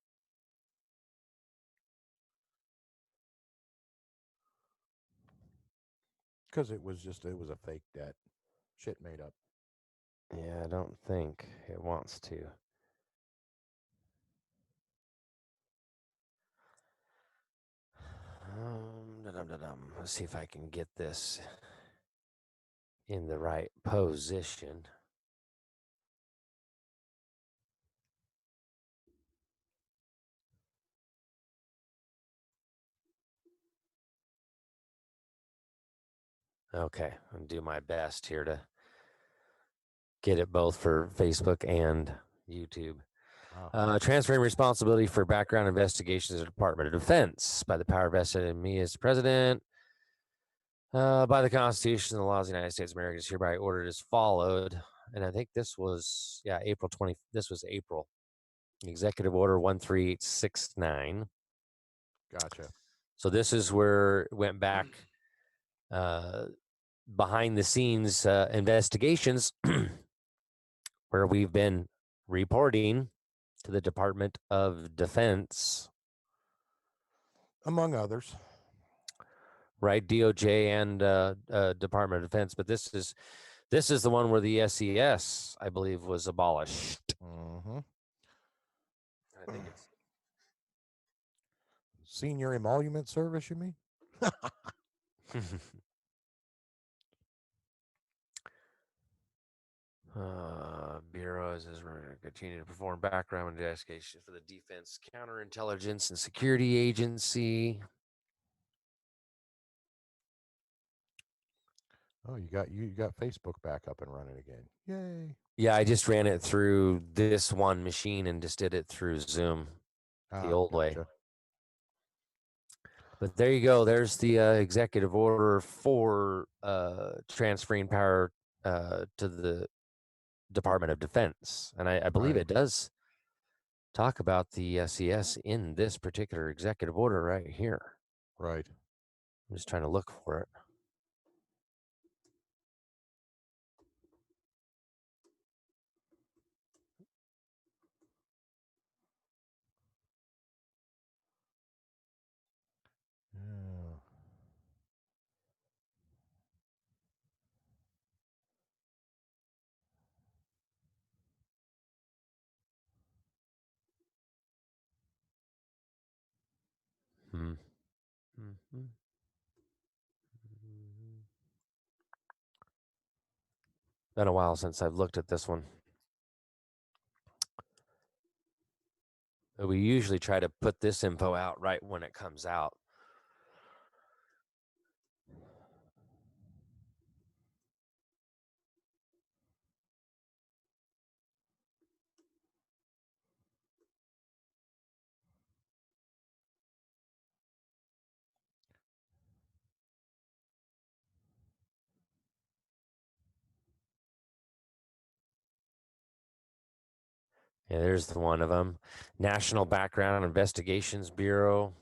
because it was a fake debt. Shit made up. Yeah, I don't think it wants to. Let's see if I can get this in the right position. Okay, I'll do my best here to get it both for Facebook and YouTube. Transferring responsibility for background investigations to the Department of Defense by the power vested in me as president. By the Constitution and the laws of the United States of America is hereby ordered as followed. And I think this was, April 20. This was April. Executive Order 13869. Gotcha. So this is where it went back behind the scenes investigations where we've been reporting to the Department of Defense, among others, right? DOJ and Department of Defense. But this is the one where the SES, I believe, was abolished. Mm-hmm. I think it's Senior Emolument Service, you mean? Bureaus is continue to perform background investigations for the Defense Counterintelligence and Security Agency. Oh, you got Facebook back up and running again. Yay. Yeah, I just ran it through this one machine and just did it through Zoom the old way. But there you go. There's the executive order for transferring power to the Department of Defense. And I believe it does talk about the SES in this particular executive order right here. Right. I'm just trying to look for it. Been a while since I've looked at this one. We usually try to put this info out right when it comes out. Yeah, there's one of them. National Background Investigations Bureau.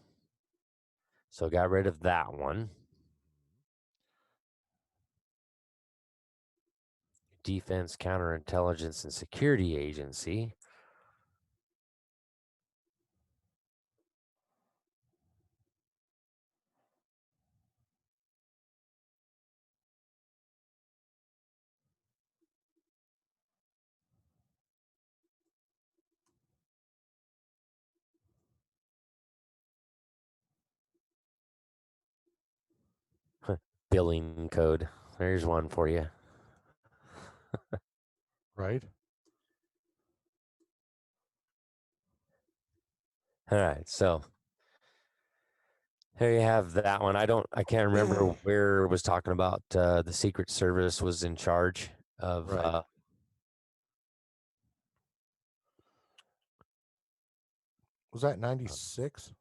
So got rid of that one. Defense Counterintelligence and Security Agency. Billing code. There's one for you. Right. All right, so there you have that one. I can't remember where it was talking about the Secret Service was in charge of Right. Was that 96?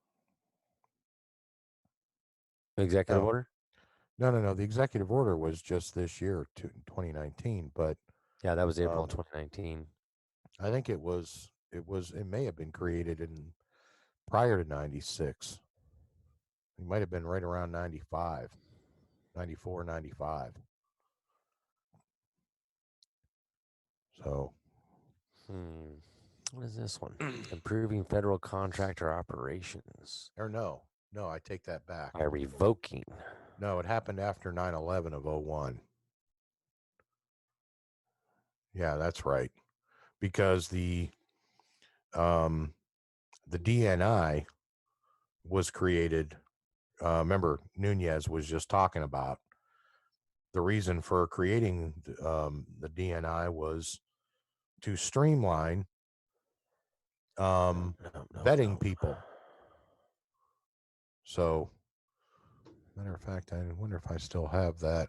executive order. No. The executive order was just this year, 2019. But Yeah, that was April 2019. I think it may have been created in prior to 96. It might have been right around 95, 94, 95. So. What is this one? Improving federal contractor operations. Or no, I take that back. By revoking. No, it happened after 9/11 of 01. Yeah, that's right. Because the DNI was created. Remember, Nunez was just talking about the reason for creating the DNI was to streamline vetting people. So, matter of fact, I wonder if I still have that.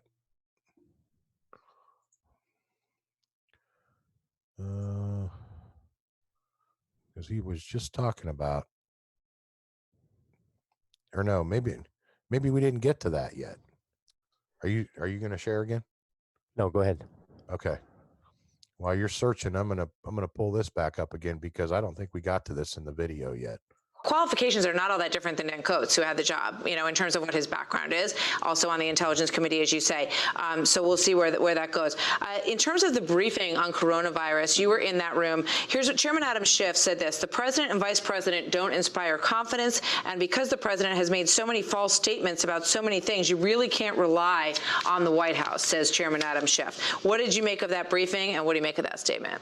Because he was just talking about, or no, maybe we didn't get to that yet. Are you going to share again? No, go ahead. Okay. While you're searching, I'm gonna pull this back up again because I don't think we got to this in the video yet. Qualifications are not all that different than Dan Coates, who had the job, in terms of what his background is, also on the Intelligence Committee, as you say. So we'll see where that goes. In terms of the briefing on coronavirus, you were in that room. Here's what Chairman Adam Schiff said this: the president and vice president don't inspire confidence, and because the president has made so many false statements about so many things, you really can't rely on the White House, says Chairman Adam Schiff. What did you make of that briefing, and what do you make of that statement?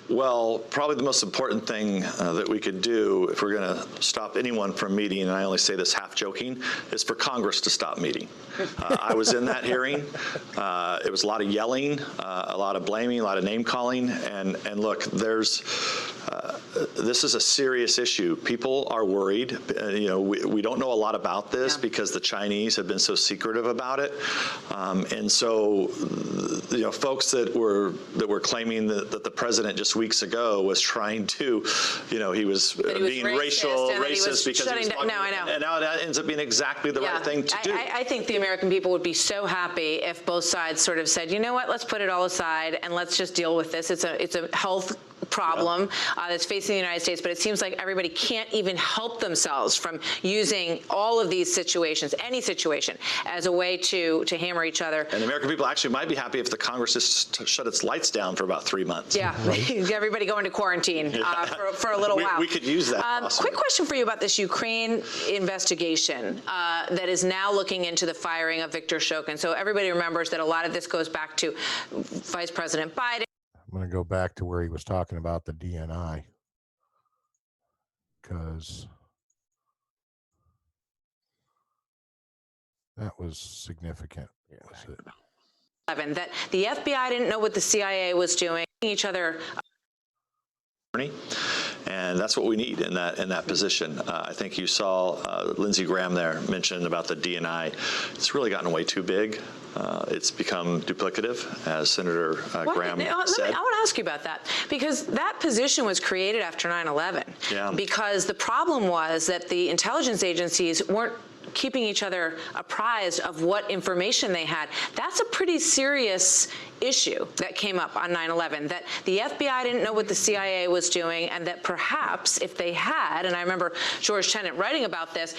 Well, probably the most important thing that we could do if we're going to stop anyone from meeting, and I only say this half joking, is for Congress to stop meeting. I was in that hearing. It was a lot of yelling, a lot of blaming, a lot of name calling, and look, this is a serious issue. People are worried. We don't know a lot about this because the Chinese have been so secretive about it, and so folks that were claiming that the president just weeks ago was trying to, he was being racist because he was talking, and now that ends up being exactly the right thing to do. I think the American people would be so happy if both sides sort of said, you know what, let's put it all aside and let's just deal with this. It's a health problem that's facing the United States, but it seems like everybody can't even help themselves from using all of these situations, any situation, as a way to hammer each other. And the American people actually might be happy if the Congress just shut its lights down for about 3 months. Yeah, everybody go into quarantine for a little while. We could use that. Quick question for you about this Ukraine investigation that is now looking into the firing of Viktor Shokin. So everybody remembers that a lot of this goes back to Vice President Biden. I'm going to go back to where he was talking about the DNI because that was significant. Was it? That the FBI didn't know what the CIA was doing, each other. And that's what we need in that position. I think you saw Lindsey Graham there mention about the DNI. It's really gotten way too big. It's become duplicative, as Senator Graham said. I want to ask you about that, because that position was created after 9/11. Yeah. Because the problem was that the intelligence agencies weren't keeping each other apprised of what information they had, that's a pretty serious issue that came up on 9/11, that the FBI didn't know what the CIA was doing, and that perhaps if they had, and I remember George Tenet writing about this,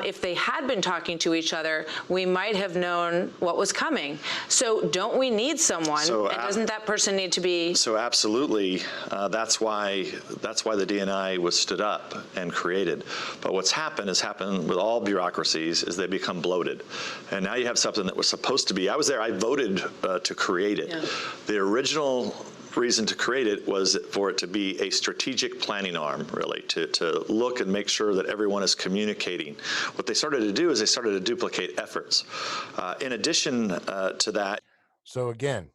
if they had been talking to each other, we might have known what was coming. So don't we need someone, and doesn't that person need to be? So absolutely, that's why the DNI was stood up and created. But what's happened with all bureaucracies is they become bloated. And now you have something that was supposed to be, I was there, I voted to create it. Yeah. The original reason to create it was for it to be a strategic planning arm, really, to look and make sure that everyone is communicating. What they started to do is they started to duplicate efforts. In addition to that. So again,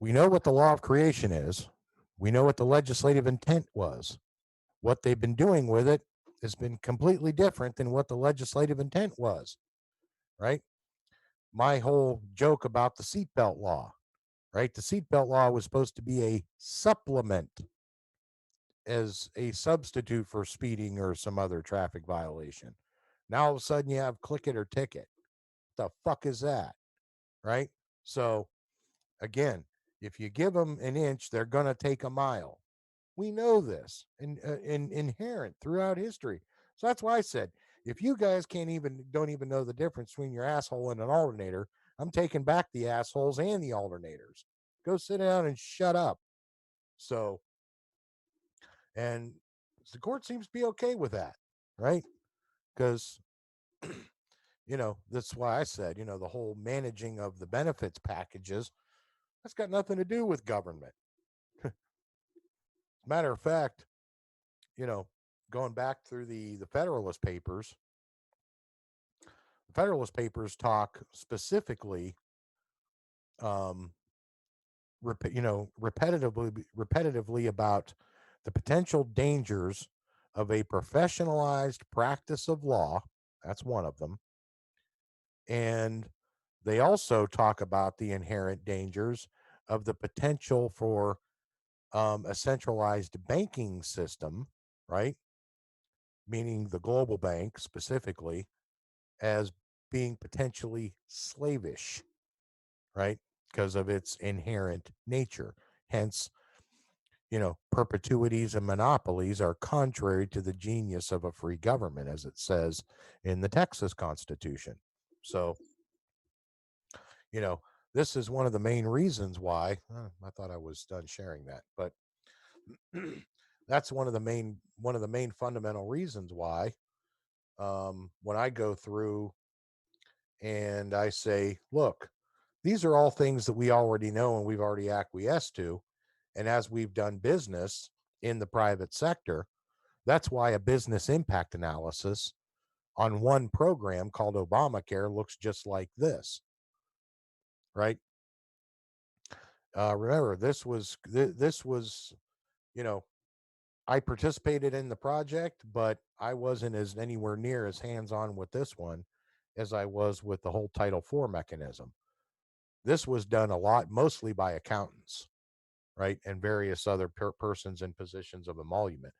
we know what the law of creation is. We know what the legislative intent was. What they've been doing with it has been completely different than what the legislative intent was, right? My whole joke about the seatbelt law, right? The seatbelt law was supposed to be a supplement as a substitute for speeding or some other traffic violation. Now all of a sudden you have click it or ticket. What the fuck is that, right? So again, if you give them an inch, they're going to take a mile. We know this in inherent throughout history. So that's why I said, if you guys don't even know the difference between your asshole and an alternator, I'm taking back the assholes and the alternators. Go sit down and shut up. So, and the court seems to be okay with that, right? Because, that's why I said, the whole managing of the benefits packages, that's got nothing to do with government. Matter of fact, going back through the Federalist Papers, the Federalist Papers talk specifically, repetitively about the potential dangers of a professionalized practice of law. That's one of them. And they also talk about the inherent dangers of the potential for a centralized banking system, right? Meaning the global bank specifically, as being potentially slavish, right? Because of its inherent nature. Hence, perpetuities and monopolies are contrary to the genius of a free government, as it says in the Texas Constitution. So, this is one of the main reasons why. I thought I was done sharing that, but that's one of the main fundamental reasons why. When I go through and I say, look, these are all things that we already know and we've already acquiesced to. And as we've done business in the private sector, that's why a business impact analysis on one program called Obamacare looks just like this, right? Remember, this was, I participated in the project, but I wasn't as anywhere near as hands-on with this one as I was with the whole Title IV mechanism. This was done a lot, mostly by accountants, right? And various other persons in positions of emolument.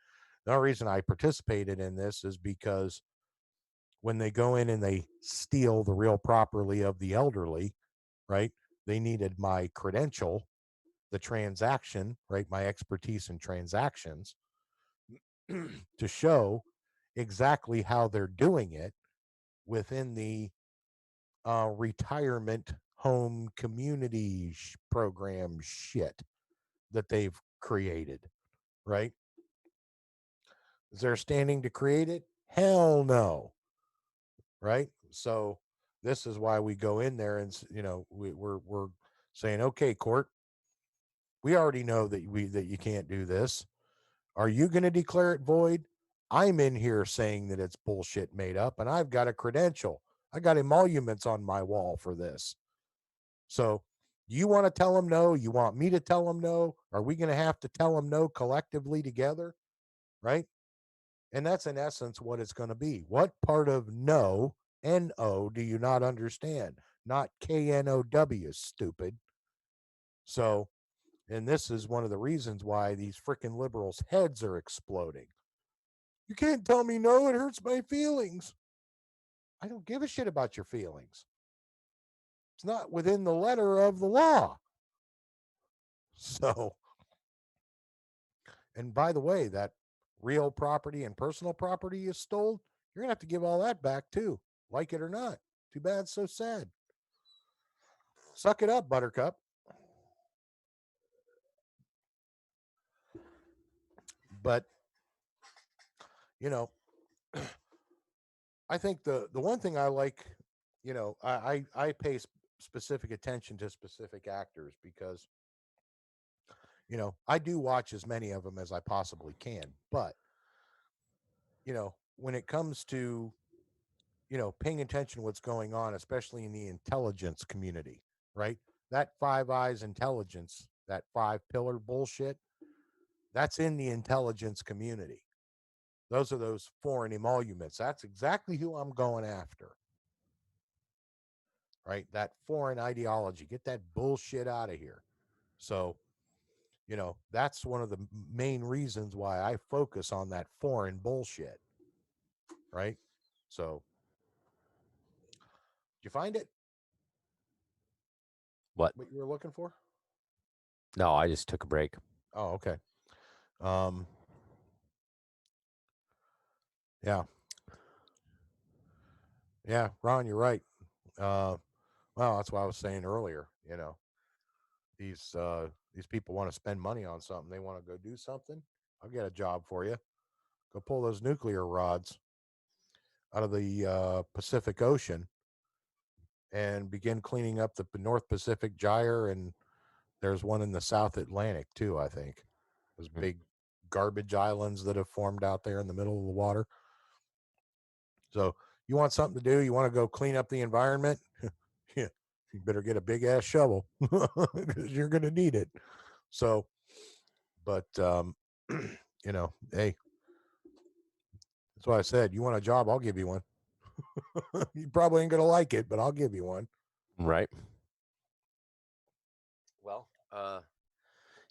The only reason I participated in this is because when they go in and they steal the real property of the elderly, right? They needed my credential, the transaction, right? My expertise in transactions to show exactly how they're doing it within the retirement home community program shit that they've created, right? Is there standing to create it? Hell no, right? So this is why we go in there and we're saying, okay, court, we already know that you can't do this. Are you going to declare it void? I'm in here saying that it's bullshit made up, and I've got a credential. I got emoluments on my wall for this. So you want to tell them no? You want me to tell them no? Are we going to have to tell them no collectively together? Right? And that's in essence what it's going to be. What part of no, N-O, do you not understand? Not K-N-O-W, stupid. So, and this is one of the reasons why these freaking liberals' heads are exploding. You can't tell me no, it hurts my feelings. I don't give a shit about your feelings. It's not within the letter of the law. So, and by the way, that real property and personal property you stole, you're going to have to give all that back too, like it or not. Too bad, so sad. Suck it up, Buttercup. But, you know, I think the one thing I like, you know, I pay specific attention to specific actors because, you know, I do watch as many of them as I possibly can. But, you know, when it comes to, you know, paying attention to what's going on, especially in the intelligence community, right? That Five Eyes intelligence, that 5-pillar bullshit, that's in the intelligence community. Those are those foreign emoluments. That's exactly who I'm going after. Right? That foreign ideology. Get that bullshit out of here. So, you know, that's one of the main reasons why I focus on that foreign bullshit. Right? So, did you find it? What you were looking for? No, I just took a break. Oh, okay. Yeah. Yeah, Ron, you're right. Well, that's what I was saying earlier. You know, these people want to spend money on something. They want to go do something. I'll get a job for you. Go pull those nuclear rods out of the Pacific Ocean and begin cleaning up the North Pacific Gyre. And there's one in the South Atlantic too, I think. Those big garbage islands that have formed out there in the middle of the water. So you want something to do? You want to go clean up the environment? Yeah, you better get a big ass shovel because you're going to need it. So, but, you know, hey, that's why I said, you want a job? I'll give you one. You probably ain't going to like it, but I'll give you one. Right. Well,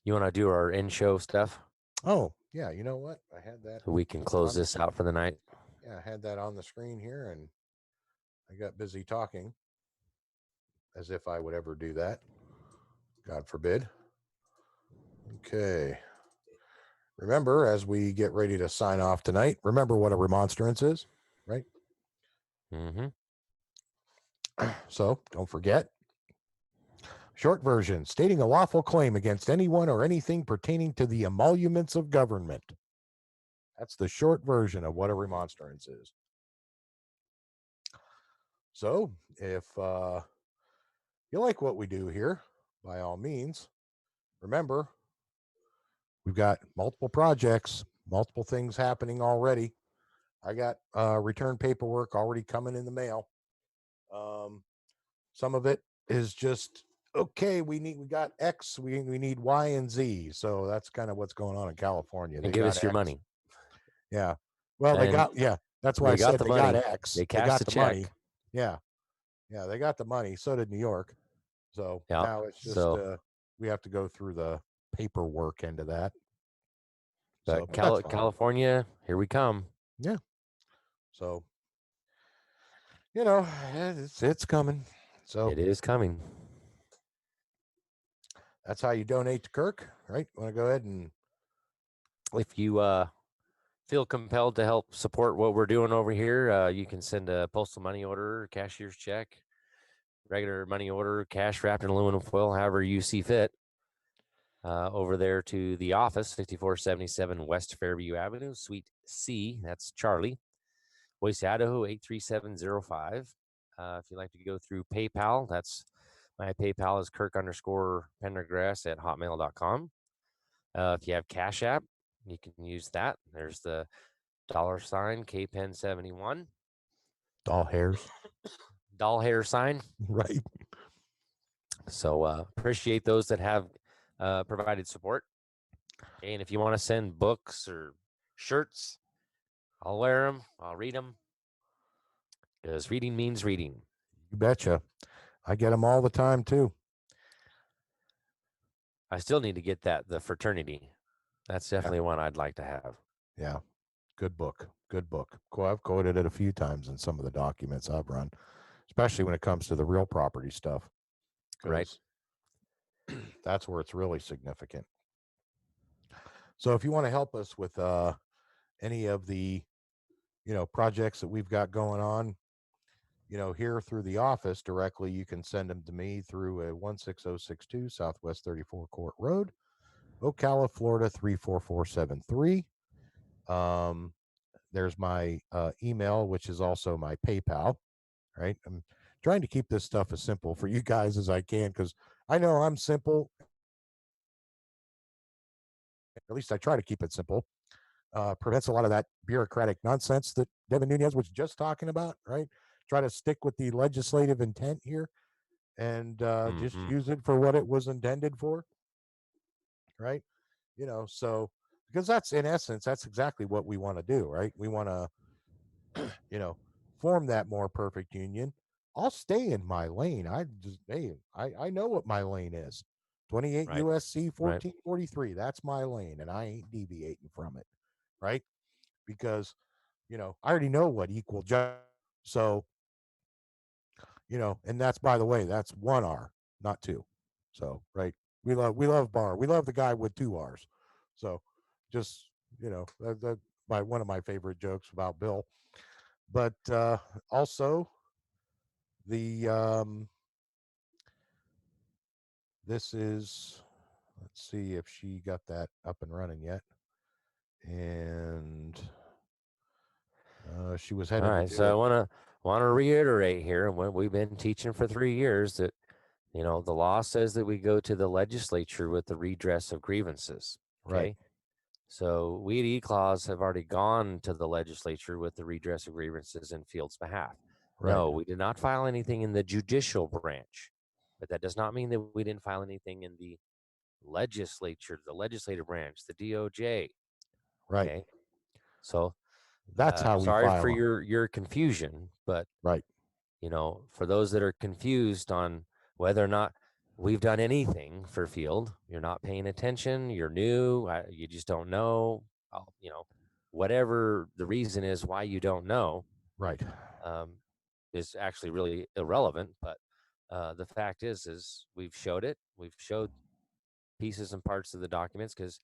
you want to do our end show stuff? Oh, yeah. You know what? I had that. We can close this out for the night. Yeah, I had that on the screen here and I got busy talking as if I would ever do that. God forbid. Okay. Remember, as we get ready to sign off tonight, remember what a remonstrance is, right? Mm-hmm. So don't forget. Short version, stating a lawful claim against anyone or anything pertaining to the emoluments of government. That's the short version of what a remonstrance is. So if you like what we do here, by all means, remember, we've got multiple projects, multiple things happening already. I got return paperwork already coming in the mail. Some of it is just, okay, we got X, we need Y and Z. So that's kind of what's going on in California. And give us your X. money. Yeah. Well, and they got, yeah, that's why I said the they money. got X. They got cashed the the check. money. Yeah. Yeah, they got the money. So did New York. So now it's just we have to go through the paperwork end of that. But so California, here we come. Yeah. So, you know, it's coming. So it is coming. That's how you donate to Kirk, right? Want to go ahead and, if you feel compelled to help support what we're doing over here, you can send a postal money order, cashier's check, regular money order, cash wrapped in aluminum foil, however you see fit, over there to the office, 6477 West Fairview Avenue, Suite C. That's Charlie. Boise, Idaho, 83705. If you'd like to go through PayPal, that's my PayPal is Kirk_Pendergrass@hotmail.com. If you have Cash App, you can use that. There's the $ KPen71. Doll hairs. Doll hair sign. Right. So appreciate those that have provided support. And if you want to send books or shirts, I'll wear them. I'll read them. Because reading means reading. You betcha. I get them all the time, too. I still need to get the fraternity. That's definitely one I'd like to have. Yeah. Good book. Good book. I've quoted it a few times in some of the documents I've run, especially when it comes to the real property stuff, Right. because that's where it's really significant. So if you want to help us with any of the projects that we've got going on, here through the office directly, you can send them to me through a 16062 Southwest 34 Court Road, Ocala, Florida 34473. There's my email, which is also my PayPal. Right, I'm trying to keep this stuff as simple for you guys as I can, because I know I'm simple. At least I try to keep it simple. Prevents a lot of that bureaucratic nonsense that Devin Nunes was just talking about, right? Try to stick with the legislative intent here and just use it for what it was intended for, right? So because that's in essence, that's exactly what we want to do, right? We want to, form that more perfect union. I'll stay in my lane. I know what my lane is. 28 Right. USC Right. 1443. That's my lane, and I ain't deviating from it, right? Because I already know what equal justice. So and that's, by the way, that's one R, not two. So right, we love Barr. We love the guy with two R's. So just that one of my favorite jokes about Bill. But also the this is, let's see if she got that up and running yet, and she was All headed to right. do So I it. want to reiterate here what we've been teaching for 3 years, that the law says that we go to the legislature with the redress of grievances. Right. Okay. So we at E-Clause have already gone to the legislature with the redress of grievances in Field's behalf. Right. No, we did not file anything in the judicial branch, but that does not mean that we didn't file anything in the legislature, the legislative branch, the DOJ. Right. Okay. So That's how we sorry for file 'em. your confusion, but Right. for those that are confused on whether or not we've done anything for Field, you're not paying attention, you're new, you just don't know, whatever the reason is why you don't know, Right. is actually really irrelevant. But the fact is we've showed pieces and parts of the documents, because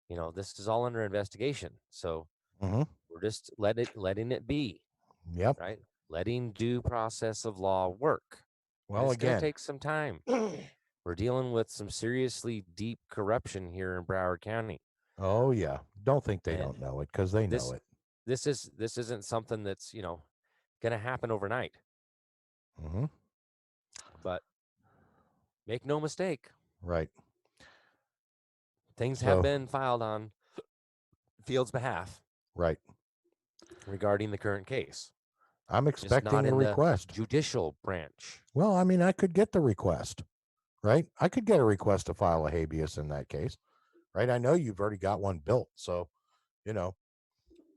this is all under investigation. So Mm-hmm. we're just letting it be. Yep. Right? Letting due process of law work. Well, It's going to again, take some time. We're dealing with some seriously deep corruption here in Broward County. oh yeah, don't think they And don't know it, because they know it. This isn't something that's, going to happen overnight. Mm-hmm. But make no mistake, Right. things have been filed on Field's behalf. Right. Regarding the current case. I'm Just expecting not a in the request. judicial branch. Well, I mean, I could get the request, right? I could get a request to file a habeas in that case, right? I know you've already got one built, so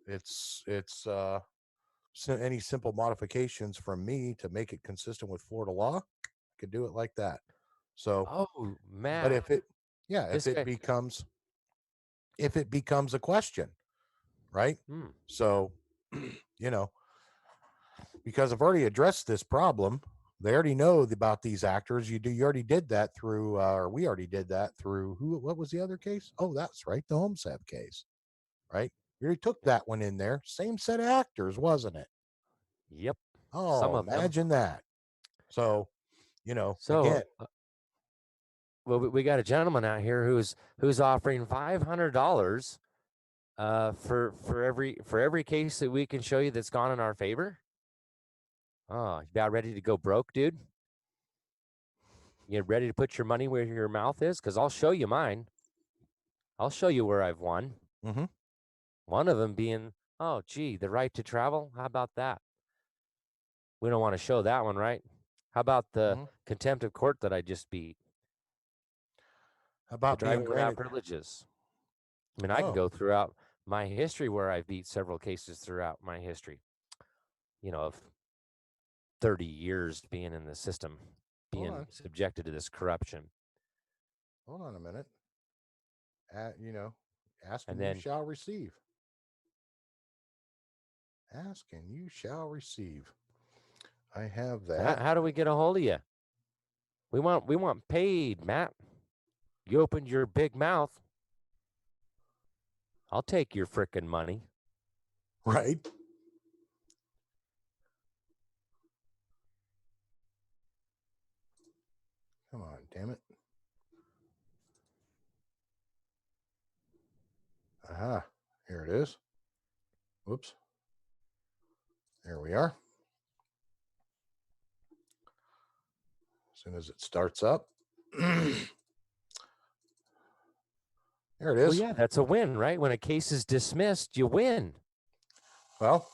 it's any simple modifications from me to make it consistent with Florida law, I could do it like that. So, Oh, man. but if it becomes a question, right? So, because I've already addressed this problem, they already know about these actors. You already did that through, or we already did that through what was the other case? Oh, that's right. The HomeSab case, right? We already took that one in there. Same set of actors, wasn't it? Yep. Oh, Some of imagine that. So, So, again, well, we got a gentleman out here who's offering $500 for every case that we can show you that's gone in our favor. Oh, you about ready to go broke, dude? You ready to put your money where your mouth is? Because I'll show you mine. I'll show you where I've won. mm-hmm. One of them being, oh, gee, the right to travel. How about that? We don't want to show that one, right? How about the contempt of court that I just beat? How about the being driving without granted privileges? I mean, I can go throughout my history where I've beat several cases throughout my history, of 30 years being in the system, being subjected to this corruption. Hold on a minute. Ask and then you shall receive. Ask and you shall receive. I have So that. how do we get a hold of you? We want paid, Matt. You opened your big mouth. I'll take your frickin' money. Right. Come on, damn it. Aha, here it is. Whoops. There we are. As soon as it starts up. There it is. Well, yeah, that's a win, right? When a case is dismissed, you win. Well,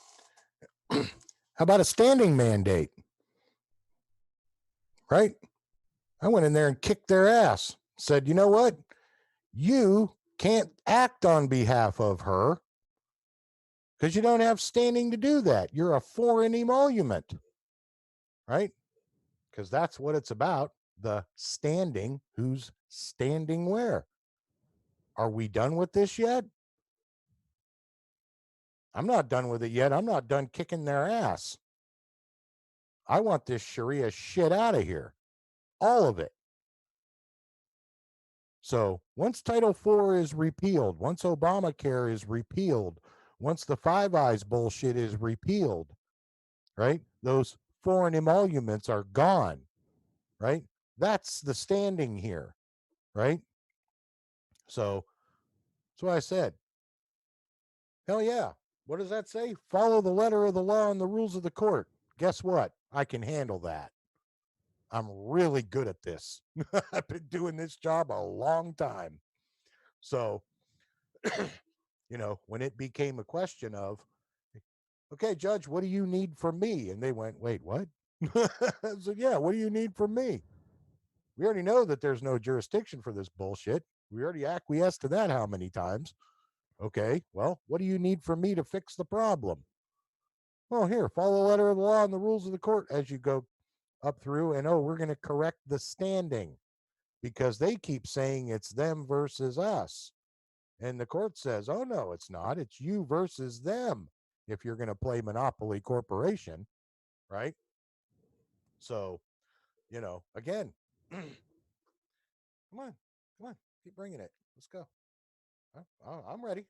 how about a standing mandate? Right? I went in there and kicked their ass. Said, you know what? You can't act on behalf of her because you don't have standing to do that. You're a foreign emolument. Right? Because that's what it's about. The standing. Who's standing where? Are we done with this yet? I'm not done with it yet. I'm not done kicking their ass. I want this Sharia shit out of here. All of it. So once Title IV is repealed, once Obamacare is repealed, once the Five Eyes bullshit is repealed, right? Those foreign emoluments are gone, right? That's the standing here, right? So that's why I said, hell yeah. What does that say? Follow the letter of the law and the rules of the court. Guess what? I can handle that. I'm really good at this. I've been doing this job a long time. So, you know, when it became a question of, okay, Judge, what do you need from me? And they went, wait, what? I said, yeah, what do you need from me? We already know that there's no jurisdiction for this bullshit. We already acquiesced to that how many times? Okay, well, what do you need from me to fix the problem? Well, here, follow the letter of the law and the rules of the court as you go up through. And oh, we're going to correct the standing because they keep saying it's them versus us. And the court says, oh, no, it's not. It's you versus them if you're going to play Monopoly Corporation, right? So, you know, again, come on, keep bringing it. Let's go. I'm ready.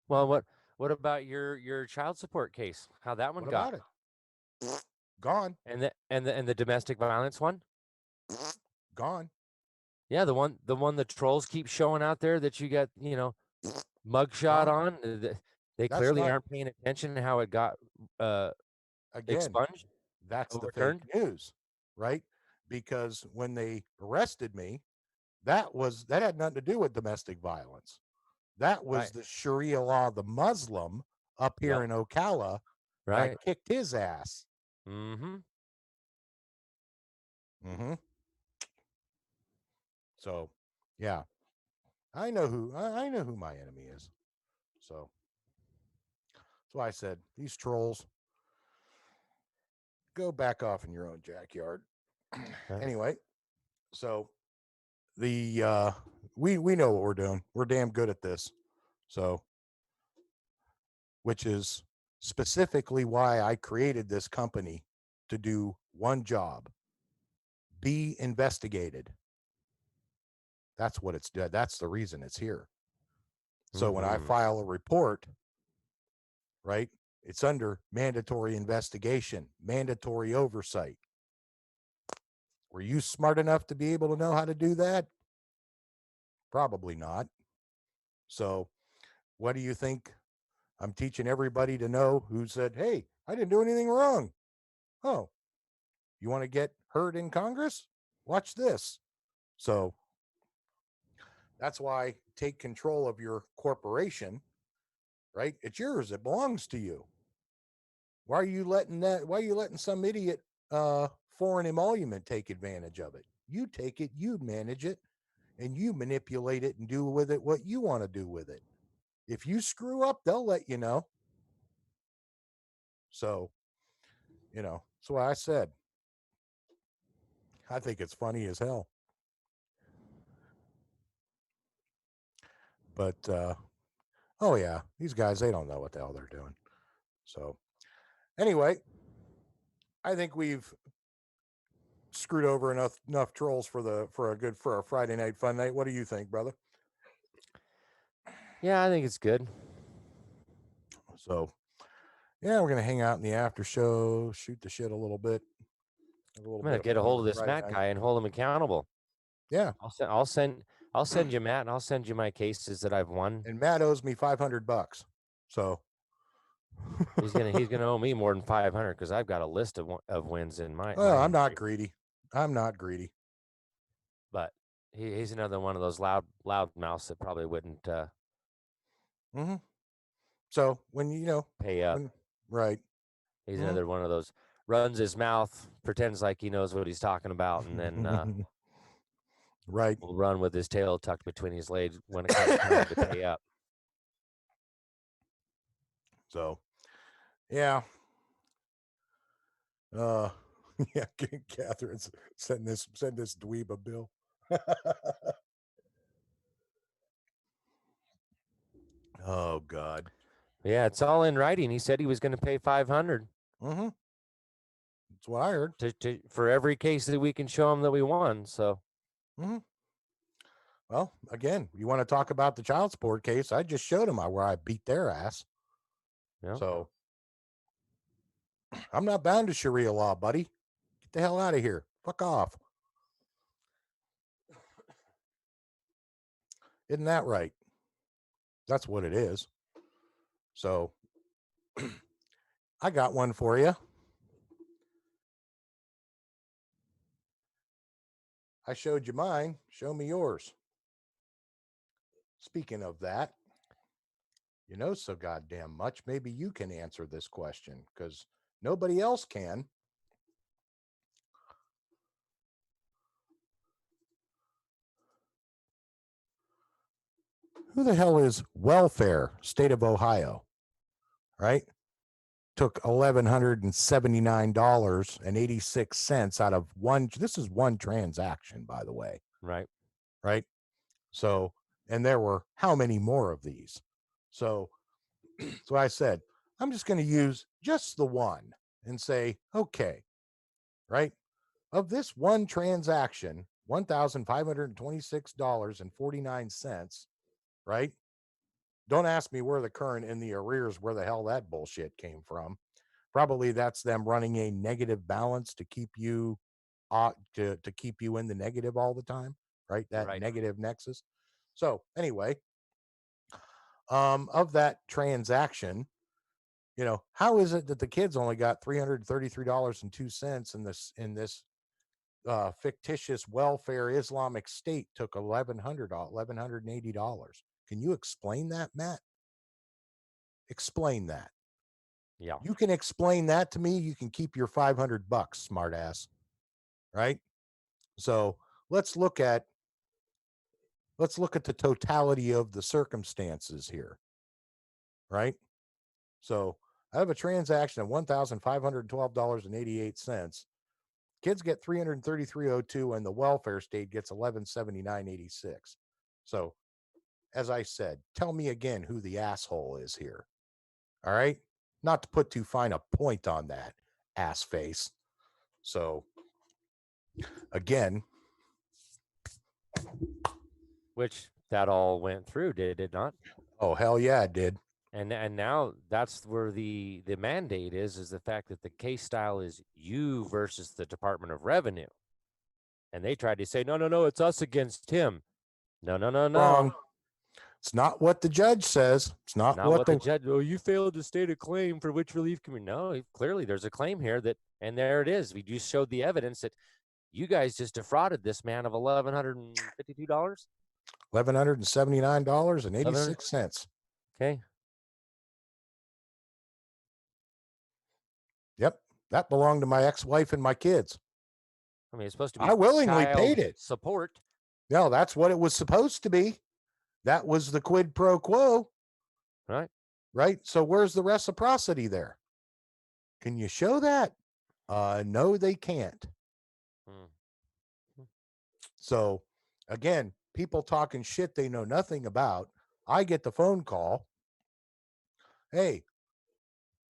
Well, what about your child support case? How that one What got? about it? Gone. And the domestic violence one? Gone. Yeah, the one the trolls keep showing out there that you got, mugshot on. They That's clearly not, aren't paying attention to how it got again, expunged, that's the overturned. fake news, right? Because when they arrested me, that had nothing to do with domestic violence. That was Right. the Sharia law, the Muslim up here Yep. in Ocala. Right. I kicked his ass. Mm-hmm. Mm-hmm. So, yeah, I know who my enemy is. So that's why I said these trolls go back off in your own backyard. Anyway, so the we know what we're doing. We're damn good at this. So, which is specifically why I created this company to do one job: be investigated. That's what it's done. That's the reason it's here. So when I file a report, right, it's under mandatory investigation, mandatory oversight. Were you smart enough to be able to know how to do that? Probably not. So what do you think I'm teaching everybody to know who said, hey, I didn't do anything wrong? Oh, you want to get heard in Congress? Watch this. So that's why take control of your corporation, right? It's yours. It belongs to you. Why are you letting some idiot foreign emolument take advantage of it? You take it, you manage it, and you manipulate it and do with it what you want to do with it. If you screw up, they'll let you know. So, that's why I said I think it's funny as hell. But Oh yeah, these guys, they don't know what the hell they're doing. So anyway, I think we've screwed over enough trolls for a Friday night fun night. What do you think, brother? Yeah, I think it's good. So yeah, we're gonna hang out in the after show, shoot the shit a little bit. I'm gonna get a hold of this Friday Matt night. guy and hold him accountable. Yeah, I'll send you Matt, and I'll send you my cases that I've won. and Matt owes me $500. So He's gonna owe me more than 500 because I've got a list of wins in my. well, my I'm not history. greedy. I'm not greedy. But he's another one of those loud mouths that probably wouldn't Mm-hmm. So when pay up. Right. He's Mhm. another one of those runs his mouth, pretends like he knows what he's talking about, and then right. will run with his tail tucked between his legs when it comes time to pay up. So, yeah. Yeah, Catherine's send this dweeb a bill. Oh God. Yeah, it's all in writing. He said he was going to pay 500. Mm-hmm. That's what I heard. For every case that we can show him that we won. So. Mm-hmm. Well, again, you want to talk about the child support case? I just showed him where I beat their ass. Yeah. So I'm not bound to Sharia law, buddy. Get the hell out of here. Fuck off. Isn't that right? That's what it is. So I got one for you. I showed you mine. Show me yours. Speaking of that, you know so goddamn much. Maybe you can answer this question because nobody else can. Who the hell is Welfare, State of Ohio? Right? Took $1,179.86 out of one. This is one transaction, by the way. Right. Right. So, and there were how many more of these? So, so I said, I'm just going to use just the one and say, okay, right? Of this one transaction, $1,526.49, right? Don't ask me where the current and the arrears, where the hell that bullshit came from. Probably that's them running a negative balance to keep you to keep you in the negative all the time, right? That Right. negative nexus. So anyway, of that transaction, how is it that the kids only got $333.02 in this fictitious welfare Islamic state took $1,180? Can you explain that, Matt? Explain that. Yeah. You can explain that to me. You can keep your $500, smartass. Right. So let's look at the totality of the circumstances here. Right. So I have a transaction of $1,512.88. Kids get $333.02 and the welfare state gets $1,179.86. So as I said, tell me again who the asshole is here. All right. Not to put too fine a point on that, ass face. So again, Which that all went through, did it not? oh hell yeah, it did. And now that's where the mandate is the fact that the case style is you versus the Department of Revenue. And they tried to say, no, it's us against him. No. Wrong. It's not what the judge says. It's not what the judge. Oh, you failed to state a claim for which relief can we? No, clearly there's a claim here and there it is. We just showed the evidence that you guys just defrauded this man of $1,152. $1,179.86. Okay. Yep, that belonged to my ex-wife and my kids. I mean, it's supposed to be. I willingly paid it. Support. No, that's what it was supposed to be. That was the quid pro quo. Right. Right. So where's the reciprocity there? Can you show that? No, they can't. So again, people talking shit they know nothing about. I get the phone call hey,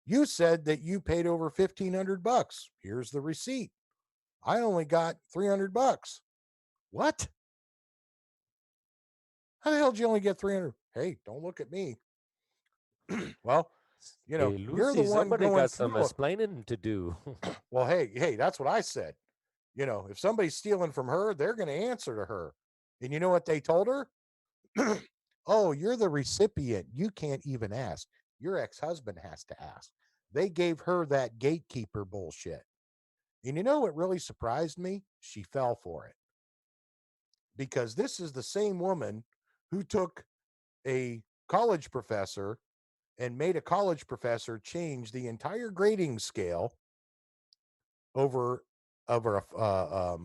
you said that you paid over $1,500. Here's the receipt. I only got $300. What? How the hell did you only get 300? Hey, don't look at me. Well, you know, Hey, you're the Lucy, one somebody going got some through. explaining to do. Well, hey, that's what I said. You know, if somebody's stealing from her, they're going to answer to her. And you know what they told her? Oh, you're the recipient. You can't even ask. Your ex-husband has to ask. They gave her that gatekeeper bullshit. And you know what really surprised me? She fell for it. Because this is the same woman who took a college professor and made a college professor change the entire grading scale over a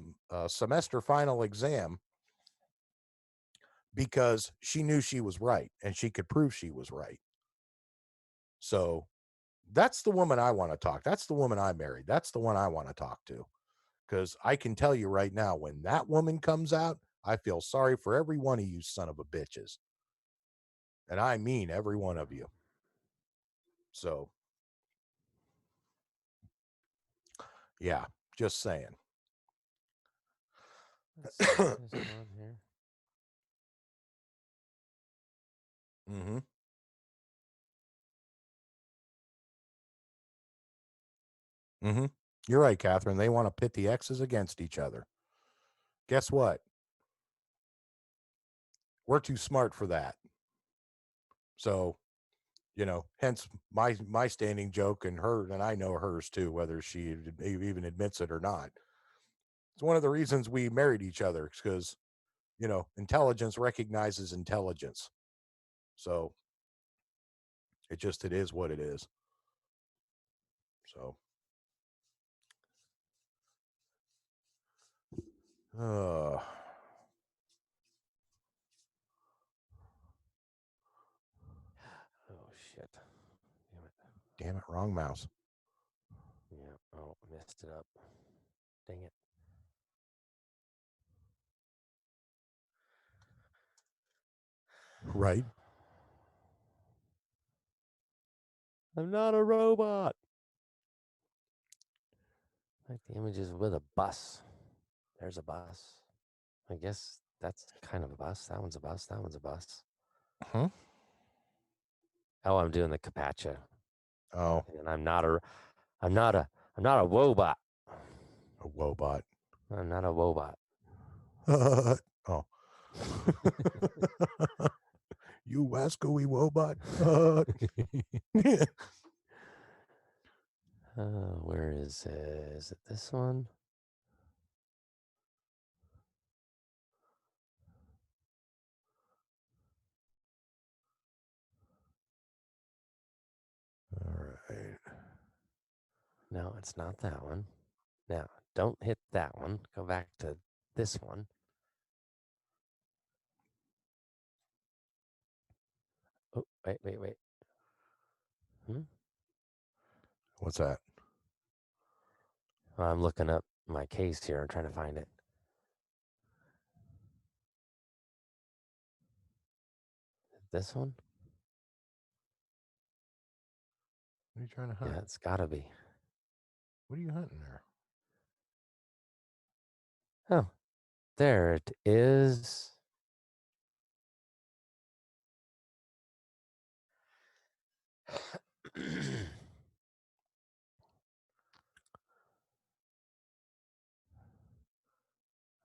semester final exam because she knew she was right and she could prove she was right. So that's the woman I want to talk. That's the woman I married. That's the one I want to talk to. Because I can tell you right now, when that woman comes out, I feel sorry for every one of you son of a bitches. And I mean every one of you. So, yeah, just saying. Let's see, there's one here. Mm-hmm. Mm-hmm. You're right, Catherine. They want to pit the exes against each other. Guess what? We're too smart for that. So, you know, hence my standing joke, and I know hers too, whether she even admits it or not. It's one of the reasons we married each other, because, you know, intelligence recognizes intelligence. So it is what it is. So, oh shit. Damn it. damn it, wrong mouse. Yeah. Oh, messed it up. Dang it. Right. I'm not a robot. Like the images with a bus. There's a bus. I guess that's kind of a bus. That one's a bus. That one's a bus. Huh? Oh, I'm doing the Capacha. Oh. And I'm not a wobot. A wobot. I'm not a wobot. Oh. You wascally wobot. Where is it? Is it this one? All right. No, it's not that one. Now, don't hit that one. Go back to this one. Oh, wait. What's that? I'm looking up my case here. I'm trying to find it. This one? What are you trying to hunt? Yeah, it's got to be. What are you hunting there? Oh, there it is.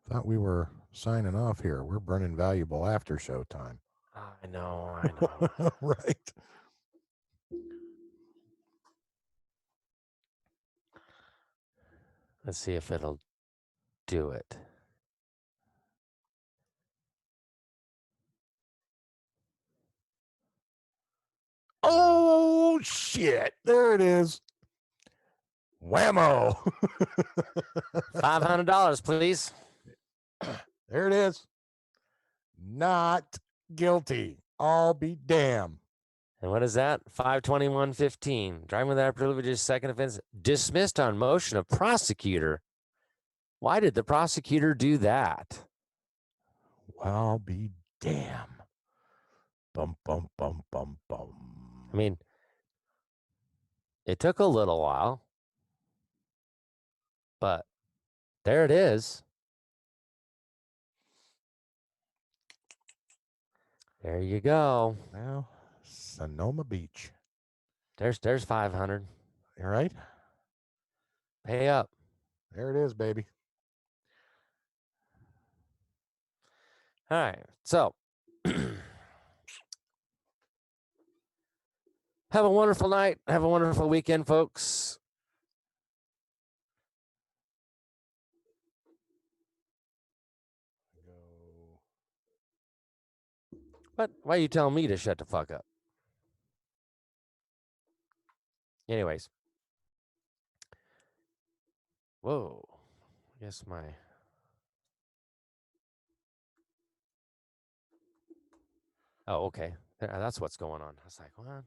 Thought we were signing off here. We're burning valuable after show time. I know. Right. Let's see if it'll do it. Oh, shit. There it is. Whammo. $500, please. There it is. Not guilty. I'll be damned. And what is that? 521.15. Driving without privileges, second offense, dismissed on motion of prosecutor. Why did the prosecutor do that? Well, I'll be damned. Bum, bum, bum, bum, bum. I mean, It took a little while, but there it is. There you go. Well, Sonoma Beach. There's 500. All right. Pay up. There it is, baby. All right. So have a wonderful night. Have a wonderful weekend, folks. What? Why are you telling me to shut the fuck up? Anyways. Whoa. I guess my... Oh, okay. That's what's going on. I was like, what?